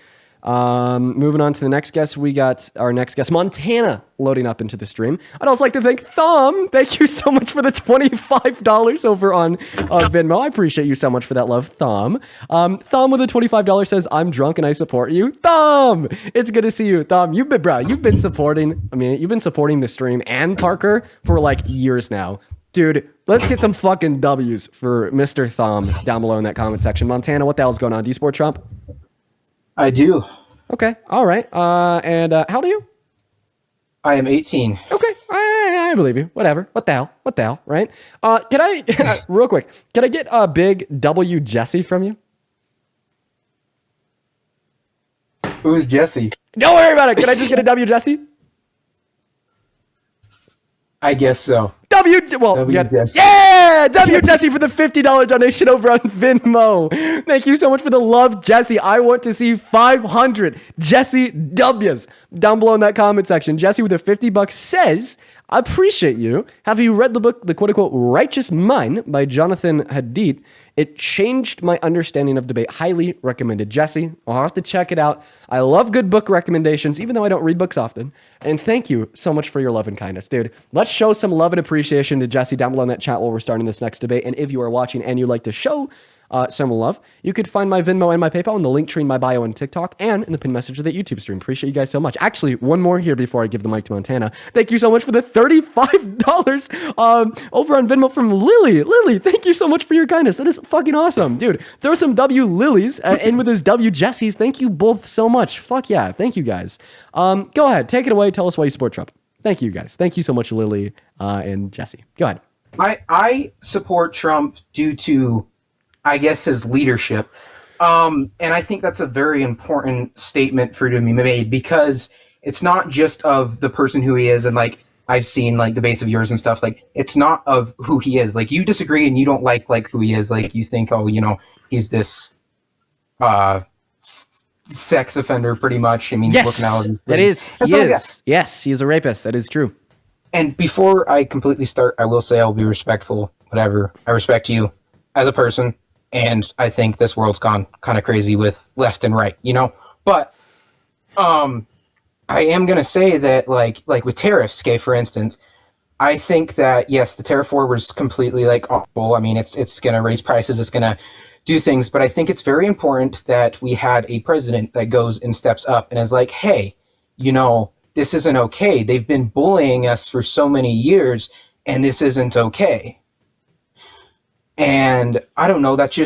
Moving on to the next guest, we got our next guest, Montana, loading up into the stream. I'd also like to thank Thom. Thank you so much for the $25 over on Venmo. I appreciate you so much for that love, Thom. Thom with the $25 says, I'm drunk and I support you. Thom, it's good to see you. Thom, you've been supporting the stream and Parker for like years now. Dude, let's get some fucking W's for Mr. Thom down below in that comment section. Montana, what the hell's going on? Do you support Trump? I do. Okay, all right. And how old are you? I am 18. Okay, I believe you. Whatever. What the hell, right? Can I, real quick, can I get a big W Jesse from you? Who's Jesse? Don't worry about it. Can I just get a W Jesse? I guess so. W Jesse. Yeah, W Jesse for the $50 donation over on Venmo. Thank you so much for the love, Jesse. I want to see 500 Jesse W's down below in that comment section. Jesse with the $50 says, I appreciate you. Have you read the book, The Quote Unquote Righteous Mind by Jonathan Hadid? It changed my understanding of debate. Highly recommended. Jesse, I'll have to check it out. I love good book recommendations, even though I don't read books often. And thank you so much for your love and kindness, dude. Let's show some love and appreciation to Jesse down below in that chat while we're starting this next debate. And if you are watching and you'd like to show some love, you could find my Venmo and my PayPal in the link tree in my bio on TikTok and in the pinned message of the YouTube stream. Appreciate you guys so much. Actually, one more here before I give the mic to Montana. Thank you so much for the $35 over on Venmo from Lily. Lily, thank you so much for your kindness. That is fucking awesome. Dude, throw some W Lilies in with his W Jessies. Thank you both so much. Fuck yeah. Thank you guys. Go ahead. Take it away. Tell us why you support Trump. Thank you guys. Thank you so much, Lily and Jesse. Go ahead. I support Trump due to, I guess, his leadership. And I think that's a very important statement for to be made because it's not just of the person who he is and like I've seen like debates of yours and stuff, like it's not of who he is. Like you disagree and you don't like who he is, like you think, oh, he's this sex offender pretty much. I mean, Yes, looking out that is. He is. Yes, he is a rapist. That is true. And before I completely start, I will say I'll be respectful. Whatever, I respect you as a person, and I think this world's gone kind of crazy with left and right, But, I am gonna say that, like with tariffs, okay, for instance, I think that yes, the tariff war was completely like awful. I mean, it's gonna raise prices, it's gonna do things, but I think it's very important that we had a president that goes and steps up and is like, hey, this isn't okay. They've been bullying us for so many years, and this isn't okay. And I don't know, that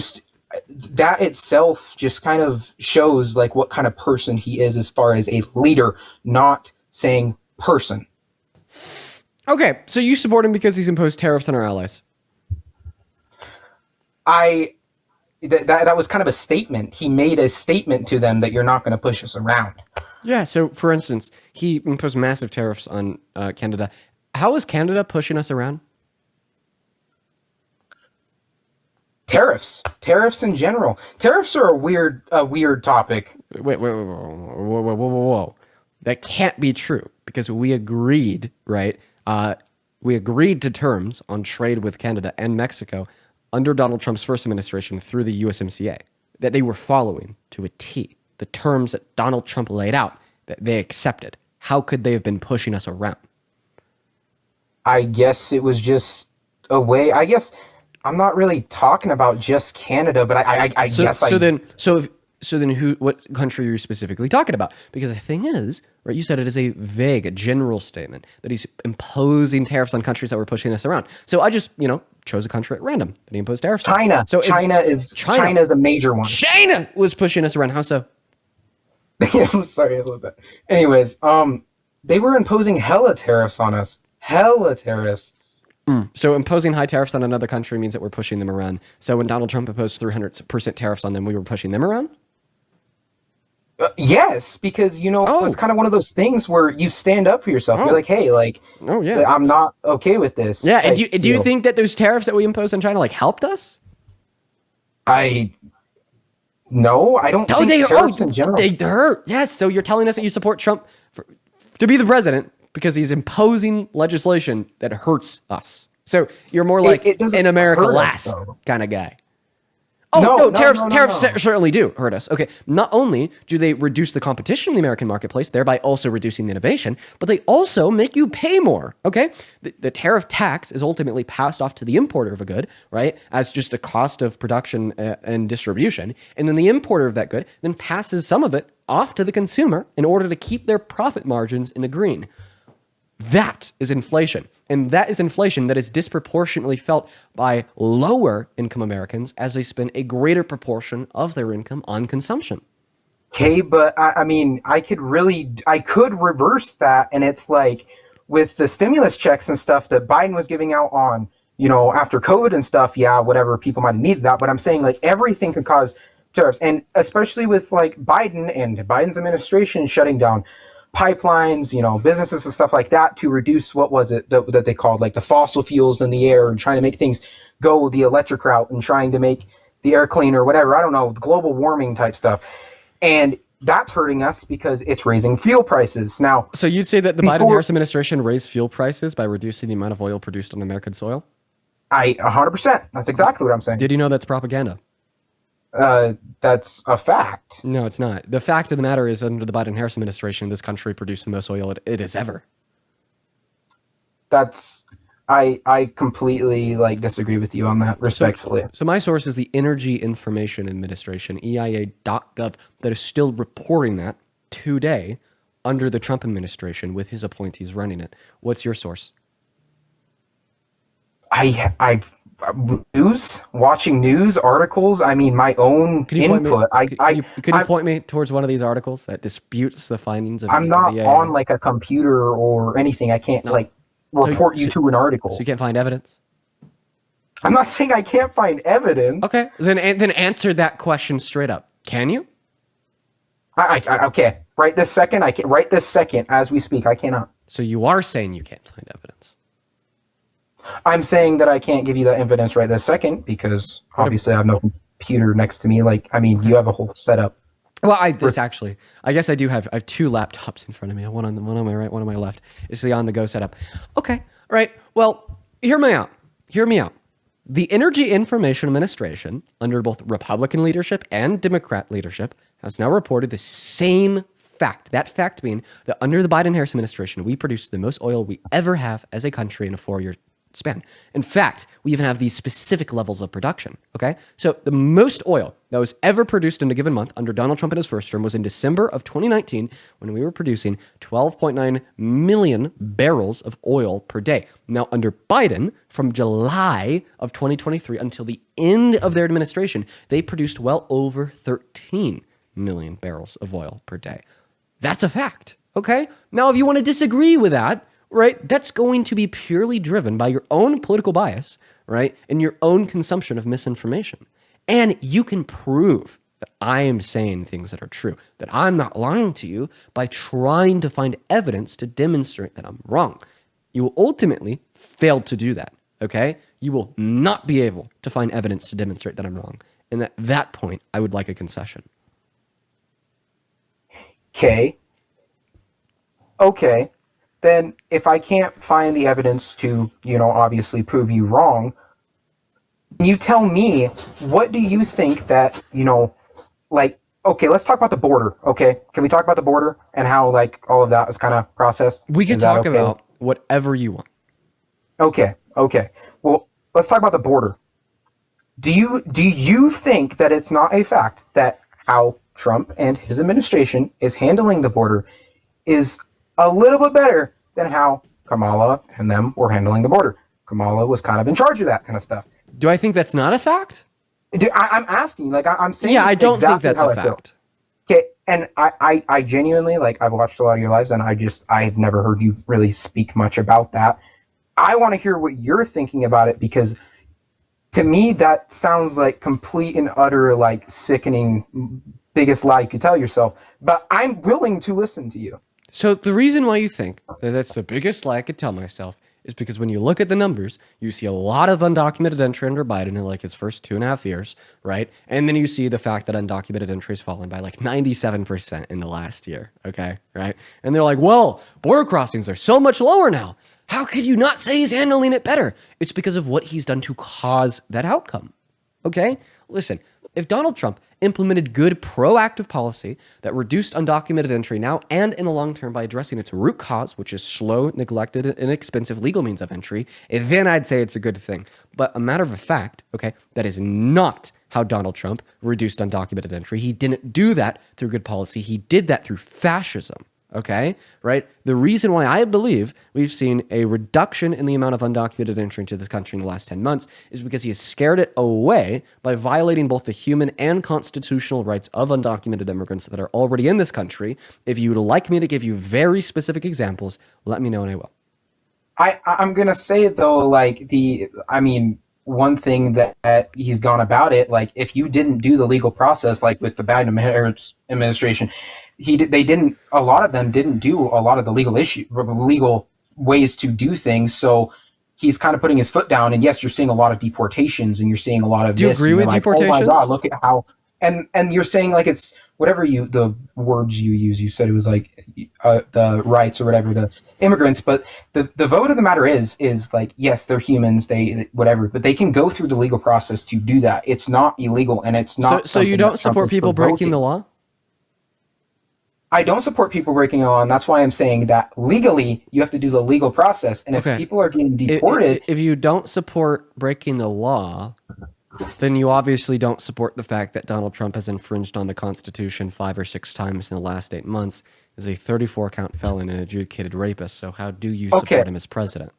itself just kind of shows like what kind of person he is as far as a leader, not saying person. Okay, so you support him because he's imposed tariffs on our allies. That was kind of a statement. He made a statement to them that you're not going to push us around. Yeah, so for instance, he imposed massive tariffs on Canada. How is Canada pushing us around? Tariffs in general. Tariffs are a weird topic. Whoa. That can't be true because we agreed, right? We agreed to terms on trade with Canada and Mexico under Donald Trump's first administration through the USMCA that they were following to a T. The terms that Donald Trump laid out that they accepted. How could they have been pushing us around? I guess it was just a way. I guess I'm not really talking about just Canada, but I guess. So then, what country are you specifically talking about? Because the thing is, right? You said it is a vague, a general statement that he's imposing tariffs on countries that were pushing us around. So I just, chose a country at random that he imposed tariffs on. China. So China is a major one. China was pushing us around. How so? I'm sorry, a little bit. Anyways, they were imposing hella tariffs on us. Hella tariffs. So imposing high tariffs on another country means that we're pushing them around. So when Donald Trump imposed 300% tariffs on them, we were pushing them around? Yes, because, it's kind of one of those things where you stand up for yourself. You're like, hey, I'm not okay with this. Yeah, and do you think that those tariffs that we imposed on China, helped us? No, I don't think tariffs in general. They hurt. Yes, so you're telling us that you support Trump to be the president because he's imposing legislation that hurts us. So you're more like in America last kind of guy. Oh, no, tariffs certainly do hurt us. Okay, not only do they reduce the competition in the American marketplace, thereby also reducing the innovation, but they also make you pay more, okay? The tariff tax is ultimately passed off to the importer of a good, right, as just a cost of production and distribution, and then the importer of that good then passes some of it off to the consumer in order to keep their profit margins in the green. That is inflation. And that is inflation that is disproportionately felt by lower income Americans as they spend a greater proportion of their income on consumption. Okay, but I mean, I could reverse that. And it's like with the stimulus checks and stuff that Biden was giving out on, after COVID and stuff. Yeah, whatever, people might have needed that. But I'm saying everything could cause tariffs. And especially with Biden and Biden's administration shutting down pipelines, businesses and stuff like that to reduce what was it that they called the fossil fuels in the air and trying to make things go the electric route and trying to make the air cleaner, whatever. I don't know, global warming type stuff. And that's hurting us because it's raising fuel prices. Now, so you'd say that the Biden-Harris administration raised fuel prices by reducing the amount of oil produced on American soil? 100%. That's exactly what I'm saying. Did you know that's propaganda? That's a fact. No, it's not. The fact of the matter is, under the Biden-Harris administration, this country produced the most oil it has ever. I completely disagree with you on that, respectfully. So my source is the Energy Information Administration, EIA.gov, that is still reporting that today under the Trump administration with his appointees running it. What's your source? Watching news articles. I mean, my own input. Could you point me towards one of these articles that disputes the findings of? I'm not on a computer or anything. I can't report you to an article. So you can't find evidence. I'm not saying I can't find evidence. Okay, then answer that question straight up. Can you? Okay. Right this second, I can. Right this second, as we speak, I cannot. So you are saying you can't find evidence. I'm saying that I can't give you that evidence right this second because obviously I have no computer next to me. Like, I mean, you have a whole setup. Well, I guess I do have. I have two laptops in front of me. One on my right, one on my left. It's the on-the-go setup. Okay, all right. Well, hear me out. Hear me out. The Energy Information Administration, under both Republican leadership and Democrat leadership, has now reported the same fact. That fact being that under the Biden-Harris administration, we produce the most oil we ever have as a country in a 4-year span. In fact, we even have these specific levels of production, okay? So the most oil that was ever produced in a given month under Donald Trump in his first term was in December of 2019 when we were producing 12.9 million barrels of oil per day. Now, under Biden, from July of 2023 until the end of their administration, they produced well over 13 million barrels of oil per day. That's a fact, okay? Now, if you want to disagree with that, right, that's going to be purely driven by your own political bias, right, and your own consumption of misinformation. And you can prove that I am saying things that are true, that I'm not lying to you by trying to find evidence to demonstrate that I'm wrong. You will ultimately fail to do that, okay? You will not be able to find evidence to demonstrate that I'm wrong. And at that point, I would like a concession. Okay. Then if I can't find the evidence to, obviously prove you wrong, you tell me, what do you think that, okay, let's talk about the border, okay? Can we talk about the border and how, all of that is kind of processed? We can talk about whatever you want. Okay. Well, let's talk about the border. Do you think that it's not a fact that how Trump and his administration is handling the border is a little bit better than how Kamala and them were handling the border? Kamala was kind of in charge of that kind of stuff. Do I think that's not a fact? I'm asking, I'm saying. Yeah, I don't exactly think that's a fact. Okay, and I genuinely, I've watched a lot of your lives, and I've never heard you really speak much about that. I want to hear what you're thinking about it, because to me, that sounds like complete and utter, sickening, biggest lie you could tell yourself. But I'm willing to listen to you. So the reason why you think that that's the biggest lie I could tell myself is because when you look at the numbers, you see a lot of undocumented entry under Biden in his first 2.5 years, right? And then you see the fact that undocumented entry has fallen by 97% in the last year, okay, right? And they're like, well, border crossings are so much lower now. How could you not say he's handling it better? It's because of what he's done to cause that outcome, okay? Listen, if Donald Trump implemented good proactive policy that reduced undocumented entry now and in the long term by addressing its root cause, which is slow, neglected, and inexpensive legal means of entry, then I'd say it's a good thing. But a matter of fact, okay, that is not how Donald Trump reduced undocumented entry. He didn't do that through good policy. He did that through fascism. Okay, right? The reason why I believe we've seen a reduction in the amount of undocumented entry into this country in the last 10 months is because he has scared it away by violating both the human and constitutional rights of undocumented immigrants that are already in this country. If you would like me to give you very specific examples, let me know and I will. I'm going to say, though, one thing that he's gone about it, if you didn't do the legal process, with the Biden administration, a lot of them didn't do a lot of the legal ways to do things. So he's kind of putting his foot down. And yes, you're seeing a lot of deportations, and you're seeing a lot of Do you agree with deportations? Oh my God, look at how, and you're saying it's whatever the words you use. You said it was the rights or whatever, the immigrants, but the vote of the matter is yes, they're humans, they whatever, but they can go through the legal process to do that. It's not illegal, and it's not. So you don't support people breaking the law? I don't support people breaking the law, and that's why I'm saying that legally you have to do the legal process. And if people are getting deported, if you don't support breaking the law, then you obviously don't support the fact that Donald Trump has infringed on the Constitution 5 or 6 times in the last 8 months, is a 34-count felon and adjudicated rapist. So how do you support him as president?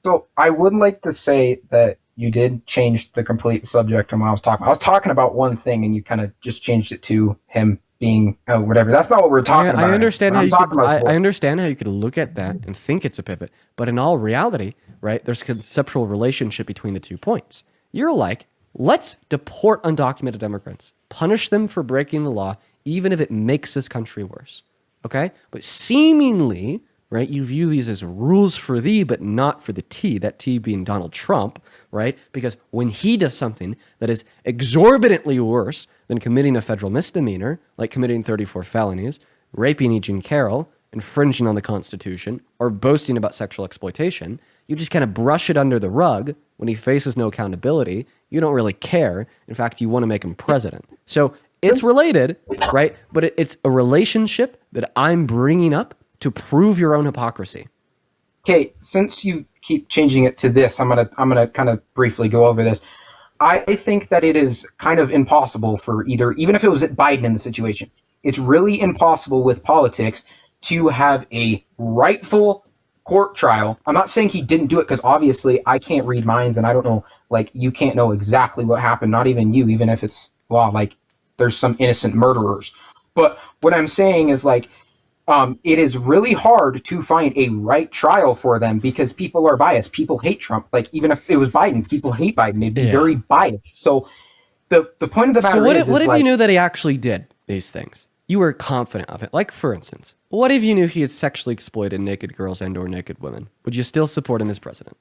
So I would like to say that you did change the complete subject from what I was talking about. I was talking about one thing, and you kind of just changed it to him being whatever. That's not what we're talking about. I understand I understand how you could look at that and think it's a pivot, but in all reality, right, there's a conceptual relationship between the 2 points. You're like, let's deport undocumented immigrants, punish them for breaking the law, even if it makes this country worse. Okay? But seemingly, right, you view these as rules for thee, but not for the T, that T being Donald Trump, right? Because when he does something that is exorbitantly worse than committing a federal misdemeanor, like committing 34 felonies, raping E. Jean Carroll, infringing on the Constitution, or boasting about sexual exploitation, you just kind of brush it under the rug. When he faces no accountability, you don't really care. In fact, you want to make him president. So it's related, right? But it's a relationship that I'm bringing up to prove your own hypocrisy. Okay, since you keep changing it to this, I'm gonna kind of briefly go over this. I think that it is kind of impossible for even if it was Biden in the situation, it's really impossible with politics to have a rightful court trial. I'm not saying he didn't do it, because obviously I can't read minds and I don't know, like, you can't know exactly what happened, not even you, even if it's law, like there's some innocent murderers. But what I'm saying is, like, it is really hard to find a right trial for them because people are biased. People hate Trump. Like, even if it was Biden, people hate Biden. It'd be very biased. So the point of the matter is, what if you knew that he actually did these things? You were confident of it. Like, for instance, what if you knew he had sexually exploited naked girls and or naked women? Would you still support him as president?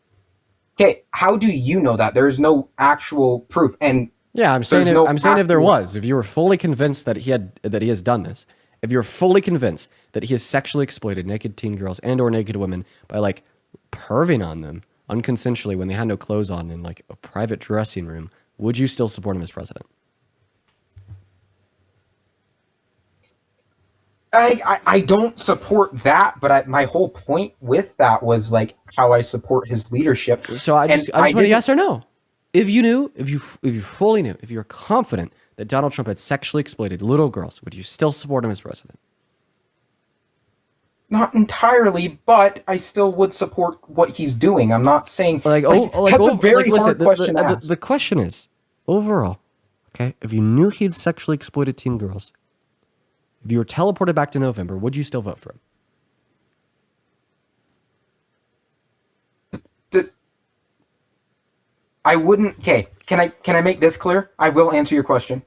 Okay, how do you know that? There's no actual proof. And yeah, I'm saying if there was, if you were fully convinced that he has done this, if you're fully convinced that he has sexually exploited naked teen girls and or naked women by, like, perving on them unconsensually when they had no clothes on in, like, a private dressing room, would you still support him as president? I don't support that, but my whole point with that was, like, how I support his leadership. So I just want a yes or no. If you knew, if you fully knew, if you were confident that Donald Trump had sexually exploited little girls, would you still support him as president? Not entirely, but I still would support what he's doing. I'm not saying that's a very hard question to ask. The question is, overall, okay, if you knew he'd sexually exploited teen girls, if you were teleported back to November, would you still vote for him? I wouldn't. Okay, can I make this clear? I will answer your question.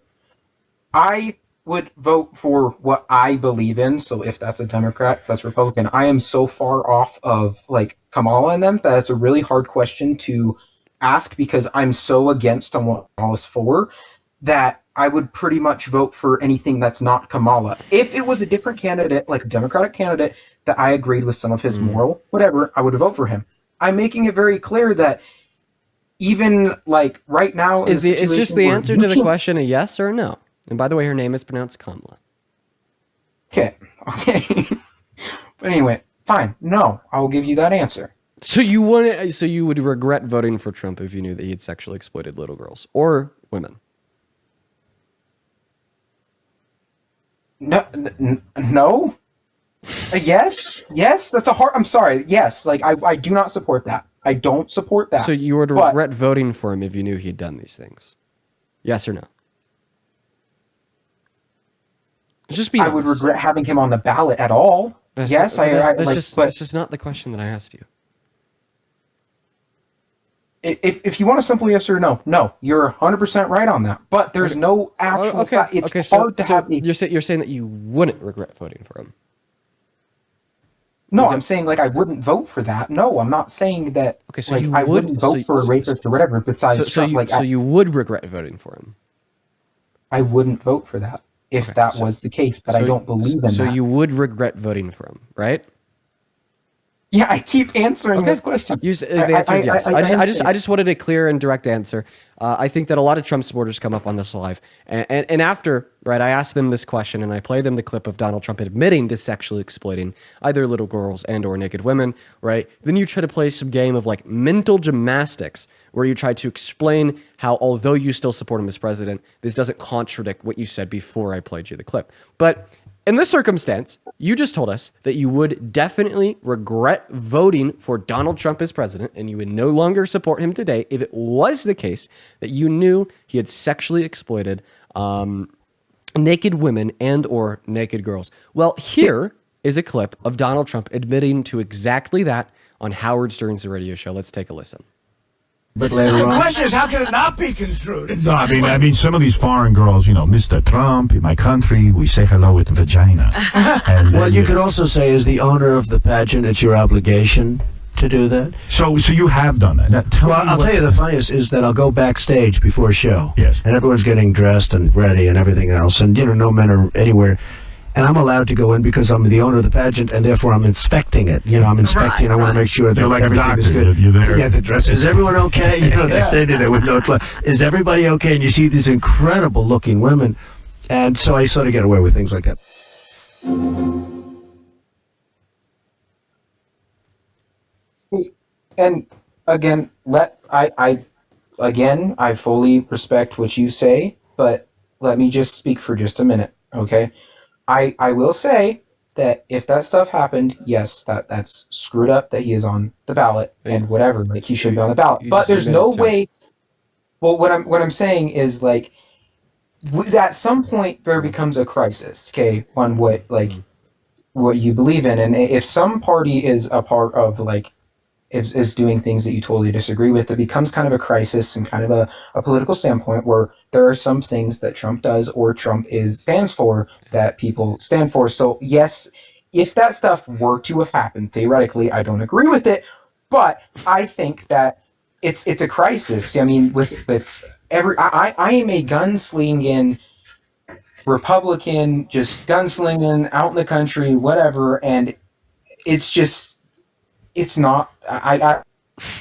I would vote for what I believe in. So if that's a Democrat, if that's Republican, I am so far off of, like, Kamala and them that it's a really hard question to ask, because I'm so against on what Kamala's for that I would pretty much vote for anything that's not Kamala. If it was a different candidate, like a Democratic candidate that I agreed with some of his moral, whatever, I would vote for him. I'm making it very clear that even, like, right now, is just the answer to the question a yes or a no? And by the way, her name is pronounced Kamala. Okay. But anyway, fine. No, I will give you that answer. So you would regret voting for Trump if you knew that he had sexually exploited little girls or women? No. Yes. That's a hard. I'm sorry. Yes. Like, I do not support that. I don't support that. So you would regret voting for him if you knew he'd done these things? Yes or no? Just be honest. I would regret having him on the ballot at all. That's just not the question that I asked you. If you want a simple yes or no, you're 100% right on that. But there's no actual fact. It's hard to have. You're saying that you wouldn't regret voting for him. No, I'm saying, like, I wouldn't vote for that. No, I'm not saying that. Okay, so like, I wouldn't vote for a rapist or whatever. Besides Trump, so you would regret voting for him. I wouldn't vote for that if that was the case, but I don't believe in that. So you would regret voting for him, right? Yeah, I keep answering this question. The answer is yes. I just wanted a clear and direct answer. I think that a lot of Trump supporters come up on this live, and after, right, I asked them this question, and I play them the clip of Donald Trump admitting to sexually exploiting either little girls and or naked women, right? Then you try to play some game of, like, mental gymnastics, where you try to explain how, although you still support him as president, this doesn't contradict what you said before I played you the clip. But in this circumstance, you just told us that you would definitely regret voting for Donald Trump as president, and you would no longer support him today if it was the case that you knew he had sexually exploited naked women and or naked girls. Well, here is a clip of Donald Trump admitting to exactly that on Howard Stern's radio show. Let's take a listen. but later The on. question is, how can it not be construed? No, I mean, some of these foreign girls, Mr. Trump, in my country, we say hello with vagina. And Well, you could also say, as the owner of the pageant, it's your obligation to do that. So you have done that. Now, I'll tell you the funniest is that I'll go backstage before a show. Yes. And everyone's getting dressed and ready and everything else. And, no men are anywhere. And I'm allowed to go in because I'm the owner of the pageant, and therefore I'm inspecting it. I'm inspecting. I want to make sure that You're like a everything is doctor. good. You're there. Yeah, the dress. Is everyone okay? They're standing there with no clothes. Is everybody okay? And you see these incredible-looking women. And so I sort of get away with things like that. And again, I fully respect what you say, but let me just speak for just a minute, okay? I will say that if that stuff happened, yes, that's screwed up that he is on the ballot and whatever, like he should be on the ballot. But there's no way. Well, what I'm saying is like, at some point there becomes a crisis, okay, on what you believe in, and if some party is a part of is doing things that you totally disagree with, it becomes kind of a crisis and kind of a political standpoint where there are some things that Trump does or Trump stands for that people stand for. So yes, if that stuff were to have happened, theoretically, I don't agree with it, but I think that it's a crisis. I mean, with I am a gunslinging Republican, just gunslinging out in the country, whatever, and it's not. I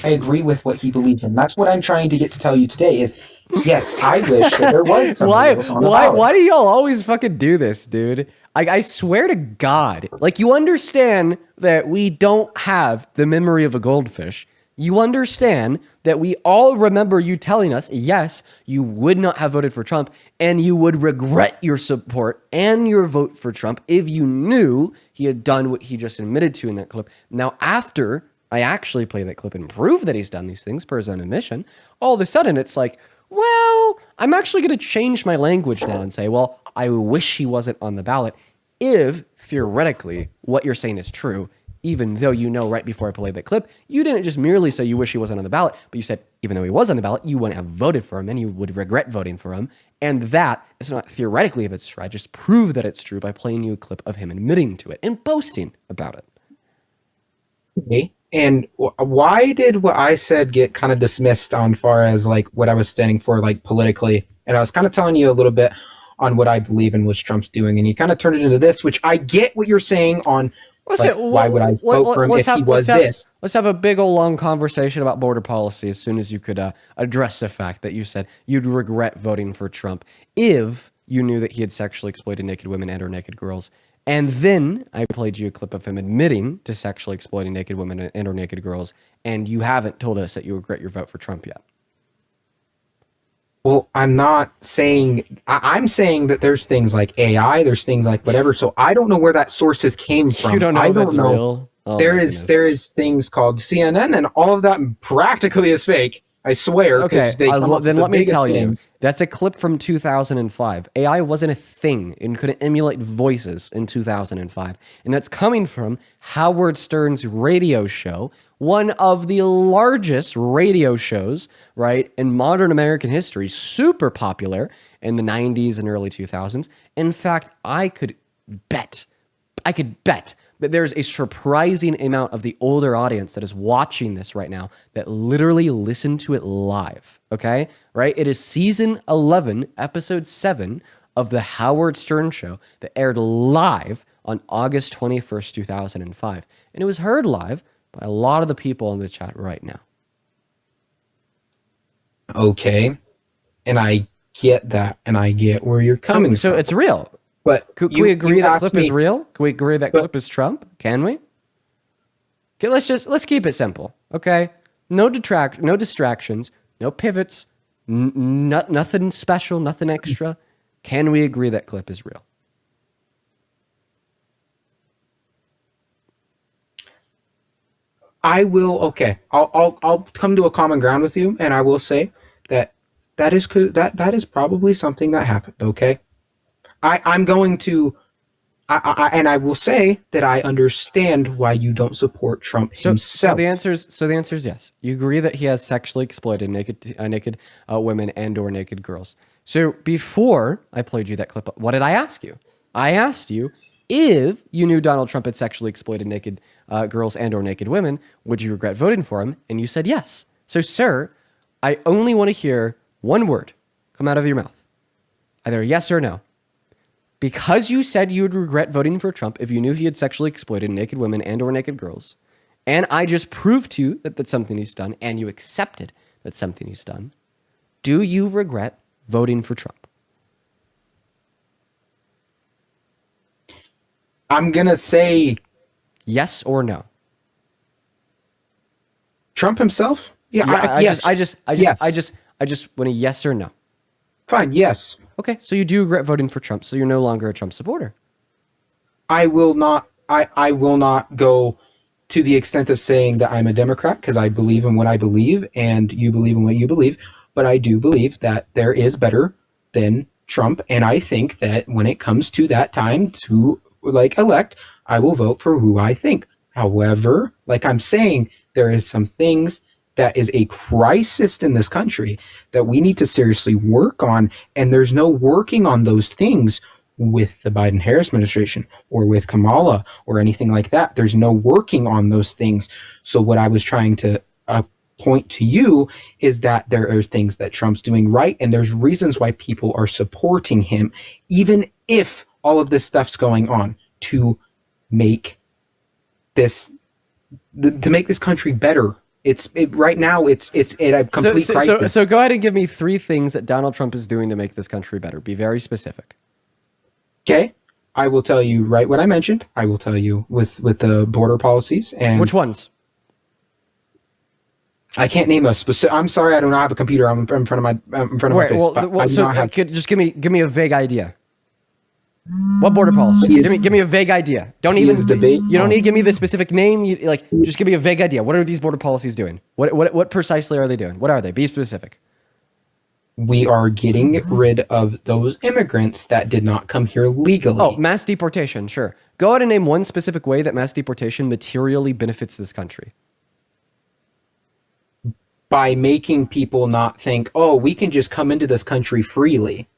agree with what he believes in. That's what I'm trying to get to tell you today. Is yes, I wish that there was somebody else on the ballot. Why do y'all always fucking do this, dude? I swear to God, you understand that we don't have the memory of a goldfish. You understand that we all remember you telling us, yes, you would not have voted for Trump, and you would regret your support and your vote for Trump if you knew he had done what he just admitted to in that clip. Now, after I actually play that clip and prove that he's done these things per his own admission, all of a sudden it's like, well, I'm actually going to change my language now and say, well, I wish he wasn't on the ballot if, theoretically, what you're saying is true. Even though right before I played that clip, you didn't just merely say you wish he wasn't on the ballot, but you said even though he was on the ballot, you wouldn't have voted for him and you would regret voting for him. And that is not theoretically if it's true. I just prove that it's true by playing you a clip of him admitting to it and boasting about it. Okay. And why did what I said get kind of dismissed on far as what I was standing for politically? And I was kind of telling you a little bit on what I believe in what Trump's doing, and you kind of turned it into this, which I get what you're saying on. Why would I vote for him if he was this? Let's have a big old long conversation about border policy as soon as you could address the fact that you said you'd regret voting for Trump if you knew that he had sexually exploited naked women and or naked girls. And then I played you a clip of him admitting to sexually exploiting naked women and or naked girls, and you haven't told us that you regret your vote for Trump yet. Well, I'm not saying. I'm saying that there's things like AI, there's things like whatever. So I don't know where that sources came from. You don't know I if don't that's know. real? Oh, there is things called CNN, and all of that practically is fake. I swear. Okay, then let me tell you. Names. That's a clip from 2005. AI wasn't a thing and couldn't emulate voices in 2005. And that's coming from Howard Stern's radio show, one of the largest radio shows, right, in modern American history, super popular in the 90s and early 2000s. In fact, I could bet that there's a surprising amount of the older audience that is watching this right now that literally listened to it live, okay? Right? It is season 11, episode 7 of the Howard Stern Show that aired live on August 21st, 2005. And it was heard live by a lot of the people in the chat right now. Okay. And I get that, and I get where you're coming from. So it's real. But Can we agree that clip is real? Can we agree that clip is Trump? Can we? Okay, let's keep it simple. Okay, no distractions, no pivots, nothing special, nothing extra. Can we agree that clip is real? I will. Okay, I'll come to a common ground with you, and I will say that is probably something that happened. Okay. I'm going to And I will say that I understand why you don't support Trump himself. So the answer is yes. You agree that he has sexually exploited naked women and/or naked girls. So before I played you that clip, what did I ask you? I asked you if you knew Donald Trump had sexually exploited naked girls and/or naked women, would you regret voting for him? And you said yes. So, sir, I only want to hear one word come out of your mouth, either yes or no. Because you said you would regret voting for Trump if you knew he had sexually exploited naked women and/or naked girls, and I just proved to you that that's something he's done, and you accepted that's something he's done, do you regret voting for Trump? I'm going to say yes or no. Trump himself? Yeah, yes. I just want a yes or no. Fine, yes. Okay, so you do regret voting for Trump, so you're no longer a Trump supporter. I will not go to the extent of saying that I'm a Democrat because I believe in what I believe and you believe in what you believe, but I do believe that there is better than Trump, and I think that when it comes to that time to elect, I will vote for who I think. However, like I'm saying, there is some things that is a crisis in this country that we need to seriously work on. And there's no working on those things with the Biden-Harris administration or with Kamala or anything like that. There's no working on those things. So what I was trying to point to you is that there are things that Trump's doing right. And there's reasons why people are supporting him, even if all of this stuff's going on to make this country better. Right now it's in a complete crisis. So go ahead and give me 3 things that Donald Trump is doing to make this country better. Be very specific. Okay, I will tell you right what I mentioned. I will tell you with the border policies and which ones. I can't name a specific. I'm sorry, I do not have a computer. I'm in front of my face. Well, so just give me a vague idea. What border policy? Give me a vague idea. Don't even debate. You don't need to give me the specific name. Just give me a vague idea. What are these border policies doing? What precisely are they doing? What are they? Be specific. We are getting rid of those immigrants that did not come here legally. Oh, mass deportation. Sure. Go ahead and name one specific way that mass deportation materially benefits this country. By making people not think, oh, we can just come into this country freely.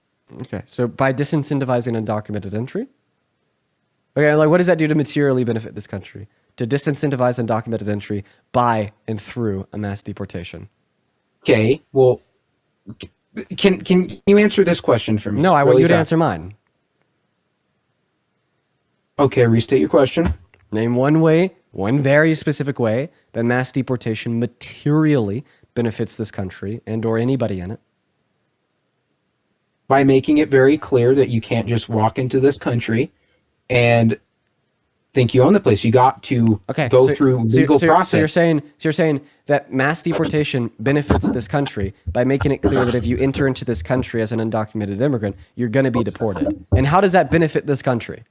Okay, so by disincentivizing undocumented entry? Okay, what does that do to materially benefit this country? To disincentivize undocumented entry by and through a mass deportation? Okay, well, can you answer this question for me? No, I want you to answer mine. Okay, restate your question. Name one very specific way that mass deportation materially benefits this country and or anybody in it. By making it very clear that you can't just walk into this country and think you own the place. You got to go through legal process. So you're saying that mass deportation benefits this country by making it clear that if you enter into this country as an undocumented immigrant, you're going to be deported. And how does that benefit this country?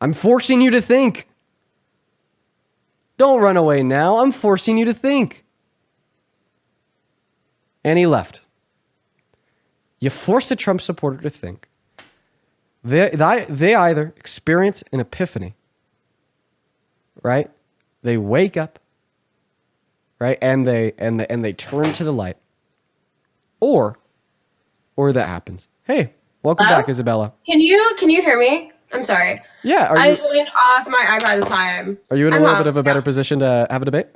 I'm forcing you to think. Don't run away now. I'm forcing you to think. And he left. You force a Trump supporter to think. They either experience an epiphany, right? They wake up, right? And they turn to the light. Or that happens. Hey, welcome back, Isabella. Can you hear me? I'm sorry. Yeah. I joined off my iPad this time. Are you in a little bit of a better position to have a debate?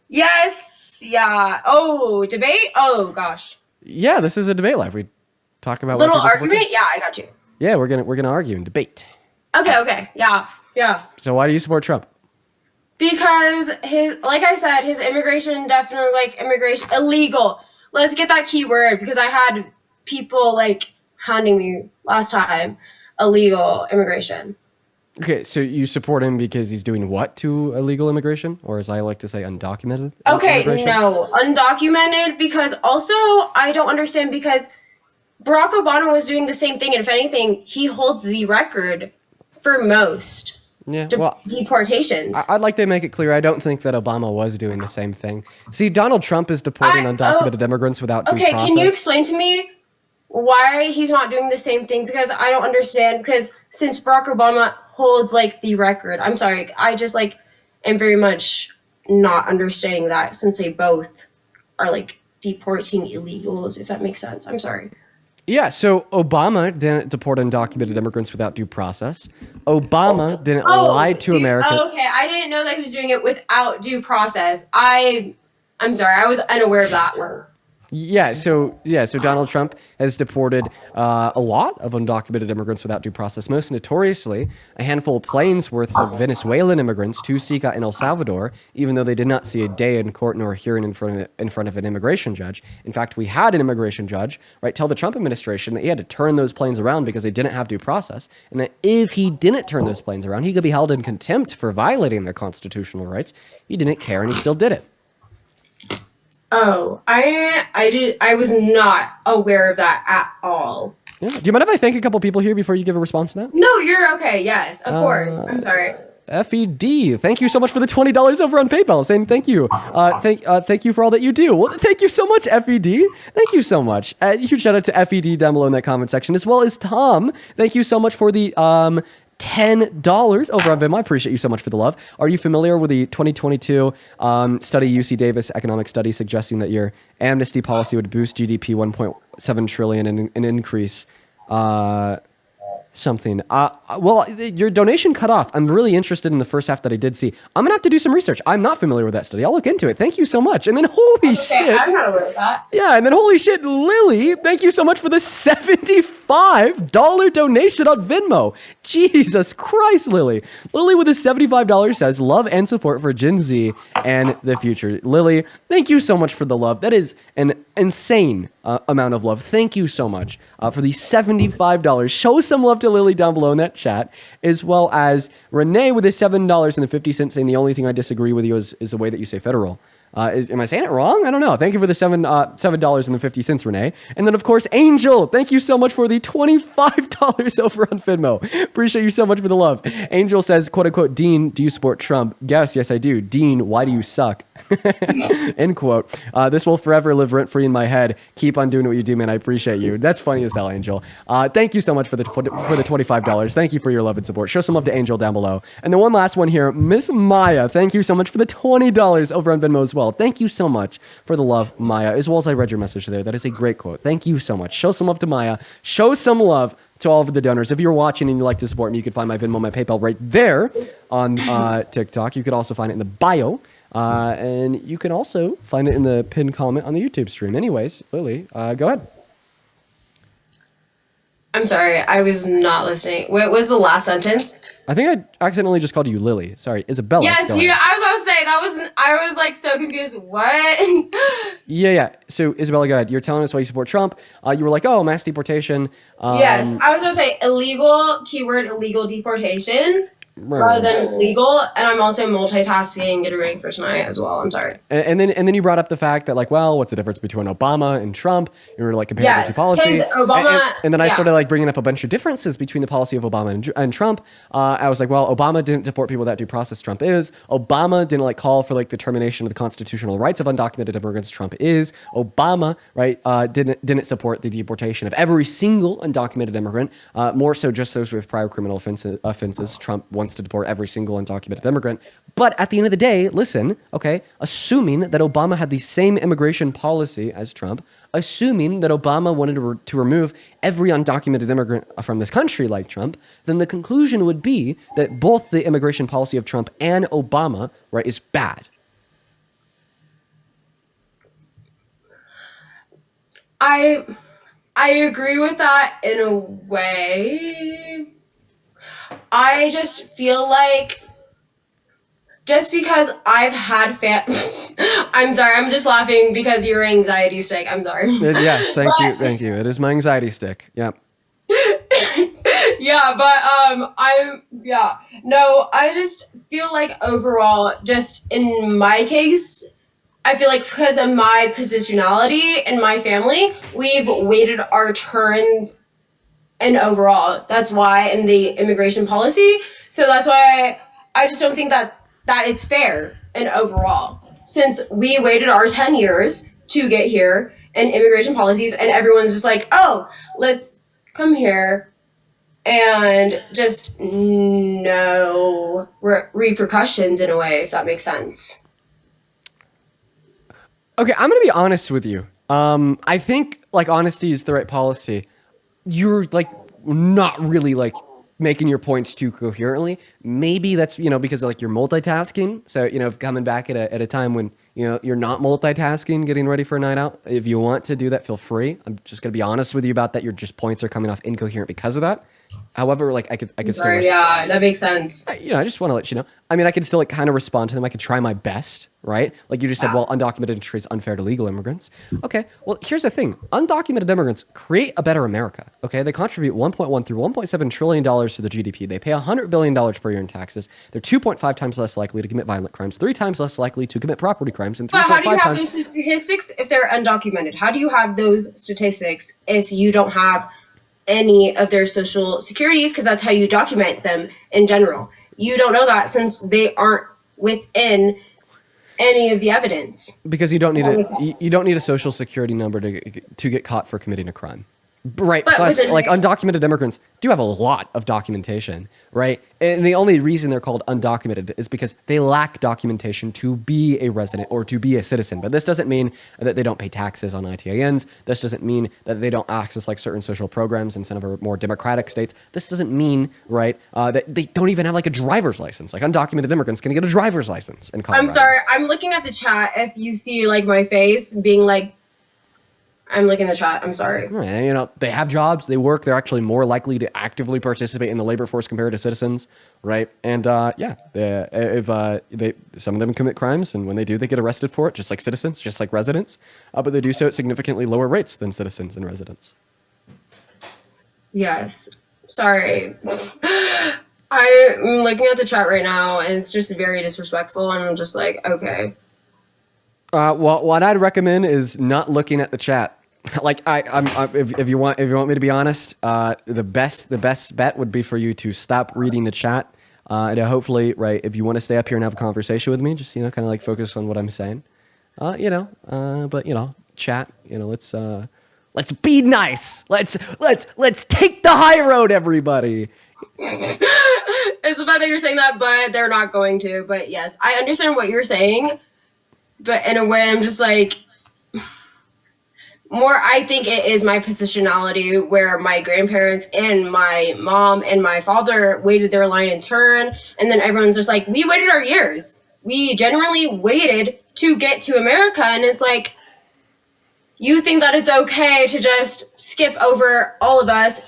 Yes. Yeah. Oh, debate? Oh, gosh. Yeah, this is a debate live. We talk about little argument? Yeah, I got you. Yeah, we're gonna argue and debate. Okay. Yeah. So why do you support Trump? Because like I said, his immigration immigration illegal. Let's get that key word because I had people hounding me last time. Illegal immigration. Okay, so you support him because he's doing what to illegal immigration? Or as I like to say, undocumented immigration? No, undocumented because also I don't understand because Barack Obama was doing the same thing and if anything, he holds the record for most. Yeah, well, deportations. I'd like to make it clear I don't think that Obama was doing the same thing. See, Donald Trump is deporting undocumented immigrants without due Okay, process. can you explain to me why he's not doing the same thing? Because I don't understand. Because since Barack Obama holds like the record, I'm sorry, I just like am very much not understanding that since they both are like deporting illegals, if that makes sense. I'm sorry. Yeah, so Obama didn't deport undocumented immigrants without due process. Obama didn't lie to America. Oh, okay, I didn't know that he was doing it without due process. I'm sorry, I was unaware of that one. Yeah, so Donald Trump has deported a lot of undocumented immigrants without due process. Most notoriously, a handful of planes worth of Venezuelan immigrants to Sica in El Salvador, even though they did not see a day in court nor a hearing in front of an immigration judge. In fact, we had an immigration judge, right, tell the Trump administration that he had to turn those planes around because they didn't have due process, and that if he didn't turn those planes around, he could be held in contempt for violating their constitutional rights. He didn't care, and he still did it. Oh, I was not aware of that at all. Yeah. Do you mind if I thank a couple people here before you give a response to that? No, you're okay. Yes, of course. I'm sorry. FED, thank you so much for the $20 over on PayPal, saying thank you. Thank you for all that you do. Well, thank you so much, FED. Thank you so much. Huge shout out to FED down below in that comment section, as well as Tom. Thank you so much for the $10 over on Venmo. I appreciate you so much for the love. Are you familiar with the 2022 study, UC Davis economic study, suggesting that your amnesty policy would boost GDP 1.7 trillion and an increase something? Well, your donation cut off. I'm really interested in the first half that I did see. I'm gonna have to do some research. I'm not familiar with that study. I'll look into it. Thank you so much. And then holy shit, I'm not aware of that. yeah, and then holy shit, Lily, thank you so much for the $75 donation on Venmo. Jesus Christ, Lily. Lily with a $75 says love and support for Gen Z and the future. Lily, thank you so much for the love. That is an insane amount of love. Thank you so much for the $75. Show some love to Lily down below in that chat, as well as Renee with a $7.50 saying the only thing I disagree with you is the way that you say federal. Am I saying it wrong? I don't know. Thank you for the $7.50, Renee. And then, of course, Angel, thank you so much for the $25 over on Venmo. Appreciate you so much for the love. Angel says, quote unquote, Dean, do you support Trump? Yes, I do. Dean, why do you suck? End quote. This will forever live rent free in my head. Keep on doing what you do, man. I appreciate you. That's funny as hell, Angel. Thank you so much for the $25. Thank you for your love and support. Show some love to Angel down below. And the one last one here, Miss Maya. Thank you so much for the $20 over on Venmo as well. Thank you so much for the love, Maya, as well as I read your message there. That is a great quote. Thank you so much. Show some love to Maya. Show some love to all of the donors. If you're watching and you'd like to support me, you can find my Venmo, my PayPal right there on TikTok. You could also find it in the bio. And you can also find it in the pinned comment on the YouTube stream. Anyways, Lily, go ahead. I'm sorry, I was not listening. What was the last sentence? I think I accidentally just called you Lily. Sorry, Isabella. Yes, I was about to say that was. I was like so confused. What? Yeah. So Isabella, go ahead. You're telling us why you support Trump. You were like, oh, mass deportation. Yes, I was going to say illegal. Keyword illegal deportation. Rather than legal, and I'm also multitasking, getting ready for tonight as well. I'm sorry. And then you brought up the fact that like, well, what's the difference between Obama and Trump? You were like comparing the two policies. Obama, and then I started like bringing up a bunch of differences between the policy of Obama and Trump. I was like, well, Obama didn't deport people without due process. Trump is. Obama didn't like call for like the termination of the constitutional rights of undocumented immigrants. Trump is. Obama, right, didn't support the deportation of every single undocumented immigrant. More so just those with prior criminal offenses. Trump wants to deport every single undocumented immigrant. But at the end of the day, listen, okay, assuming that Obama had the same immigration policy as Trump, assuming that Obama wanted to remove every undocumented immigrant from this country like Trump, then the conclusion would be that both the immigration policy of Trump and Obama, right, is bad. I agree with that in a way. I just feel like just because I've had I'm sorry, I'm just laughing because your anxiety stick. I'm sorry. Yes, thank you. It is my anxiety stick. Yep. Yeah, but I just feel like overall, just in my case, I feel like because of my positionality in my family, we've waited our turns and overall. That's why in the immigration policy. So that's why I just don't think that it's fair and overall. Since we waited our 10 years to get here and immigration policies, and everyone's just like, oh, let's come here and just no repercussions in a way, if that makes sense. Okay, I'm gonna be honest with you. I think like honesty is the right policy. You're like not really like making your points too coherently. Maybe that's, you know, because like you're multitasking. So, you know, coming back at a time when, you know, you're not multitasking, getting ready for a night out. If you want to do that, feel free. I'm just gonna be honest with you about that. Your just points are coming off incoherent because of that. However, like I could Sorry, still, yeah, that makes sense. you know, I just want to let you know. I mean, I can still like kind of respond to them. I can try my best, right? Like you just said, well, undocumented entry is unfair to legal immigrants. Okay, well, here's the thing. Undocumented immigrants create a better America, okay? They contribute $1.1 through $1.7 trillion to the GDP. They pay $100 billion per year in taxes. They're 2.5 times less likely to commit violent crimes, 3 times less likely to commit property crimes, and 3.5 But how do you have times... those statistics if they're undocumented? How do you have those statistics if you don't have any of their social securities? Because that's how you document them in general. You don't know that since they aren't within any of the evidence. Because you don't need you don't need a social security number to get caught for committing a crime. Right. But Plus, like undocumented immigrants do have a lot of documentation, right? And the only reason they're called undocumented is because they lack documentation to be a resident or to be a citizen. But this doesn't mean that they don't pay taxes on ITINs. This doesn't mean that they don't access like certain social programs in some of our more democratic states. This doesn't mean, right, that they don't even have like a driver's license. Like undocumented immigrants can get a driver's license in Colorado. I'm sorry, I'm looking at the chat. If you see like my face being like, I'm looking at the chat. I'm sorry. Right, you know, they have jobs, they work, they're actually more likely to actively participate in the labor force compared to citizens, right? And yeah, some of them commit crimes, and when they do, they get arrested for it, just like citizens, just like residents, but they do so at significantly lower rates than citizens and residents. Yes. Sorry. I'm looking at the chat right now, and it's just very disrespectful, and I'm just like, okay. Well, what I'd recommend is not looking at the chat. Like if you want me to be honest, the best bet would be for you to stop reading the chat. And hopefully, right, if you want to stay up here and have a conversation with me, just kind of like focus on what I'm saying. But chat. Let's be nice. Let's take the high road, everybody. It's the fact that you're saying that, but they're not going to. But yes, I understand what you're saying. But in a way, I'm just like, I think it is my positionality where my grandparents and my mom and my father waited their line in turn. And then everyone's just like, we waited our years. We genuinely waited to get to America. And it's like, you think that it's okay to just skip over all of us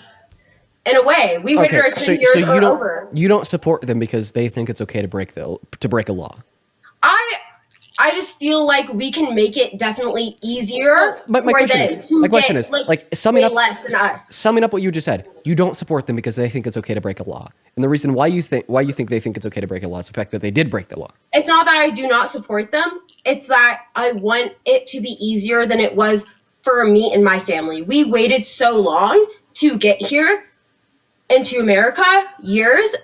in a way. We waited our 10 years over. You don't support them because they think it's okay to break a law. I just feel like we can make it definitely easier for them to get summing up less than us. Summing up what you just said, you don't support them because they think it's okay to break a law, and the reason why you think they think it's okay to break a law is the fact that they did break the law. It's not that I do not support them. It's that I want it to be easier than it was for me and my family. We waited so long to get here into America,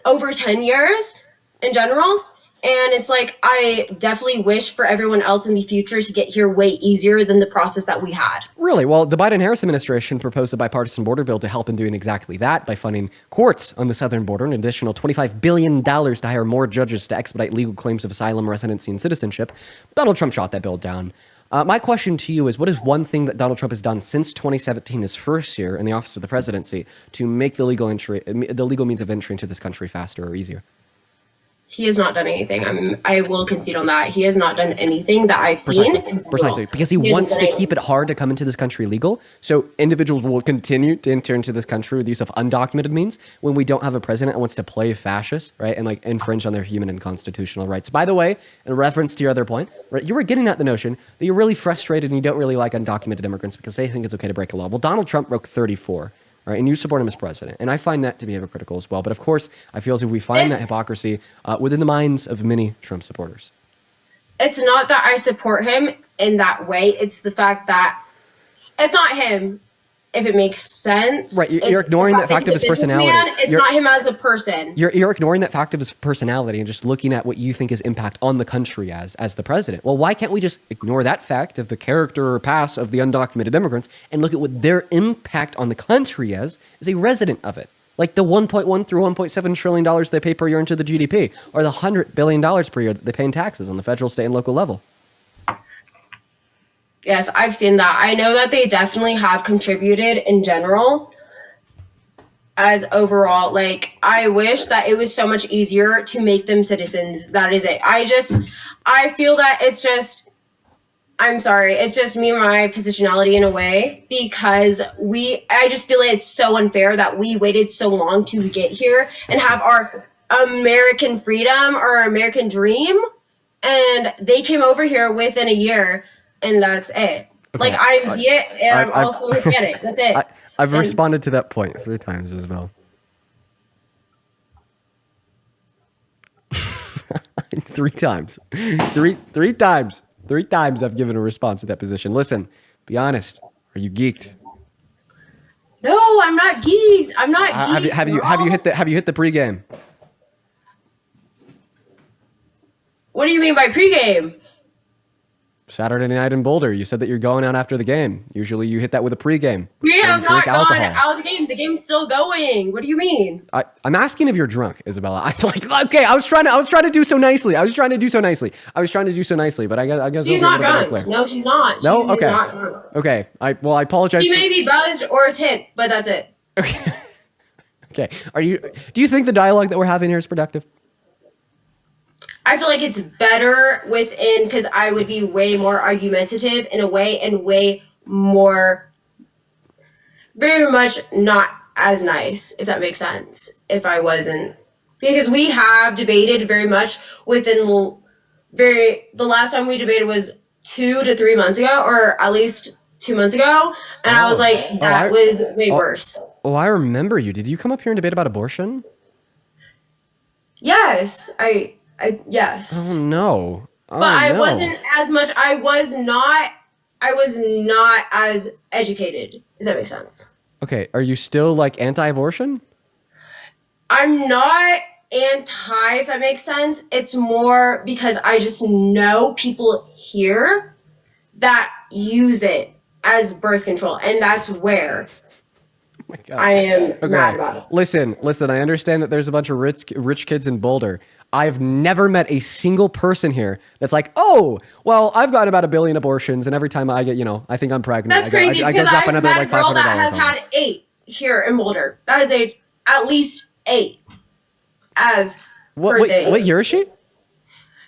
over 10 years in general. And it's like, I definitely wish for everyone else in the future to get here way easier than the process that we had. Really? Well, the Biden-Harris administration proposed a bipartisan border bill to help in doing exactly that by funding courts on the southern border, an additional $25 billion to hire more judges to expedite legal claims of asylum, residency, and citizenship. Donald Trump shot that bill down. My question to you is, what is one thing that Donald Trump has done since 2017, his first year in the office of the presidency, to make the legal means of entry into this country faster or easier? He has not done anything. I will concede on that. He has not done anything that I've seen. Precisely. Because he wants to keep it hard to come into this country legal. So individuals will continue to enter into this country with the use of undocumented means when we don't have a president that wants to play fascist, right? And like infringe on their human and constitutional rights. By the way, in reference to your other point, right, you were getting at the notion that you're really frustrated and you don't really like undocumented immigrants because they think it's okay to break a law. Well, Donald Trump broke 34. Right, and you support him as president. And I find that to be hypocritical as well. But of course, I feel as if we find that hypocrisy within the minds of many Trump supporters. It's not that I support him in that way. It's the fact that it's not him. if it makes sense. Right, you're ignoring that fact of his personality. It's not him as a person. You're ignoring that fact of his personality and just looking at what you think his impact on the country as the president. Well, why can't we just ignore that fact of the character or past of the undocumented immigrants and look at what their impact on the country as a resident of it? Like the $1.1 through $1.7 trillion they pay per year into the GDP, or the $100 billion per year that they pay in taxes on the federal, state, and local level. Yes, I've seen that. I know that they definitely have contributed in general as overall. Like, I wish that it was so much easier to make them citizens. That is it. I feel that it's just, I'm sorry, it's just me and my positionality in a way, because I just feel like it's so unfair that we waited so long to get here and have our American freedom or American dream, and they came over here within a year. And that's it. Okay. Like, I'm Viet, and I'm also Hispanic. That's it. I've responded to that point 3 times as well. 3 times. 3 times. 3 times I've given a response to that position. Listen, be honest. Are you geeked? No, I'm not geeked. I'm not geeked. Have you hit the pregame? What do you mean by pregame? Saturday night in Boulder. You said that you're going out after the game. Usually you hit that with a pregame. We have not gone out of the game. The game's still going. What do you mean? I'm asking if you're drunk, Isabella. I like, okay, I was trying to do so nicely. But I guess she's not drunk. No, she's not. No, she's okay. Not drunk. Okay. I apologize. She may be buzzed or tipped, but that's it. Okay. Okay. Do you think the dialogue that we're having here is productive? I feel like it's better within, because I would be way more argumentative in a way, and way more, very much not as nice, if that makes sense, if I wasn't. Because we have debated very much within the last time we debated was 2 to 3 months ago, or at least 2 months ago, and I was like, that was way worse. Oh, I remember you. Did you come up here and debate about abortion? Yes, yes. Oh no. But I wasn't as much. I was not as educated. If that makes sense. Okay. Are you still like anti-abortion? I'm not anti, if that makes sense. It's more because I just know people here that use it as birth control, and that's where I am mad about it. Listen. I understand that there's a bunch of rich kids in Boulder. I've never met a single person here that's like, oh, well, I've got about 1 billion abortions, and every time I get, I think I'm pregnant. That's crazy, because I've met a girl that has had 8 here in Boulder. That is at least 8 as her thing. What year is she?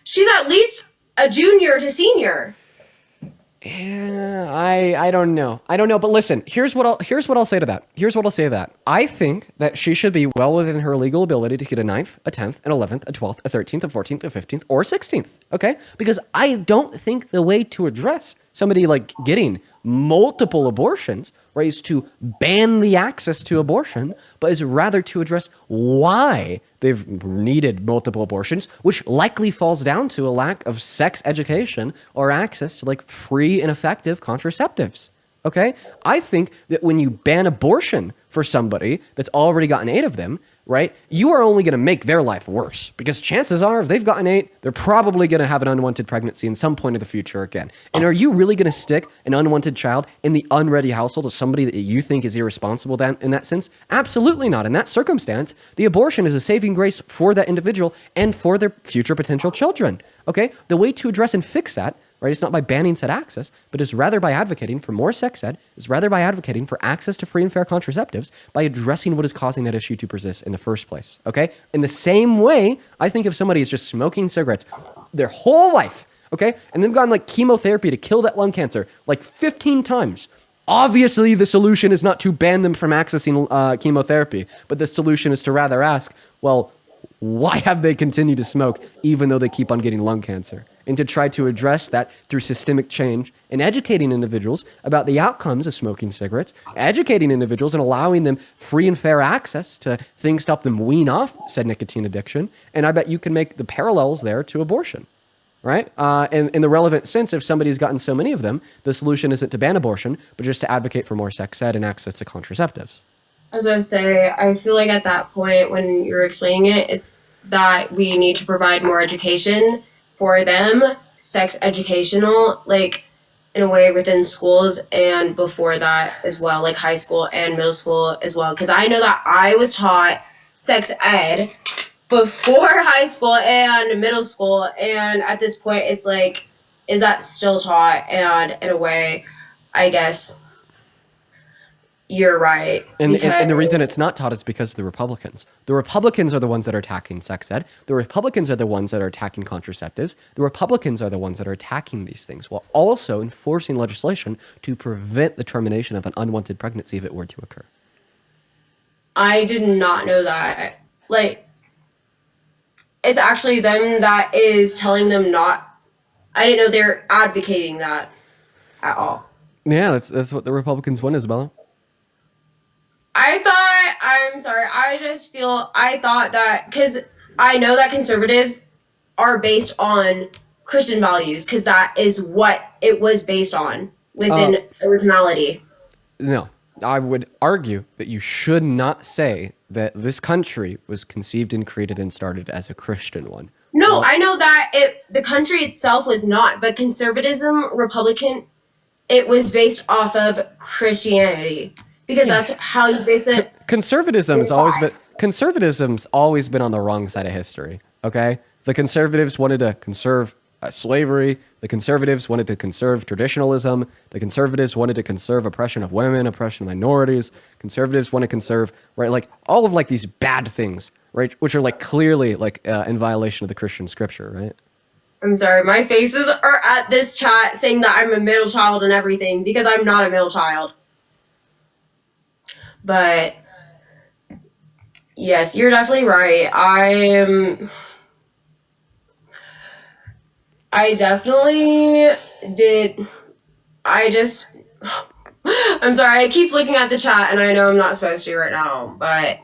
She's at least a junior to senior. Yeah, I don't know. But listen, here's what I'll say to that. I think that she should be well within her legal ability to get a 9th, a 10th, an 11th, a 12th, a 13th, a 14th, a 15th, or 16th. Okay? Because I don't think the way to address somebody like getting multiple abortions, right, is to ban the access to abortion, but is rather to address why they've needed multiple abortions, which likely falls down to a lack of sex education or access to like free and effective contraceptives. Okay? I think that when you ban abortion for somebody that's already gotten 8 of them, right, you are only going to make their life worse, because chances are if they've gotten 8, they're probably going to have an unwanted pregnancy in some point of the future again. And are you really going to stick an unwanted child in the unready household of somebody that you think is irresponsible in that sense? Absolutely not. In that circumstance, the abortion is a saving grace for that individual and for their future potential children. Okay? The way to address and fix that, right, it's not by banning said access, but is rather by advocating for more sex ed, is rather by advocating for access to free and fair contraceptives, by addressing what is causing that issue to persist in the first place, okay? In the same way, I think if somebody is just smoking cigarettes their whole life, okay, and they've gotten like chemotherapy to kill that lung cancer like 15 times, obviously the solution is not to ban them from accessing chemotherapy, but the solution is to rather ask, well, why have they continued to smoke even though they keep on getting lung cancer? And to try to address that through systemic change and educating individuals about the outcomes of smoking cigarettes, educating individuals and allowing them free and fair access to things to help them wean off said nicotine addiction. And I bet you can make the parallels there to abortion, right? And in the relevant sense, if somebody's gotten so many of them, the solution isn't to ban abortion, but just to advocate for more sex ed and access to contraceptives. I was going to say, I feel like at that point when you're explaining it, it's that we need to provide more education for them, sex educational, like in a way within schools and before that as well, like high school and middle school as well. Because I know that I was taught sex ed before high school and middle school, and at this point it's like, is that still taught? And in a way, I guess you're right. And the reason it's not taught is because of the Republicans. The Republicans are the ones that are attacking sex ed. The Republicans are the ones that are attacking contraceptives. The Republicans are the ones that are attacking these things while also enforcing legislation to prevent the termination of an unwanted pregnancy if it were to occur. I did not know that. Like, it's actually them that is telling them not. I didn't know they're advocating that at all. Yeah, that's what the Republicans want, Isabella. I thought that, because I know that conservatives are based on Christian values, because that is what it was based on within originality. No, I would argue that you should not say that this country was conceived and created and started as a Christian one. No, I know that the country itself was not, but conservatism, Republican, it was based off of Christianity. Because that's how you base it. Conservatism's always been on the wrong side of history. Okay, the conservatives wanted to conserve slavery. The conservatives wanted to conserve traditionalism. The conservatives wanted to conserve oppression of women, oppression of minorities. Conservatives want to conserve, right, like all of like these bad things, right, which are like clearly like in violation of the Christian scripture, right? I'm sorry, my faces are at this chat saying that I'm a middle child and everything because I'm not a middle child. But yes, you're definitely right. I'm sorry, I keep looking at the chat and I know I'm not supposed to right now, but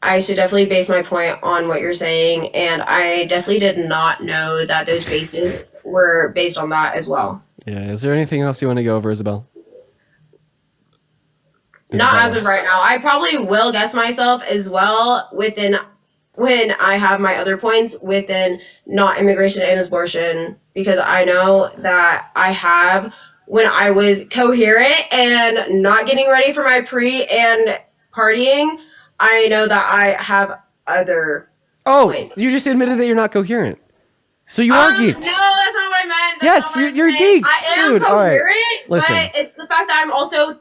I should definitely base my point on what you're saying, and I definitely did not know that those bases were based on that as well. Yeah, is there anything else you want to go over, Isabel? Not as of right now. I probably will guess myself as well within when I have my other points within not immigration and abortion, because I know that I have when I was coherent and not getting ready for my pre and partying, I know that I have other points. You just admitted that you're not coherent. So you are geeks. No, that's not what I meant. Yes, you're geeks. I am Dude, coherent, all right. Listen. but it's the fact that I'm also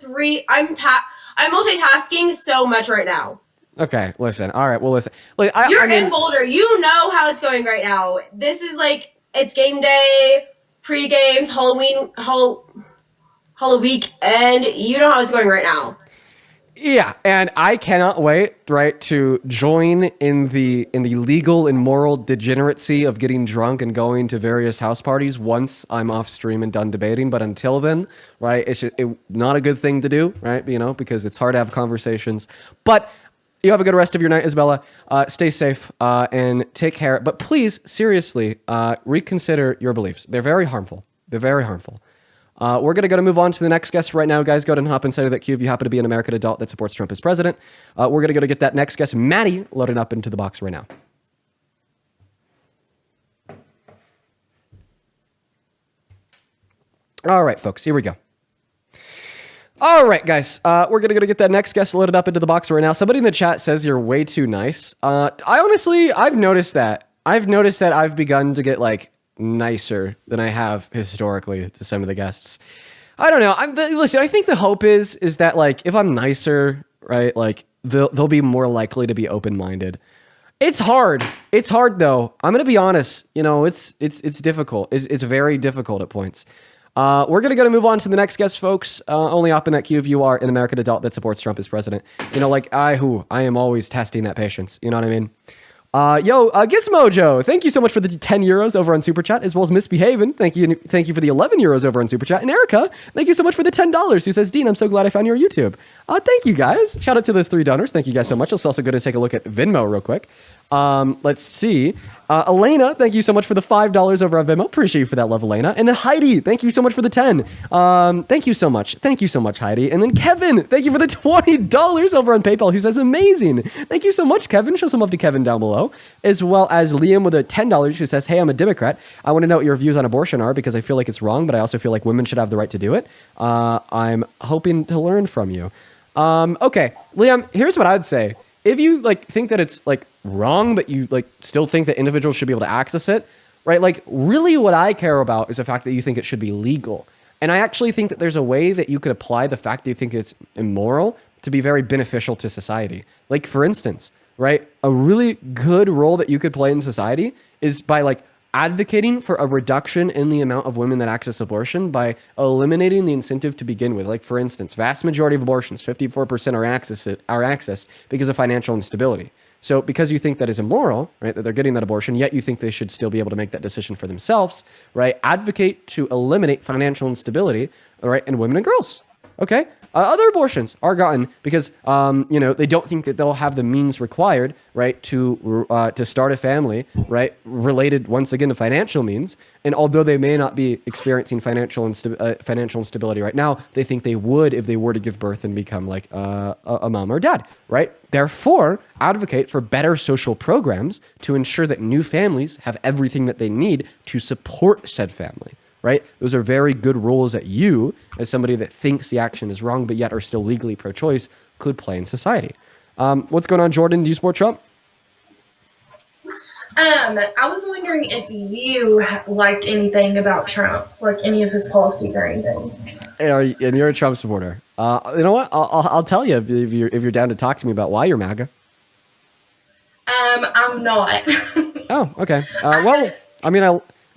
I'm multitasking so much right now. Okay, listen. All right, well, listen. Like, You're in Boulder. You know how it's going right now. This is like, it's game day, pre-games, Halloween, and you know how it's going right now. Yeah, and I cannot wait, right, to join in the legal and moral degeneracy of getting drunk and going to various house parties once I'm off stream and done debating. But until then, right, it's not a good thing to do, right? You know, because it's hard to have conversations. But you have a good rest of your night, Isabella. Stay safe and take care. But please, seriously, reconsider your beliefs. They're very harmful. They're very harmful. We're going to move on to the next guest right now. Guys, go ahead and hop inside of that queue if you happen to be an American adult that supports Trump as president. We're going to get that next guest, Maddie, loaded up into the box right now. All right, folks, here we go. All right, guys, we're going to get that next guest loaded up into the box right now. Somebody in the chat says you're way too nice. I've noticed that. I've begun to get, like, nicer than I have historically to some of the guests. I don't know. Listen, I think the hope is that, like, if I'm nicer, right, like, they'll be more likely to be open-minded. It's hard. It's hard, though. I'm going to be honest. You know, it's difficult. It's very difficult at points. We're going to move on to the next guest, folks. Only hop in that queue if you are an American adult that supports Trump as president. You know, like I am always testing that patience. You know what I mean? Gizmojo, thank you so much for the 10 euros over on Super Chat, as well as Misbehaving. Thank you for the 11 euros over on Super Chat. And Erica, thank you so much for the $10, who says, Dean, I'm so glad I found your YouTube. Thank you, guys. Shout out to those 3 donors. Thank you guys so much. Let's also go to take a look at Venmo real quick. Let's see. Elena, thank you so much for the $5 over on Venmo. Appreciate you for that love, Elena. And then Heidi, thank you so much for the 10. Thank you so much. Thank you so much, Heidi. And then Kevin, thank you for the $20 over on PayPal, who says amazing. Thank you so much, Kevin. Show some love to Kevin down below. As well as Liam with a $10 who says, hey, I'm a Democrat. I want to know what your views on abortion are because I feel like it's wrong, but I also feel like women should have the right to do it. I'm hoping to learn from you. Okay, Liam, here's what I'd say. If you like think that it's like wrong, but you like still think that individuals should be able to access it, right? Like really what I care about is the fact that you think it should be legal. And I actually think that there's a way that you could apply the fact that you think it's immoral to be very beneficial to society. Like for instance, right? A really good role that you could play in society is by like advocating for a reduction in the amount of women that access abortion by eliminating the incentive to begin with. Like for instance, vast majority of abortions, 54% are accessed because of financial instability. So because you think that is immoral, right, that they're getting that abortion, yet you think they should still be able to make that decision for themselves, right? Advocate to eliminate financial instability, all right, in women and girls. Okay. Other abortions are gotten because, they don't think that they'll have the means required, right, to start a family, right, related once again to financial means. And although they may not be experiencing financial instability right now, they think they would if they were to give birth and become like a mom or dad, right? Therefore, advocate for better social programs to ensure that new families have everything that they need to support said family. Right? Those are very good roles that you, as somebody that thinks the action is wrong, but yet are still legally pro-choice, could play in society. What's going on, Jordan? Do you support Trump? I was wondering if you liked anything about Trump, like any of his policies or anything. And you're a Trump supporter. You know what? I'll tell you if you're down to talk to me about why you're MAGA. I'm not. Oh, okay.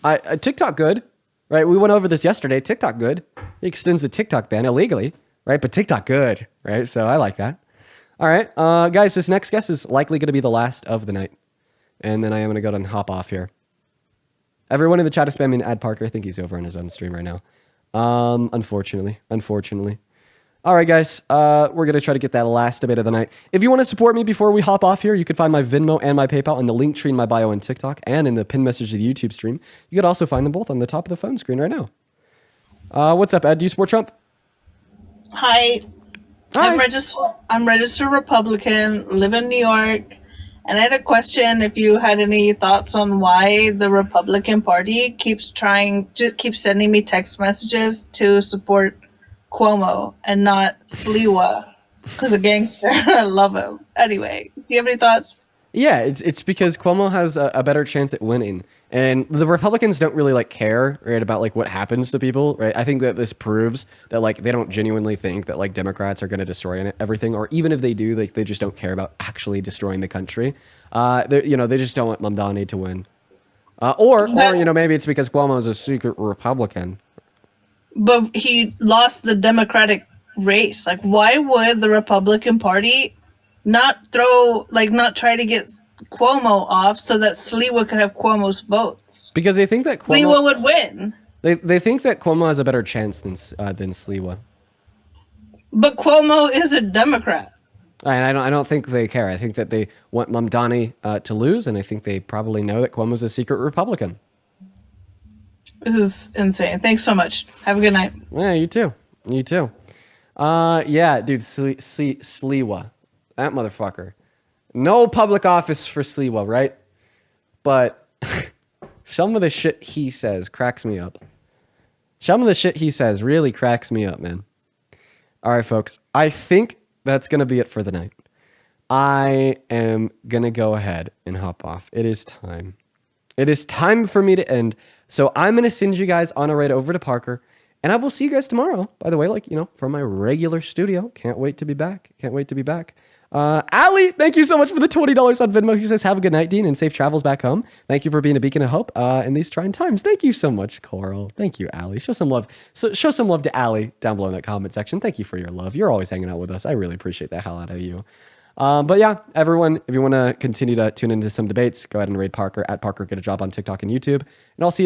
I TikTok good. Right, we went over this yesterday. TikTok good. He extends the TikTok ban illegally, right? But TikTok good, right? So I like that. All right, guys, this next guest is likely going to be the last of the night. And then I am going to go ahead and hop off here. Everyone in the chat is spamming Ad Parker. I think he's over on his own stream right now. Unfortunately. All right, guys, we're going to try to get that last debate of the night. If you want to support me before we hop off here, you can find my Venmo and my PayPal in the link tree in my bio on TikTok and in the pinned message of the YouTube stream. You could also find them both on the top of the phone screen right now. What's up, Ed? Do you support Trump? Hi. I'm registered Republican, live in New York, and I had a question if you had any thoughts on why the Republican Party keeps sending me text messages to support Cuomo and not Sliwa, because a gangster. I love him. Anyway, do you have any thoughts? Yeah, it's because Cuomo has a better chance at winning, and the Republicans don't really like care, right, about like what happens to people, right? I think that this proves that like they don't genuinely think that like Democrats are going to destroy everything, or even if they do, like they just don't care about actually destroying the country. They just don't want Mamdani to win, or maybe it's because Cuomo is a secret Republican. But he lost the Democratic race. Like, why would the Republican Party not try to get Cuomo off so that Sliwa could have Cuomo's votes? Because they think that Sliwa would win. They think that Cuomo has a better chance than Sliwa. But Cuomo is a Democrat. And I don't think they care. I think that they want Mamdani to lose, and I think they probably know that Cuomo's a secret Republican. This is insane. Thanks so much. Have a good night. Yeah, you too. Yeah, dude, Sliwa. That motherfucker. No public office for Sliwa, right? But some of the shit he says cracks me up. Some of the shit he says really cracks me up, man. All right, folks. I think that's going to be it for the night. I am going to go ahead and hop off. It is time. It is time for me to end. So I'm going to send you guys on a ride over to Parker, and I will see you guys tomorrow. By the way, from my regular studio. Can't wait to be back. Allie, thank you so much for the $20 on Venmo. She says, have a good night, Dean, and safe travels back home. Thank you for being a beacon of hope in these trying times. Thank you so much, Coral. Thank you, Allie. Show some love. Show some love to Allie down below in that comment section. Thank you for your love. You're always hanging out with us. I really appreciate the hell out of you. But yeah, everyone, if you want to continue to tune into some debates, go ahead and raid Parker at Parker Get a Job on TikTok and YouTube. And I'll see you